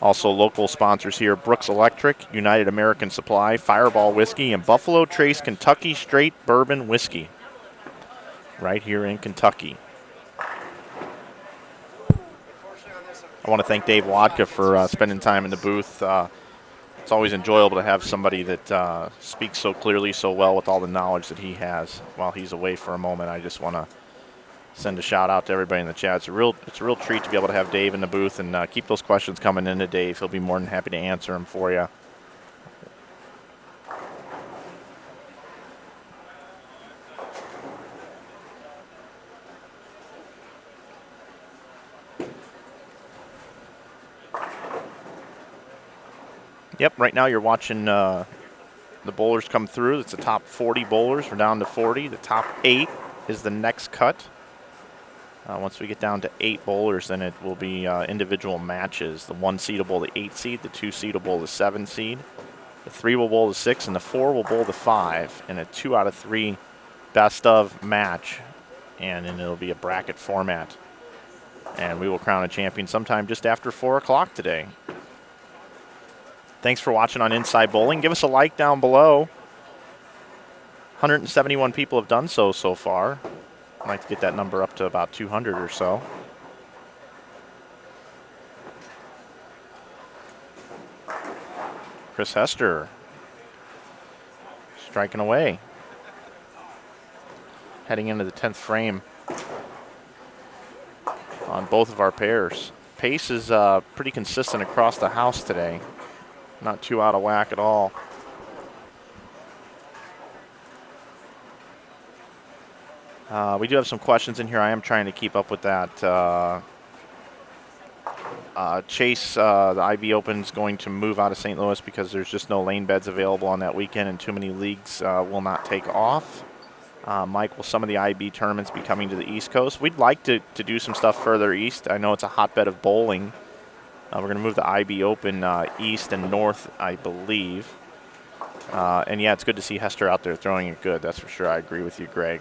Also local sponsors here, Brooks Electric, United American Supply, Fireball Whiskey, and Buffalo Trace Kentucky Straight Bourbon Whiskey. Right here in Kentucky. I want to thank Dave Wodka for spending time in the booth. It's always enjoyable to have somebody that speaks so clearly, so well with all the knowledge that he has while he's away for a moment. I just want to send a shout out to everybody in the chat. It's a real treat to be able to have Dave in the booth, and keep those questions coming in to Dave. He'll be more than happy to answer them for you. Yep, right now you're watching the bowlers come through. It's the top 40 bowlers. We're down to 40. The top 8 is the next cut. Once we get down to 8 bowlers, then it will be individual matches. The 1 seed will bowl the 8 seed, the 2 seed will bowl the 7 seed, the 3 will bowl the 6, and the 4 will bowl the 5, and a 2 out of 3 best of match. And then it'll be a bracket format. And we will crown a champion sometime just after 4 o'clock today. Thanks for watching on Inside Bowling. Give us a like down below. 171 people have done so far. I'd like to get that number up to about 200 or so. Chris Hester striking away. Heading into the 10th frame on both of our pairs. Pace is pretty consistent across the house today. Not too out of whack at all. We do have some questions in here. I am trying to keep up with that. Chase, the IB Open is going to move out of St. Louis because there's just no lane beds available on that weekend, and too many leagues will not take off. Mike, will some of the IB tournaments be coming to the East Coast? We'd like to do some stuff further east. I know it's a hotbed of bowling. We're going to move the IB Open east and north, I believe. And, yeah, it's good to see Hester out there throwing it good. That's for sure. I agree with you, Greg.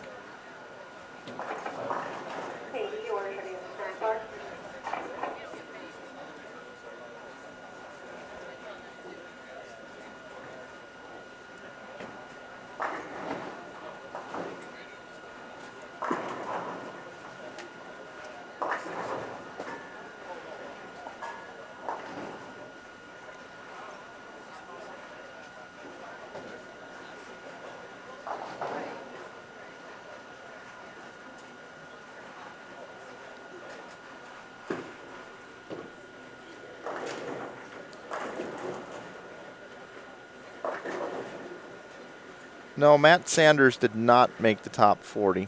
No, Matt Sanders did not make the top 40.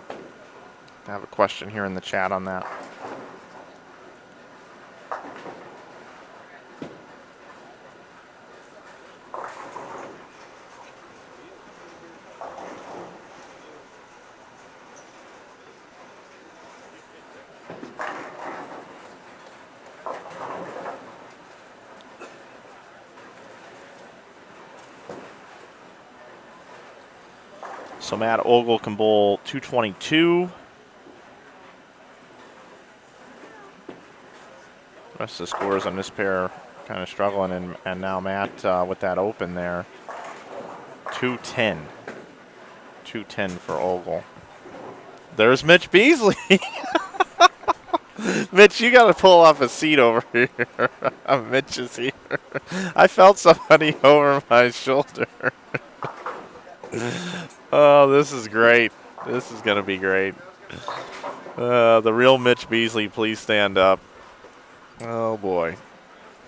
I have a question here in the chat on that. So Matt Ogle can bowl 222. Rest of the scores on this pair kind of struggling, and now Matt with that open there. 210. 210 for Ogle. There's Mitch Beasley. Mitch, you got to pull off a seat over here. Mitch is here. I felt somebody over my shoulder. Oh, this is great. This is going to be great. The real Mitch Beasley, please stand up. Oh, boy.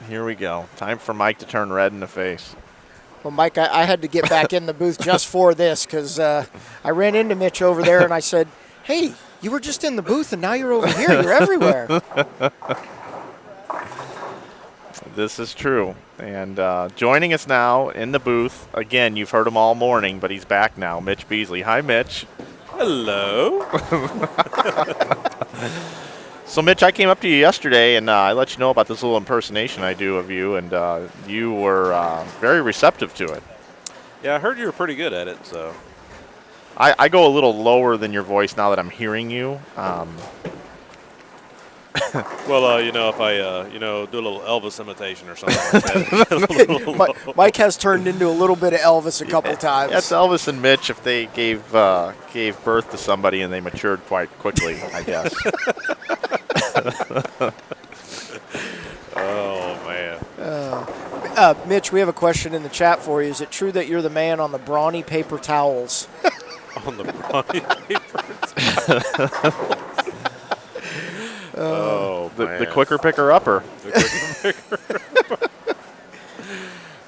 Here we go. Time for Mike to turn red in the face. Well, Mike, I had to get back in the booth just for this because I ran into Mitch over there and I said, hey, you were just in the booth and now you're over here. You're everywhere. This is true. And joining us now in the booth, again, you've heard him all morning, but he's back now, Mitch Beasley. Hi, Mitch. Hello. So, Mitch, I came up to you yesterday, and I let you know about this little impersonation I do of you, and you were very receptive to it. Yeah, I heard you were pretty good at it, so. I go a little lower than your voice now that I'm hearing you. Well, if I, do a little Elvis imitation or something like that. Mike has turned into a little bit of Elvis a couple times. That's Elvis and Mitch if they gave birth to somebody and they matured quite quickly, I guess. Oh, man. Mitch, we have a question in the chat for you. Is it true that you're the man on the brawny paper towels? On the brawny paper towels. Oh, man. The quicker picker upper.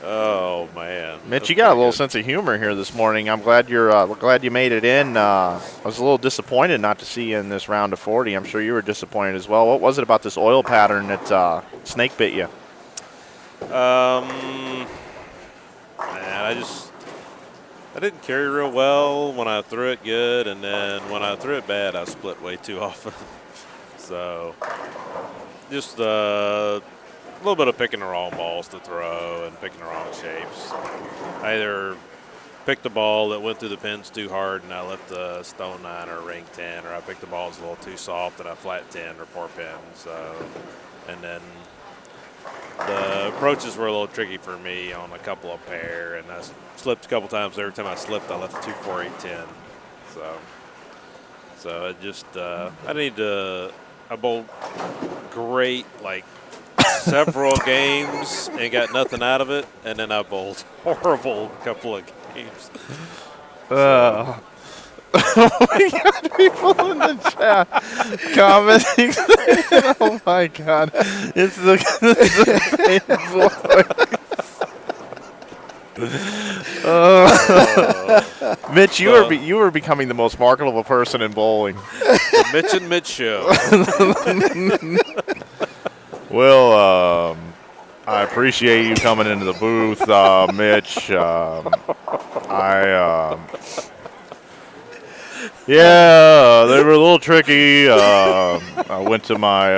Oh, man. Mitch, That's you got a little good. sense of humor here this morning. I'm glad glad you made it in. I was a little disappointed not to see you in this round of 40. I'm sure you were disappointed as well. What was it about this oil pattern that snake bit you? Man, I didn't carry real well when I threw it good, and then when I threw it bad, I split way too often. So, just a little bit of picking the wrong balls to throw and picking the wrong shapes. I either picked the ball that went through the pins too hard and I left the stone 9 or ring 10, or I picked the balls a little too soft and I flat 10 or 4 pins. So, and then the approaches were a little tricky for me on a couple of pair, and I slipped a couple times. Every time I slipped, I left 2, 4, 8, 10. So it just I bowled great like several games and got nothing out of it, and then I bowled horrible a couple of games. We got people in the chat commenting. Oh my God, it's the painful. Mitch, you were becoming the most marketable person in bowling. The Mitch and Mitch show. Well, I appreciate you coming into the booth, Mitch. Yeah, they were a little tricky. I went to my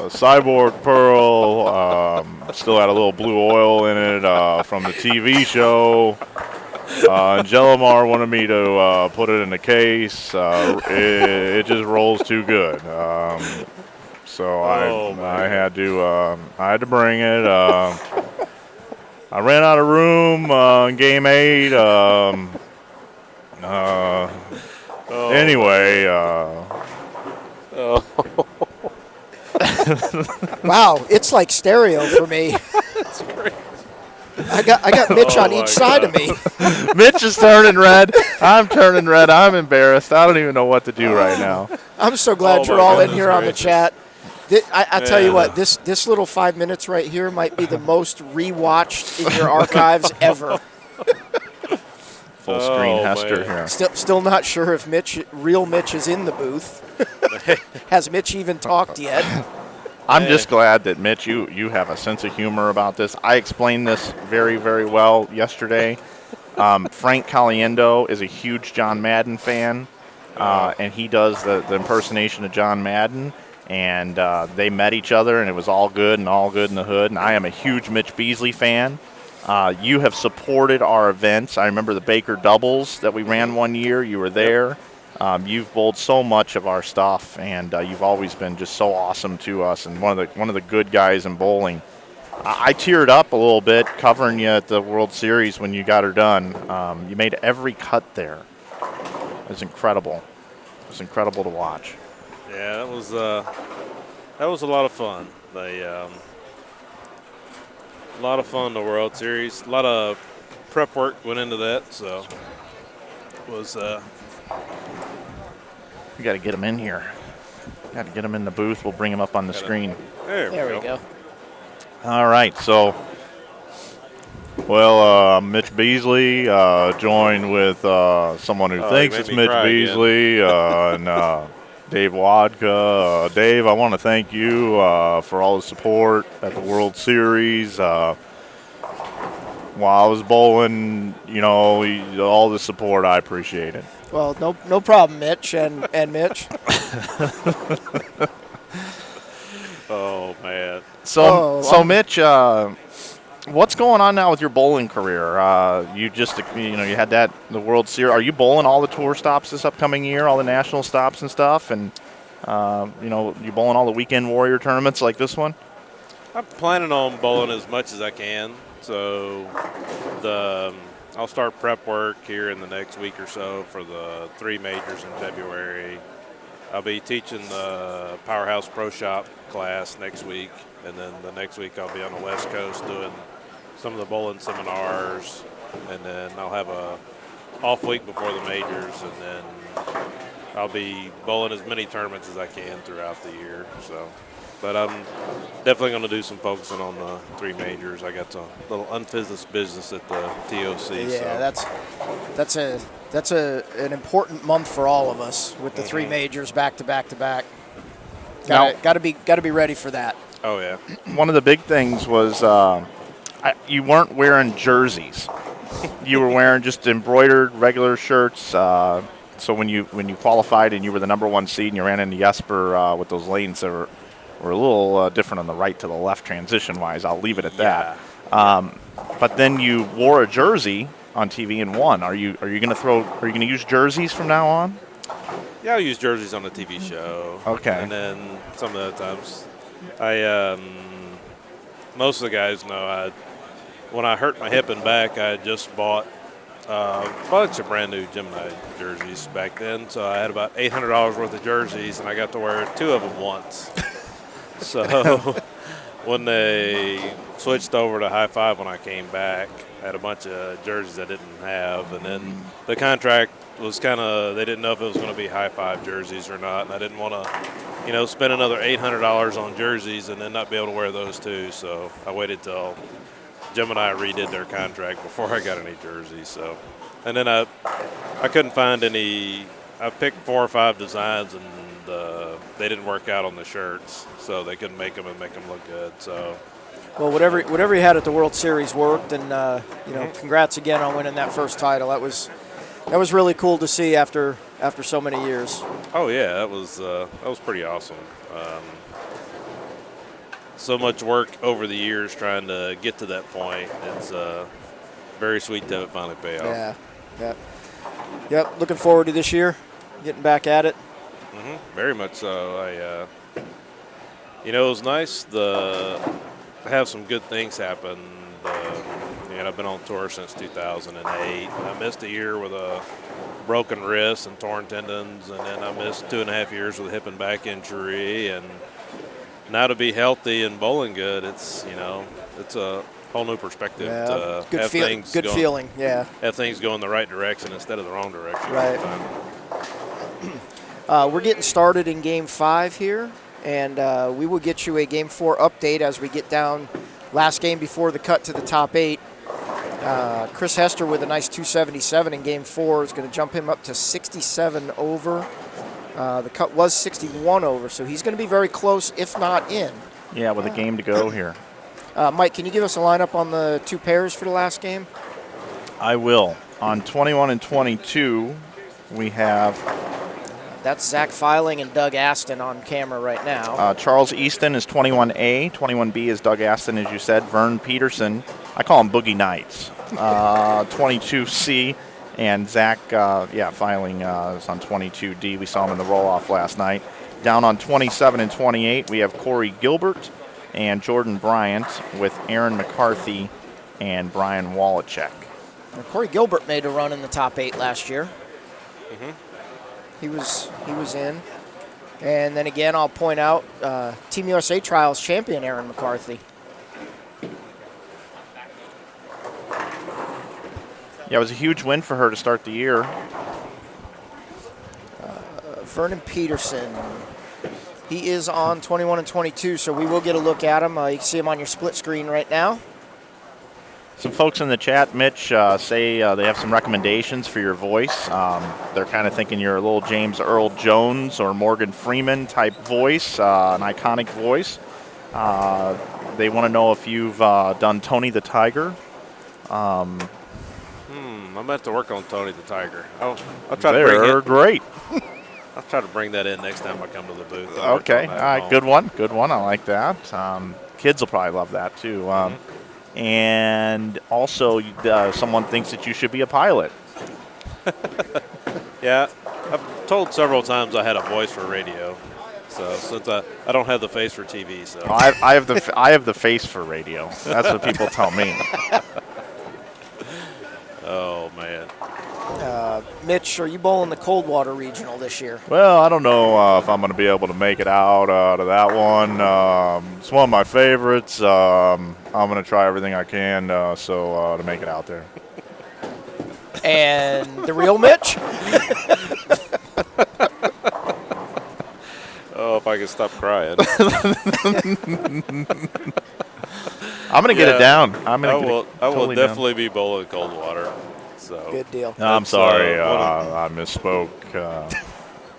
Cyborg Pearl. Still had a little blue oil in it from the TV show. And Jelomar wanted me to put it in the case. It just rolls too good. So I had to bring it. I ran out of room in game 8. Anyway. Wow, it's like stereo for me. That's great. I got Mitch on each side of me. Mitch is turning red. I'm turning red. I'm embarrassed. I don't even know what to do right now. I'm so glad Oh you're my all in goodness here on the gracious. chat. I tell you Yeah. what, this little 5 minutes right here might be the most rewatched in your archives ever. full screen Oh, Hester man. here. Still not sure if real Mitch is in the booth. Has Mitch even talked yet? I'm just glad that, Mitch, you have a sense of humor about this. I explained this very, very well yesterday. Frank Caliendo is a huge John Madden fan, and he does the impersonation of John Madden. And they met each other, and it was all good in the hood. And I am a huge Mitch Beasley fan. You have supported our events. I remember the Baker doubles that we ran one year. You were there. You've bowled so much of our stuff, and you've always been just so awesome to us, and one of the good guys in bowling. I teared up a little bit covering you at the World Series when you got her done. You made every cut there. It was incredible. It was incredible to watch. Yeah, that was a lot of fun. A lot of fun, the World Series. A lot of prep work went into that, so it was. We got to get him in here. Got to get him in the booth. We'll bring him up on the screen. There we go. All right, so, Mitch Beasley joined with someone who thinks it's Mitch Beasley and Dave Wodka. Dave, I want to thank you for all the support at the World Series. While I was bowling, all the support, I appreciate it. Well, no problem, Mitch and Mitch. Oh man. So Mitch, what's going on now with your bowling career? You had the World Series. Are you bowling all the tour stops this upcoming year, all the national stops and stuff, and you bowling all the weekend warrior tournaments like this one? I'm planning on bowling as much as I can. So I'll start prep work here in the next week or so for the 3 majors in February. I'll be teaching the Powerhouse Pro Shop class next week, and then the next week I'll be on the West Coast doing some of the bowling seminars, and then I'll have a off week before the majors, and then I'll be bowling as many tournaments as I can throughout the year. So, but I'm definitely going to do some focusing on the 3 majors. I got a little unfinished business at the TOC. Yeah, so. That's an important month for all of us with the 3 majors back to back to back. Got to be ready for that. Oh yeah. One of the big things was you weren't wearing jerseys. You were wearing just embroidered regular shirts. So when you qualified and you were the number 1 seed and you ran into Jesper with those lanes that were a little different on the right to the left transition wise. I'll leave it at that. But then you wore a jersey on TV and won. Are you going to use jerseys from now on? Yeah, I'll use jerseys on the TV show. Okay. And then some of the other times, most of the guys know when I hurt my hip and back, I just bought a bunch of brand new Gemini jerseys back then. So I had about $800 worth of jerseys, and I got to wear 2 of them once. So when they switched over to High Five when I came back, I had a bunch of jerseys I didn't have, and then the contract was they didn't know if it was going to be High Five jerseys or not, and I didn't want to, spend another $800 on jerseys and then not be able to wear those too. So I waited till Gemini redid their contract before I got any jerseys. So, and then I couldn't find any. I picked 4 or 5 designs, and they didn't work out on the shirts, so they couldn't make them and make them look good. So. Well, whatever you had at the World Series worked, and congrats again on winning that first title. That was really cool to see after so many years. Oh yeah, that was pretty awesome. So much work over the years trying to get to that point. It's very sweet to have it finally pay off. Yep. Looking forward to this year, getting back at it. Very much so. It was nice to have some good things happen. I've been on tour since 2008. I missed a year with a broken wrist and torn tendons, and then I missed 2.5 years with a hip and back injury. And now to be healthy and bowling good, it's a whole new perspective. To good have things good feeling. Yeah. Have things go in the right direction instead of the wrong direction. Right. We're getting started in Game 5 here, and we will get you a Game 4 update as we get down last game before the cut to the top 8. Chris Hester with a nice 277 in Game 4 is going to jump him up to 67 over. The cut was 61 over, so he's going to be very close, if not in. Yeah, with a game to go here. Mike, can you give us a lineup on the 2 pairs for the last game? I will. On 21 and 22, we have That's Zach Filing and Doug Aston on camera right now. Charles Easton is 21A. 21B is Doug Aston, as you said. Vern Peterson, I call him Boogie Nights. 22C. And Zach, Filing is on 22D. We saw him in the roll-off last night. Down on 27 and 28, we have Corey Gilbert and Jordan Bryant with Aaron McCarthy and Brian Wallachek. Now, Corey Gilbert made a run in the top 8 last year. Mm-hmm. He was in. And then again, I'll point out Team USA Trials champion Aaron McCarthy. Yeah, it was a huge win for her to start the year. Vernon Peterson. He is on 21 and 22, so we will get a look at him. You can see him on your split screen right now. Some folks in the chat, Mitch, say they have some recommendations for your voice. They're kind of thinking you're a little James Earl Jones or Morgan Freeman type voice, an iconic voice. They want to know if you've done Tony the Tiger. I'm going to have to work on Tony the Tiger. I'll try to bring They're it. great. I'll try to bring that in next time I come to the booth. Okay, all right, good one. Good one. I like that. Kids will probably love that too. And also, someone thinks that you should be a pilot. Yeah, I've told several times I had a voice for radio. So since I don't have the face for TV, so I have the face for radio. That's what people tell me. Oh man. Mitch, are you bowling the Coldwater Regional this year? Well, I don't know if I'm going to be able to make it out to that one. It's one of my favorites. I'm going to try everything I can to make it out there. And the real Mitch? Oh, if I could stop crying. I'm going to get it down. I will definitely be bowling Coldwater. So good deal. I'm sorry. I misspoke.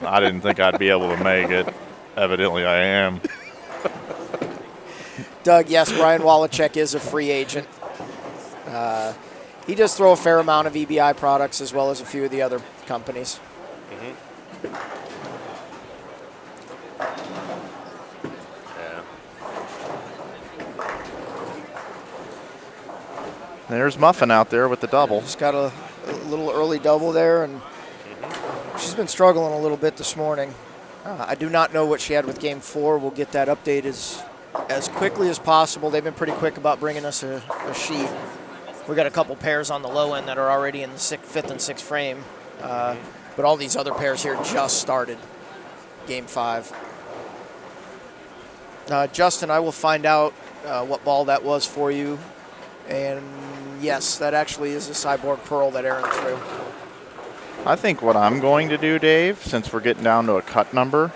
I didn't think I'd be able to make it. Evidently, I am. Doug, yes, Brian Wallachek is a free agent. He does throw a fair amount of EBI products as well as a few of the other companies. Mm-hmm. There's Muffin out there with the double. Just got a little early double there, and she's been struggling a little bit this morning. I do not know what she had with Game 4. We'll get that update as quickly as possible. They've been pretty quick about bringing us a sheet. We got a couple pairs on the low end that are already in the 5th and 6th frame, but all these other pairs here just started Game 5. Justin, I will find out what ball that was for you. And yes, that actually is a Cyborg Pearl that Aaron threw. I think what I'm going to do, Dave, since we're getting down to a cut number,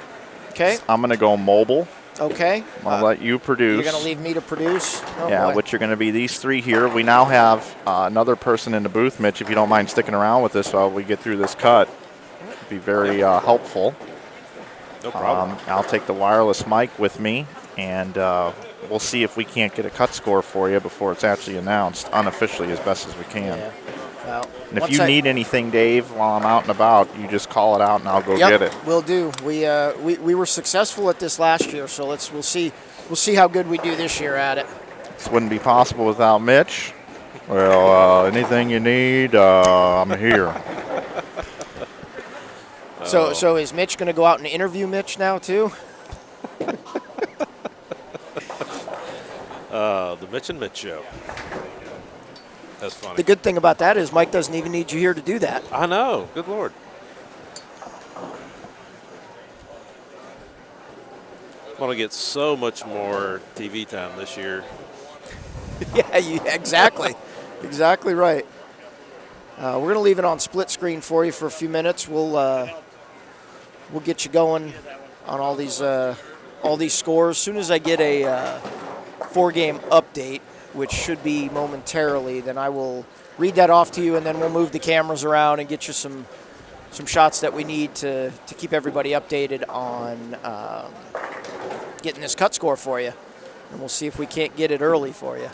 okay, I'm going to go mobile. Okay. I'll let you produce. You're going to leave me to produce? Oh, yeah, boy. which are going to be these 3 here. We now have another person in the booth, Mitch, if you don't mind sticking around with us while we get through this cut. It'd be very helpful. No problem. I'll take the wireless mic with me, and we'll see if we can't get a cut score for you before it's actually announced unofficially as best as we can. Yeah. Well, and if you need anything, Dave, while I'm out and about, you just call it out and I'll go get it. Will do. We were successful at this last year, so we'll see how good we do this year at it. This wouldn't be possible without Mitch. Well, anything you need, I'm here. So is Mitch going to go out and interview Mitch now too? The Mitch and Mitch show. That's funny. The good thing about that is Mike doesn't even need you here to do that. I know. Good Lord. I'm going to get so much more TV time this year. Yeah, exactly. Exactly right. We're going to leave it on split screen for you for a few minutes. We'll get you going on all these scores. As soon as I get a 4-game update, which should be momentarily, then I will read that off to you, and then we'll move the cameras around and get you some shots that we need to keep everybody updated on getting this cut score for you. And we'll see if we can't get it early for you.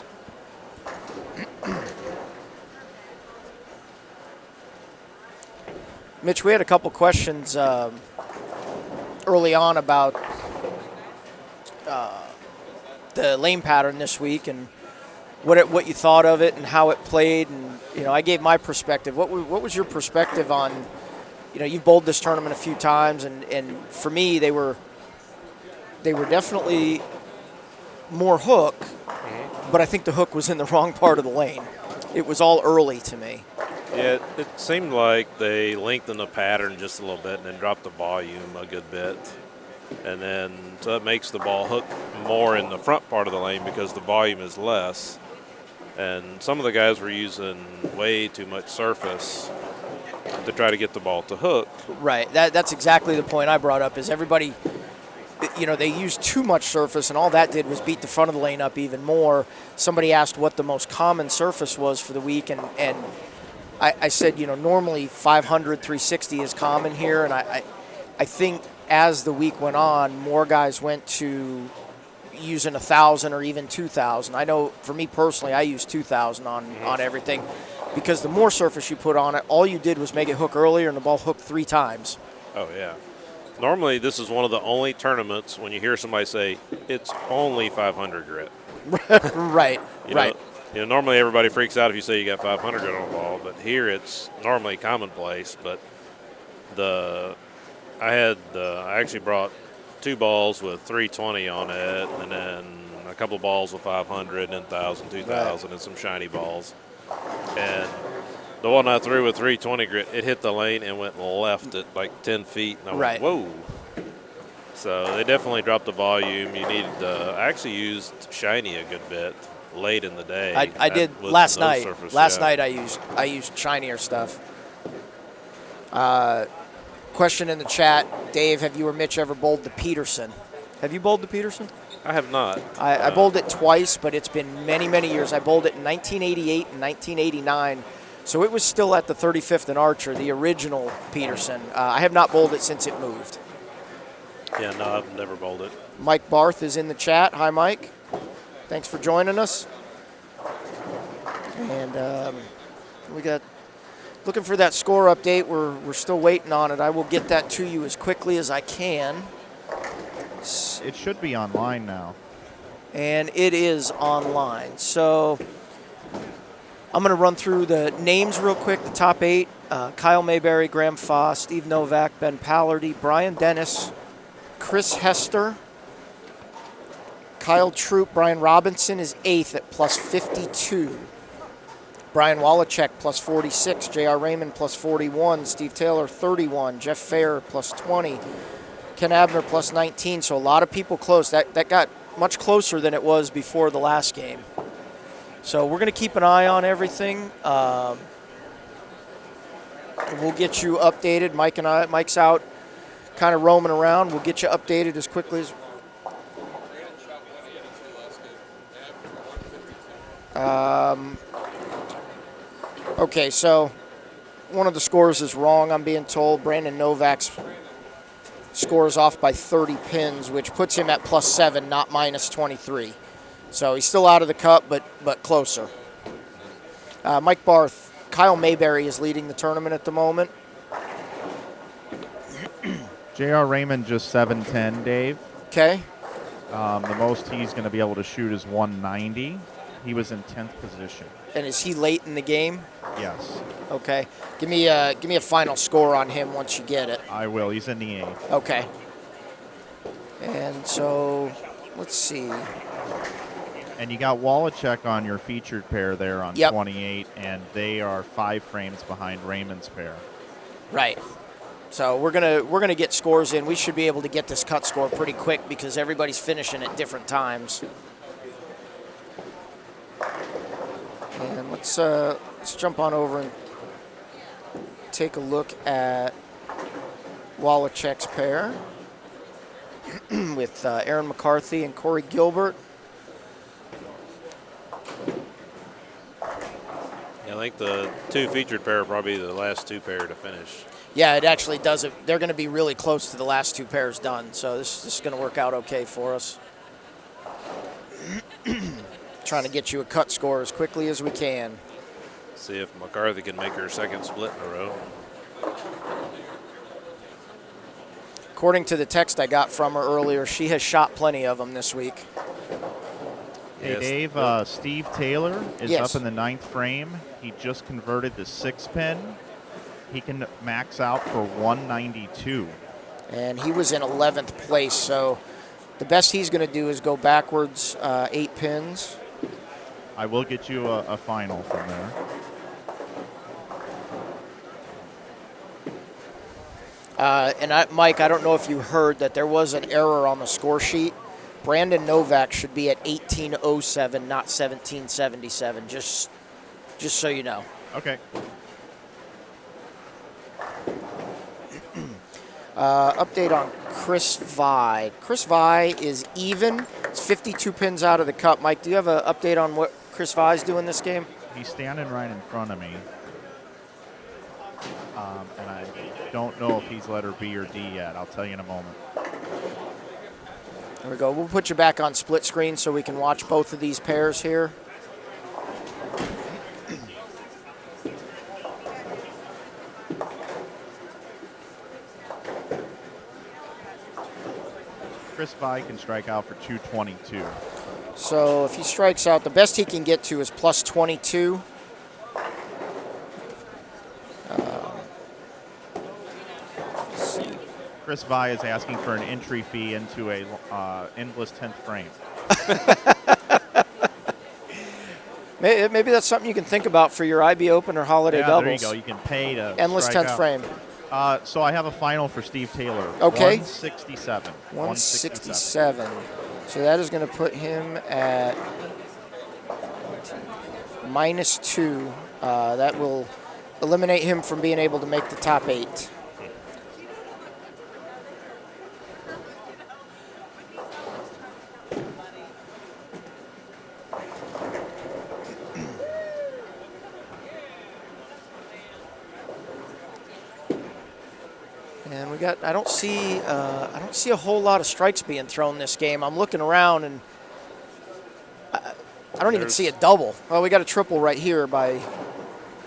Mitch, we had a couple questions early on about the lane pattern this week and what you thought of it and how it played. And I gave my perspective. What was your perspective on? You've bowled this tournament a few times, and for me, they were definitely more hook, but I think the hook was in the wrong part of the lane. It was all early to me. Yeah, it seemed like they lengthened the pattern just a little bit and then dropped the volume a good bit. And then so that makes the ball hook more in the front part of the lane because the volume is less. And some of the guys were using way too much surface to try to get the ball to hook. Right. That's exactly the point I brought up is everybody, they used too much surface, and all that did was beat the front of the lane up even more. Somebody asked what the most common surface was for the week, and I said, normally 500, 360 is common here, and I think as the week went on, more guys went to using 1,000 or even 2,000. I know for me personally, I use 2,000 on everything because the more surface you put on it, all you did was make it hook earlier, and the ball hooked 3 times. Oh, yeah. Normally, this is one of the only tournaments when you hear somebody say, it's only 500 grit. Right, right. Normally everybody freaks out if you say you got 500 grit on the ball, but here it's normally commonplace. But I actually brought 2 balls with 320 on it, and then a couple balls with 500, and 1,000, 2,000, and some shiny balls. And the one I threw with 320 grit, it hit the lane and went left at like 10 feet. And I went, whoa. So they definitely dropped the volume. You needed I actually used shiny a good bit late in the day. I did last night. Night I used shinier stuff. Question in the chat, Dave, have you or Mitch ever bowled the Peterson? Have you bowled the Peterson? I have not. I bowled it twice, but it's been many, many years. I bowled it in 1988 and 1989, so it was still at the 35th and Archer, the original Peterson. I have not bowled it since it moved. Yeah, no, I've never bowled it. Mike Barth is in the chat. Hi, Mike. Thanks for joining us. And we got looking for that score update. We're still waiting on it. I will get that to you as quickly as I can. It should be online now. And it is online. So I'm going to run through the names real quick. The top 8, Kyle Mayberry, Graham Foss, Steve Novak, Ben Pallardy, Brian Dennis, Chris Hester, Kyle Troop. Brian Robinson is 8th at plus 52. Brian Wallachek plus 46, J.R. Raymond plus 41, Steve Taylor 31, Jeff Fair plus 20, Ken Abner plus 19. So a lot of people close. That got much closer than it was before the last game. So we're going to keep an eye on everything. We'll get you updated. Mike's out kind of roaming around. We'll get you updated as quickly as okay, so one of the scores is wrong, I'm being told. Brandon Novak's score is off by 30 pins, which puts him at plus 7, not minus 23. So he's still out of the cup, but closer. Mike Barth, Kyle Mayberry is leading the tournament at the moment. J.R. Raymond just 710, Dave. Okay. The most he's going to be able to shoot is 190. He was in 10th position. And is he late in the game? Yes. Okay. Give me a final score on him once you get it. I will. He's in the 8th. Okay. And so, let's see. And you got Wallachek on your featured pair there on 28, and they are 5 frames behind Raymond's pair. Right. So we're gonna get scores in. We should be able to get this cut score pretty quick because everybody's finishing at different times. And let's jump on over and take a look at Wallachek's pair with Aaron McCarthy and Corey Gilbert. I think the 2 featured pair are probably the last 2 pair to finish. Yeah, it actually does it. They're going to be really close to the last 2 pairs done, so this is going to work out okay for us. Trying to get you a cut score as quickly as we can. See if McCarthy can make her second split in a row. According to the text I got from her earlier, she has shot plenty of them this week. Hey, Yes. Dave, Steve Taylor is Yes. up in the 9th frame. He just converted the 6-pin. He can max out for 192. And he was in 11th place, so the best he's going to do is go backwards 8 pins. I will get you a final from there. Mike, I don't know if you heard that there was an error on the score sheet. Brandon Novak should be at 1807, not 1777, just so you know. Okay. Update on Chris Vi. Chris Vi is even. It's 52 pins out of the cup. Mike, do you have an update on what Chris Vi is doing this game? He's standing right in front of me. And I don't know if he's letter B or D yet. I'll tell you in a moment. There we go. We'll put you back on split screen so we can watch both of these pairs here. Chris Vi can strike out for 222. So if he strikes out, the best he can get to is plus 22. Let's see. Chris Vi is asking for an entry fee into a endless 10th frame. Maybe that's something you can think about for your IB Open or Holiday Yeah, Doubles. there you go. You can pay to Endless strike 10th out. frame. So I have a final for Steve Taylor. Okay. 167. 167. So that is going to put him at -2. That will eliminate him from being able to make the top 8. And we got. I don't see a whole lot of strikes being thrown this game. I'm looking around and I don't even see a double. Well, we got a triple right here by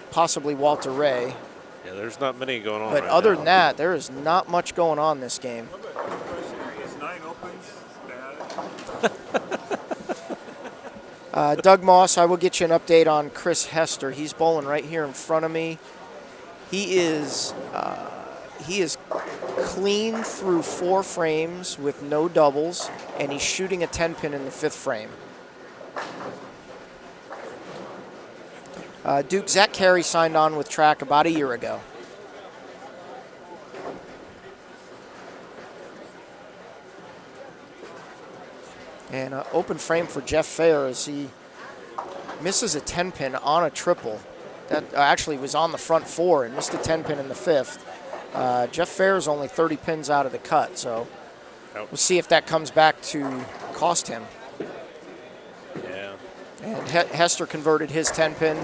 possibly Walter Ray. Yeah, there's not many going on. But right other now. than that, there is not much going on this game. Is 9 opens bad? Doug Moss, I will get you an update on Chris Hester. He's bowling right here in front of me. He is clean through 4 frames with no doubles, and he's shooting a 10-pin in the 5th frame. Duke, Zach Carey signed on with track about a year ago. And open frame for Jeff Fair as he misses a 10-pin on a triple. That actually was on the front 4 and missed a 10-pin in the 5th. Jeff Fair is only 30 pins out of the cut, so we'll see if that comes back to cost him. Yeah. And Hester converted his 10-pin,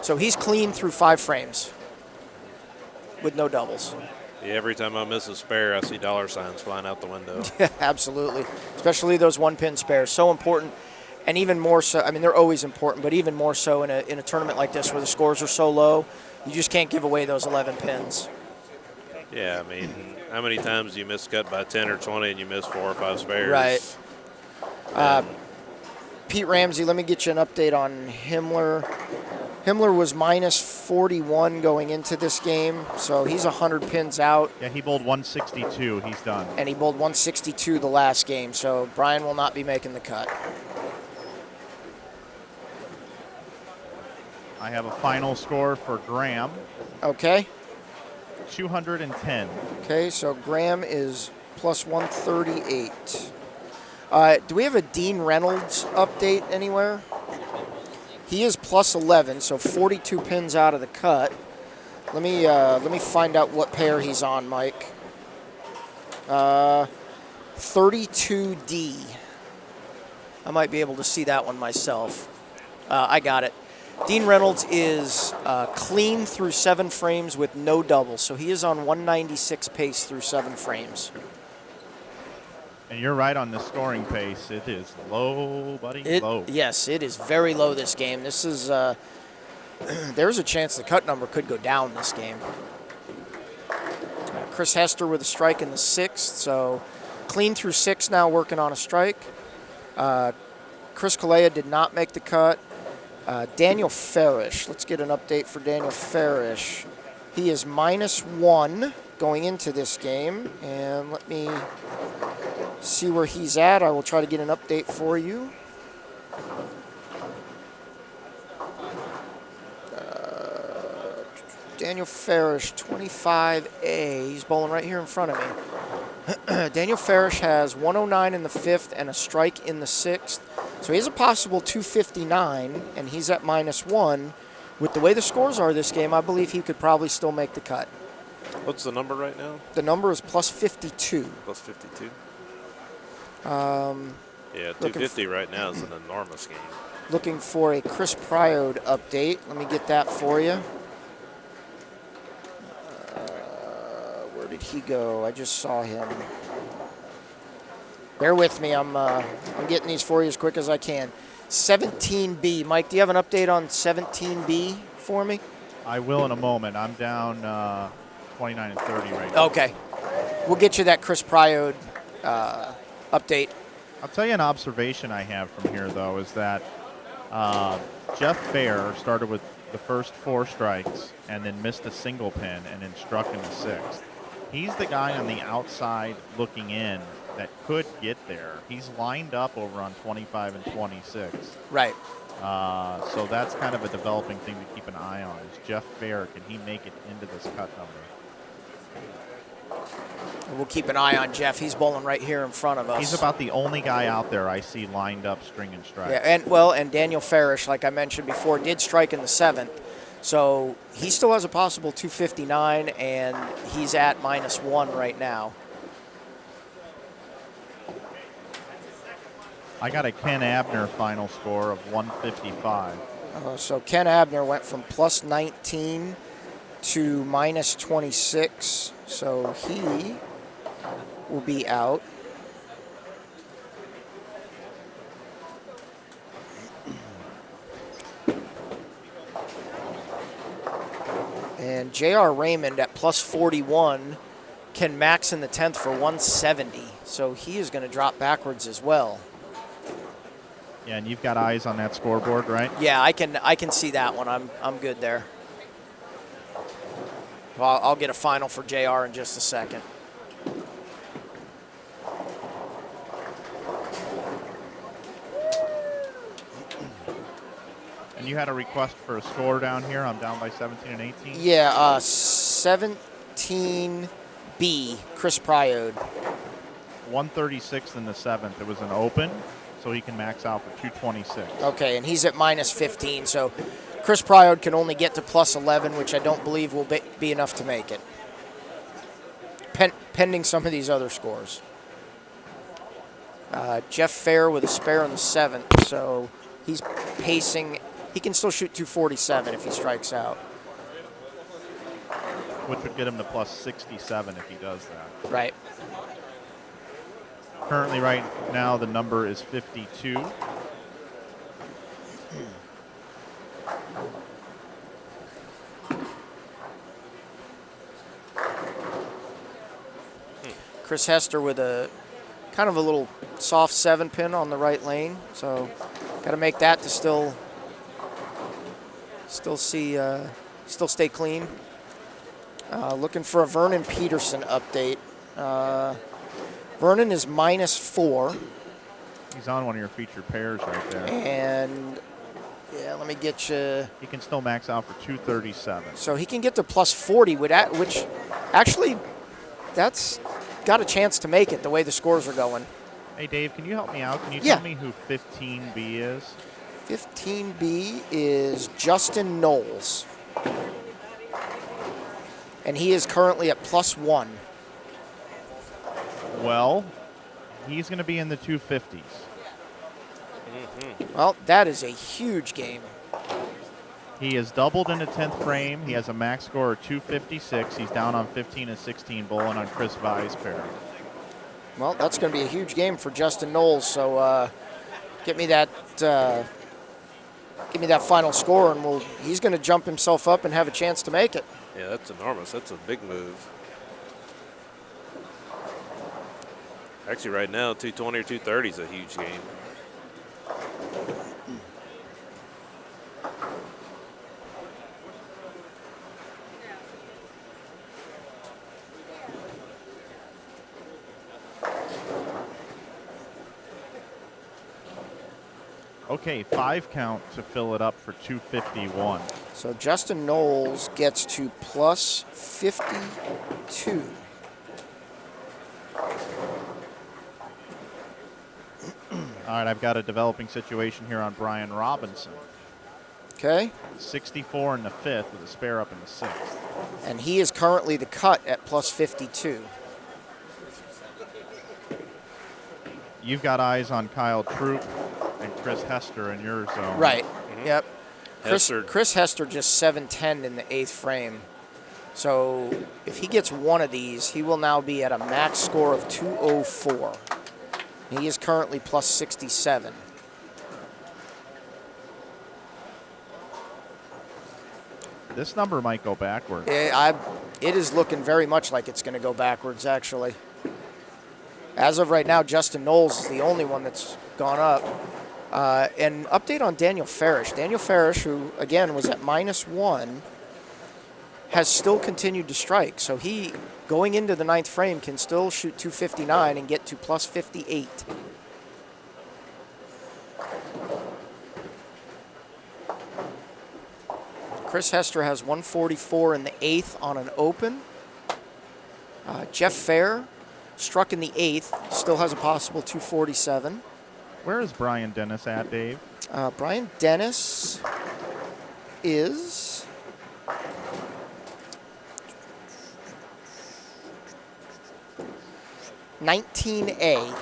so he's clean through 5 frames with no doubles. Yeah, every time I miss a spare, I see dollar signs flying out the window. Absolutely, especially those 1-pin spares, so important. And even more so, I mean, they're always important, but even more so in a tournament like this where the scores are so low, you just can't give away those 11 pins. Yeah, I mean, how many times do you miss cut by 10 or 20 and you miss 4 or 5 spares? Right. Pete Ramsey, let me get you an update on Himmler. Himmler was -41 going into this game, so he's 100 pins out. Yeah, he bowled 162. He's done. And he bowled 162 the last game, so Brian will not be making the cut. I have a final score for Graham. Okay. 210. Okay, so Graham is plus 138. Do we have a Dean Reynolds update anywhere? He is plus 11, so 42 pins out of the cut. Let me find out what pair he's on, Mike. 32D. I might be able to see that one myself. I got it. Dean Reynolds is clean through 7 frames with no doubles, so he is on 196 pace through 7 frames. And you're right on the scoring pace. It is low, buddy, low. Yes, it is very low this game. This is there's a chance the cut number could go down this game. Chris Hester with a strike in the 6th, so clean through 6 now, working on a strike. Chris Kalea did not make the cut. Daniel Farish, let's get an update for Daniel Farish. He is -1 going into this game, and let me see where he's at. I will try to get an update for you. Daniel Farish, 25A. He's bowling right here in front of me. Daniel Farish has 109 in the 5th and a strike in the 6th. So he has a possible 259, and he's at -1. With the way the scores are this game, I believe he could probably still make the cut. What's the number right now? The number is +52. +52. Yeah, Looking 250 right now is an enormous game. Looking for a Chris Priode update. Let me get that for you. Where did he go? I just saw him. Bear with me. I'm getting these for you as quick as I can. 17B. Mike, do you have an update on 17B for me? I will in a moment. I'm down 29 and 30 right now. Okay. We'll get you that Chris Priode update. I'll tell you an observation I have from here, though, is that Jeff Fair started with the first 4 strikes and then missed a single pin and then struck in the 6th. He's the guy on the outside looking in that could get there. He's lined up over on 25 and 26. Right. So that's kind of a developing thing to keep an eye on. Is Jeff Fair, can he make it into this cut number? We'll keep an eye on Jeff. He's bowling right here in front of us. He's about the only guy out there I see lined up stringing strikes. Yeah, and Daniel Farish, like I mentioned before, did strike in the 7th. So he still has a possible 259, and he's at -1 right now. I got a Ken Abner final score of 155. So Ken Abner went from +19 to -26. So he will be out. And J.R. Raymond at +41 can max in the 10th for 170. So he is going to drop backwards as well. Yeah, and you've got eyes on that scoreboard, right? Yeah, I can see that one. I'm good there. Well, I'll get a final for JR in just a second. And you had a request for a score down here. I'm down by 17 and 18. Yeah, 17B, Chris Priode. 136 in the 7th. It was an open, so he can max out for 226. Okay, and he's at -15, so Chris Priode can only get to +11, which I don't believe will be enough to make it, pending some of these other scores. Jeff Fair with a spare in the 7th, so he's pacing. He can still shoot 247 if he strikes out. Which would get him to +67 if he does that. Right. Currently, right now, the number is 52. Chris Hester with a kind of a little soft 7-pin on the right lane, so got to make that to still stay clean. Looking for a Vernon Peterson update. Vernon is -4. He's on one of your featured pairs right there. And yeah, let me get you. He can still max out for 237. So he can get to +40, which actually that's got a chance to make it the way the scores are going. Hey, Dave, can you help me out? Can you Yeah. tell me who 15B is? 15B is Justin Knowles. And he is currently at +1. Well, he's going to be in the 250s. Well, that is a huge game. He is doubled in the 10th frame. He has a max score of 256. He's down on 15 and 16 bowling on Chris Vai's pair. Well, that's going to be a huge game for Justin Knowles. So get me that final score, and he's going to jump himself up and have a chance to make it. Yeah, that's enormous. That's a big move. Actually, right now, 220 or 230 is a huge game. Okay, 5 count to fill it up for 251. So Justin Knowles gets to plus 52. All right, I've got a developing situation here on Brian Robinson. Okay. 64 in the 5th with a spare up in the 6th. And he is currently the cut at plus 52. You've got eyes on Kyle Troop and Chris Hester in your zone. Right. Yep. Hester. Chris Hester just 710 in the 8th frame. So if he gets one of these, he will now be at a max score of 204. He is currently plus 67. This number might go backwards. It is looking very much like it's going to go backwards, actually. As of right now, Justin Knowles is the only one that's gone up. And update on Daniel Farish. Daniel Farish, who, again, was at -1, has still continued to strike. So he, going into the 9th frame, can still shoot 259 and get to plus 58. Chris Hester has 144 in the 8th on an open. Jeff Fair struck in the 8th, still has a possible 247. Where is Brian Dennis at, Dave? Brian Dennis is $19A.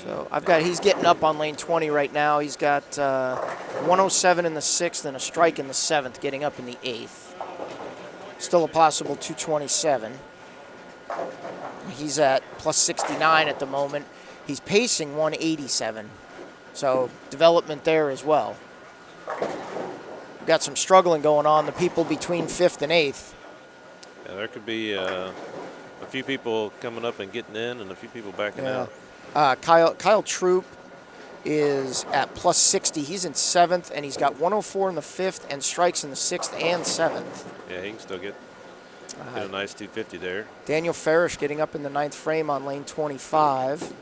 So he's getting up on lane 20 right now. He's got 107 in the 6th and a strike in the 7th, getting up in the 8th. Still a possible 227. He's at plus 69 at the moment. He's pacing 187. So development there as well. We've got some struggling going on, the people between 5th and 8th. Yeah, there could be a few people coming up and getting in and a few people backing out. Kyle Troop is at plus 60. He's in 7th, and he's got 104 in the 5th and strikes in the 6th and 7th. Yeah, he can still get a nice 250 there. Daniel Farish getting up in the 9th frame on lane 25.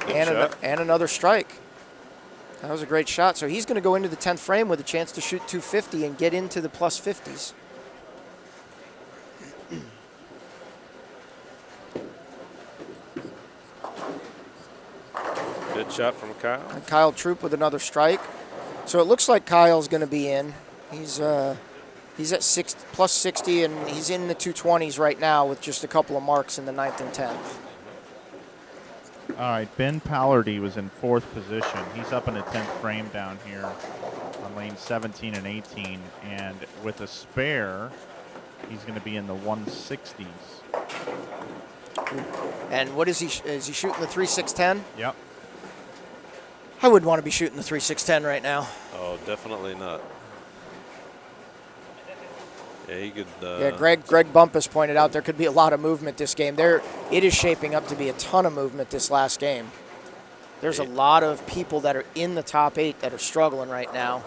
And another strike. That was a great shot. So he's going to go into the 10th frame with a chance to shoot 250 and get into the plus 50s. Good shot from Kyle. And Kyle Troop with another strike. So it looks like Kyle's going to be in. He's at plus 60, and he's in the 220s right now with just a couple of marks in the 9th and 10th. All right, Ben Pallardy was in 4th position. He's up in the 10th frame down here on lane 17 and 18. And with a spare, he's going to be in the 160s. And what is he shooting the 3.610? Yep. I wouldn't want to be shooting the 3.610 right now. Oh, definitely not. Yeah, he could. Greg Bumpus pointed out there could be a lot of movement this game. It is shaping up to be a ton of movement this last game. There's a lot of people that are in the top 8 that are struggling right now.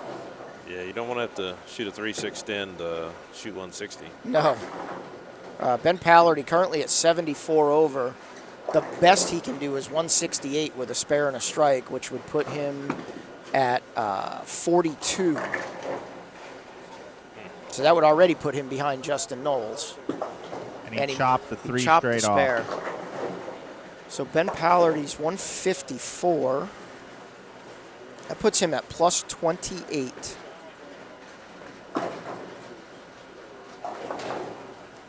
Yeah, you don't want to have to shoot a 3.610 to shoot 160. No. Ben Pallardy currently at 74 over. The best he can do is 168 with a spare and a strike, which would put him at 42. So that would already put him behind Justin Knowles. And he chopped the 3 chopped straight the spare. off. So Ben Pallardy's 154. That puts him at plus 28.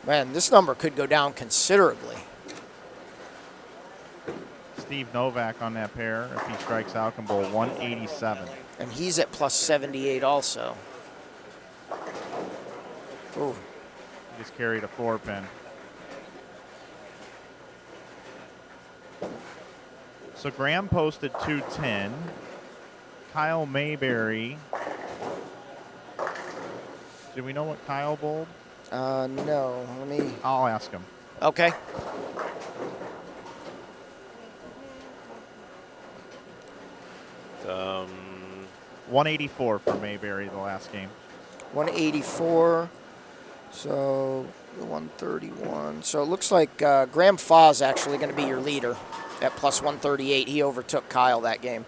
Man, this number could go down considerably. Steve Novak on that pair, if he strikes out, can bowl 187. And he's at plus 78 also. Ooh. He just carried a 4-pin. So Graham posted 210. Kyle Mayberry. Do we know what Kyle bowled? No. I'll ask him. Okay. 184 for Mayberry the last game. 184. So 131. So it looks like Graham Fa's actually going to be your leader at plus 138. He overtook Kyle that game.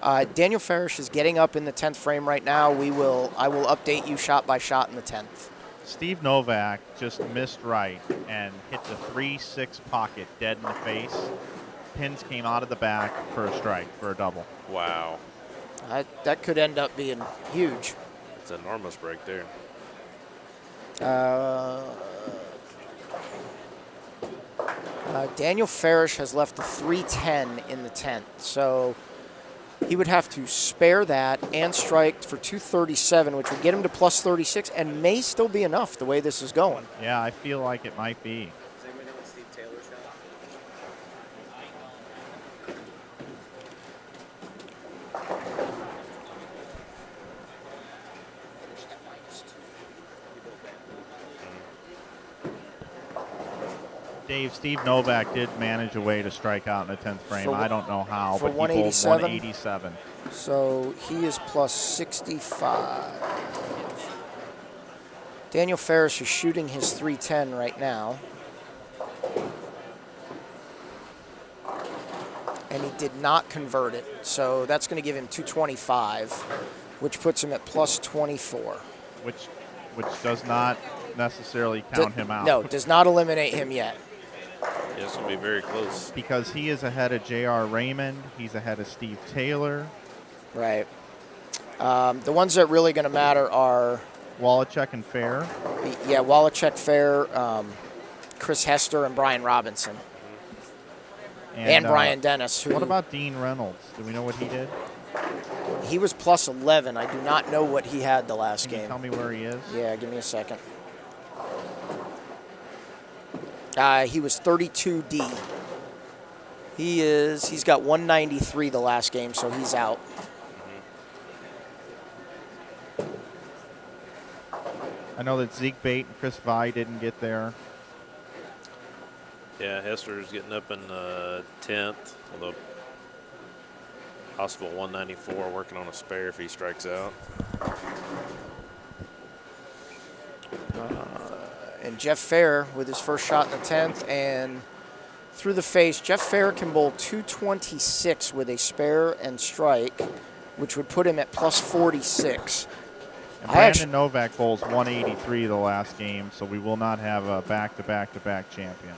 Daniel Farish is getting up in the 10th frame right now. I will update you shot by shot in the 10th. Steve Novak just missed right and hit the 3-6 pocket dead in the face. Pins came out of the back for a strike, for a double. Wow. That could end up being huge. It's an enormous break there. Daniel Farish has left the 310 in the 10th, so he would have to spare that and strike for 237, which would get him to plus 36 and may still be enough the way this is going. Yeah, I feel like it might be. Does anybody know what Steve Taylor shot? Dave, Steve Novak did manage a way to strike out in the 10th frame. For- I don't know how, for but he bowled 187? 187. So he is plus 65. Daniel Farish is shooting his 310 right now. And he did not convert it. So that's going to give him 225, which puts him at plus 24. Which does not necessarily count him out. No, does not eliminate him yet. Yeah, it's going to be very close. Because he is ahead of J.R. Raymond. He's ahead of Steve Taylor. Right. The ones that really going to matter are Wallachek and Fair. Yeah, Wallachek, Fair, Chris Hester, and Brian Robinson. And Brian Dennis. Who, what about Dean Reynolds? Do we know what he did? He was plus 11. I do not know what he had the last Can you game. tell me where he is? Yeah, give me a second. He was 32D. He's got 193 the last game, so he's out. I know that Zeke Bate and Chris Vi didn't get there. Yeah, Hester's getting up in 10th, although possible 194, working on a spare if he strikes out. And Jeff Fair with his first shot in the 10th, and through the face, Jeff Fair can bowl 226 with a spare and strike, which would put him at plus 46. And Brandon Novak bowls 183 the last game, so we will not have a back-to-back-to-back champion.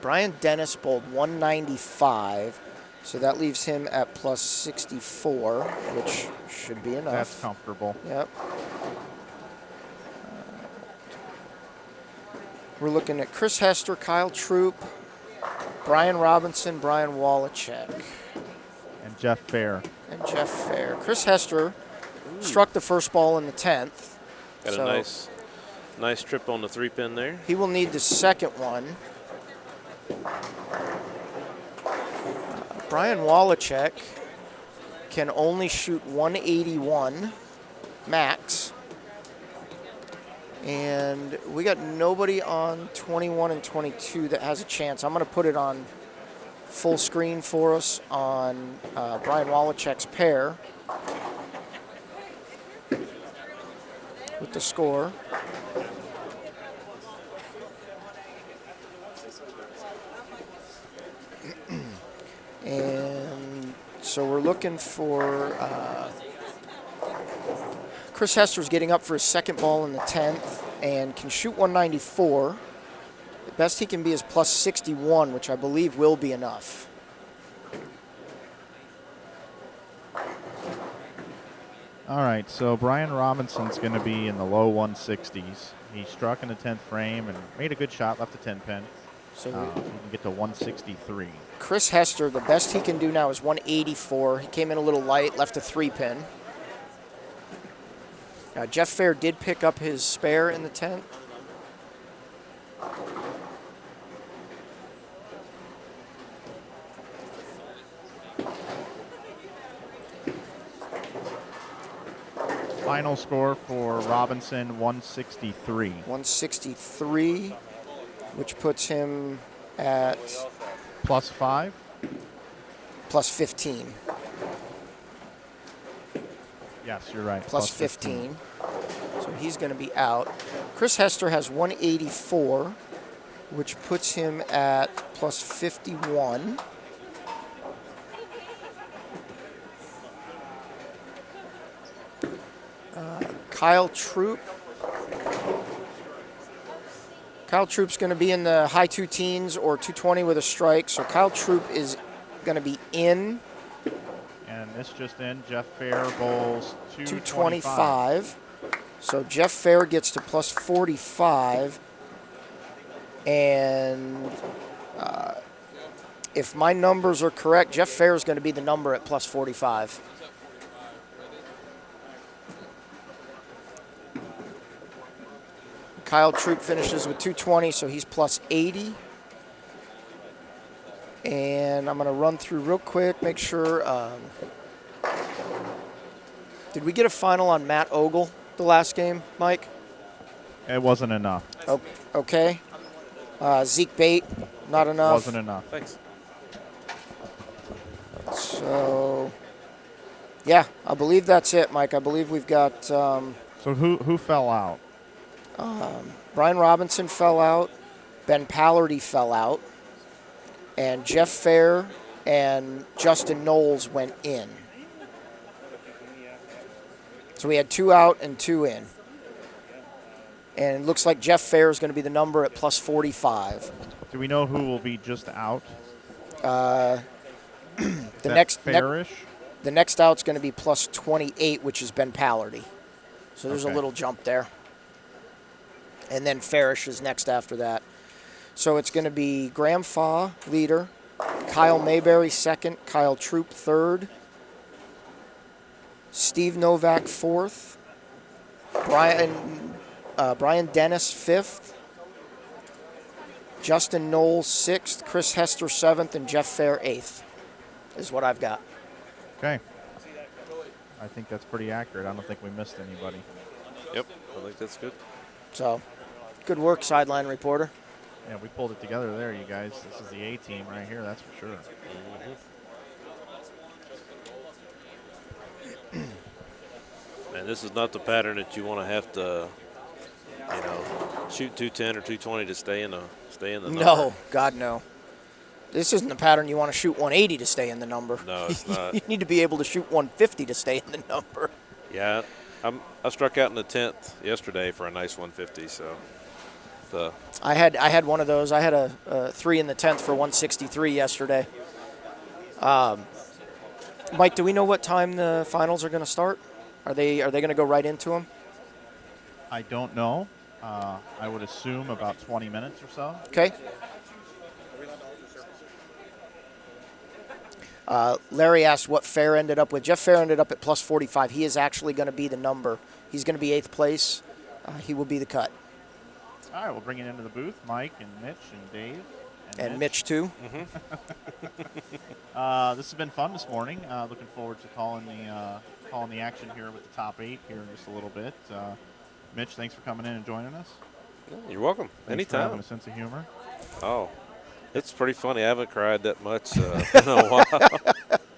Brian Dennis bowled 195, so that leaves him at plus 64, which should be enough. That's comfortable. Yep. We're looking at Chris Hester, Kyle Troop, Brian Robinson, Brian Wallachek. And Jeff Fair. And Jeff Fair. Chris Hester struck the first ball in the 10th. Got a nice trip on the 3-pin there. He will need the second one. Brian Wallachek can only shoot 181 max. And we got nobody on 21 and 22 that has a chance. I'm going to put it on full screen for us on Brian Wallachek's pair with the score. And so we're looking for Chris Hester's getting up for his second ball in the 10th and can shoot 194. The best he can be is plus 61, which I believe will be enough. All right, so Brian Robinson's going to be in the low 160s. He struck in the 10th frame and made a good shot, left the 10 pin. So You can get to 163. Chris Hester, the best he can do now is 184. He came in a little light, left a 3-pin. Jeff Fair did pick up his spare in the tent. Final score for Robinson, 163. 163, which puts him at Plus 5. plus 15. Yes, you're right. Plus 15. So he's going to be out. Chris Hester has 184, which puts him at plus 51. Kyle Troop. Kyle Troop's going to be in the high 2 teens or 220 with a strike. So Kyle Troop is going to be in. And this just in, Jeff Fair bowls 225. So Jeff Fair gets to plus 45. And if my numbers are correct, Jeff Fair is going to be the number at plus 45. Kyle Troop finishes with 220, so he's plus 80. And I'm going to run through real quick, make sure. Did we get a final on Matt Ogle the last game, Mike? It wasn't enough. Oh, okay. Zeke Bate, not enough. Wasn't enough. Thanks. So, yeah, I believe that's it, Mike. I believe we've got So who fell out? Brian Robinson fell out, Ben Pallardy fell out, and Jeff Fair and Justin Knowles went in. So we had 2 out and 2 in. And it looks like Jeff Fair is going to be the number at plus 45. Do we know who will be just out? The That's fairish? The next out's going to be plus 28, which is Ben Pallardy. So there's Okay. a little jump there. And then Farish is next after that. So it's going to be Graham Faw, leader, Kyle Mayberry, second, Kyle Troop, third, Steve Novak, fourth, Brian Dennis, fifth, Justin Knowles, sixth, Chris Hester, seventh, and Jeff Fair, eighth, is what I've got. Okay. I think that's pretty accurate. I don't think we missed anybody. Yep, I think that's good. So, good work, sideline reporter. Yeah, we pulled it together there, you guys. This is the A team right here, that's for sure. And this is not the pattern that you want to have to, shoot 210 or 220 to stay in the number. No, God, no. This isn't the pattern you want to shoot 180 to stay in the number. No, it's not. You need to be able to shoot 150 to stay in the number. Yeah, I struck out in the 10th yesterday for a nice 150. So, I had one of those. I had a 3 in the 10th for 163 yesterday. Mike, do we know what time the finals are going to start? Are they going to go right into them? I don't know. I would assume about 20 minutes or so. Okay. Larry asked what Fair ended up with. Jeff Fair ended up at plus 45. He is actually going to be the number. He's going to be 8th place. He will be the cut. All right, we'll bring it into the booth. Mike and Mitch and Dave. And Mitch, too. This has been fun this morning. Looking forward to calling the action here with the top 8 here in just a little bit. Mitch, thanks for coming in and joining us. you're welcome. Thanks for Anytime. having a sense of humor. Oh, it's pretty funny. I haven't cried that much in a while.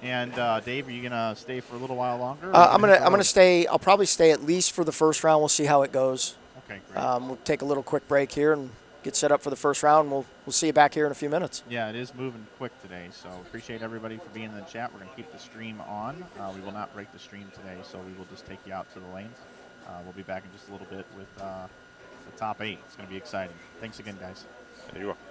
And Dave, are you gonna stay for a little while longer? I'm gonna stay. I'll probably stay at least for the first round. We'll see how it goes. Okay, great. We'll take a little quick break here and get set up for the first round. We'll see you back here in a few minutes. Yeah, it is moving quick today, so appreciate everybody for being in the chat. We're going to keep the stream on. We will not break the stream today, so we will just take you out to the lanes. We'll be back in just a little bit with the top 8. It's going to be exciting. Thanks again, guys. You're welcome.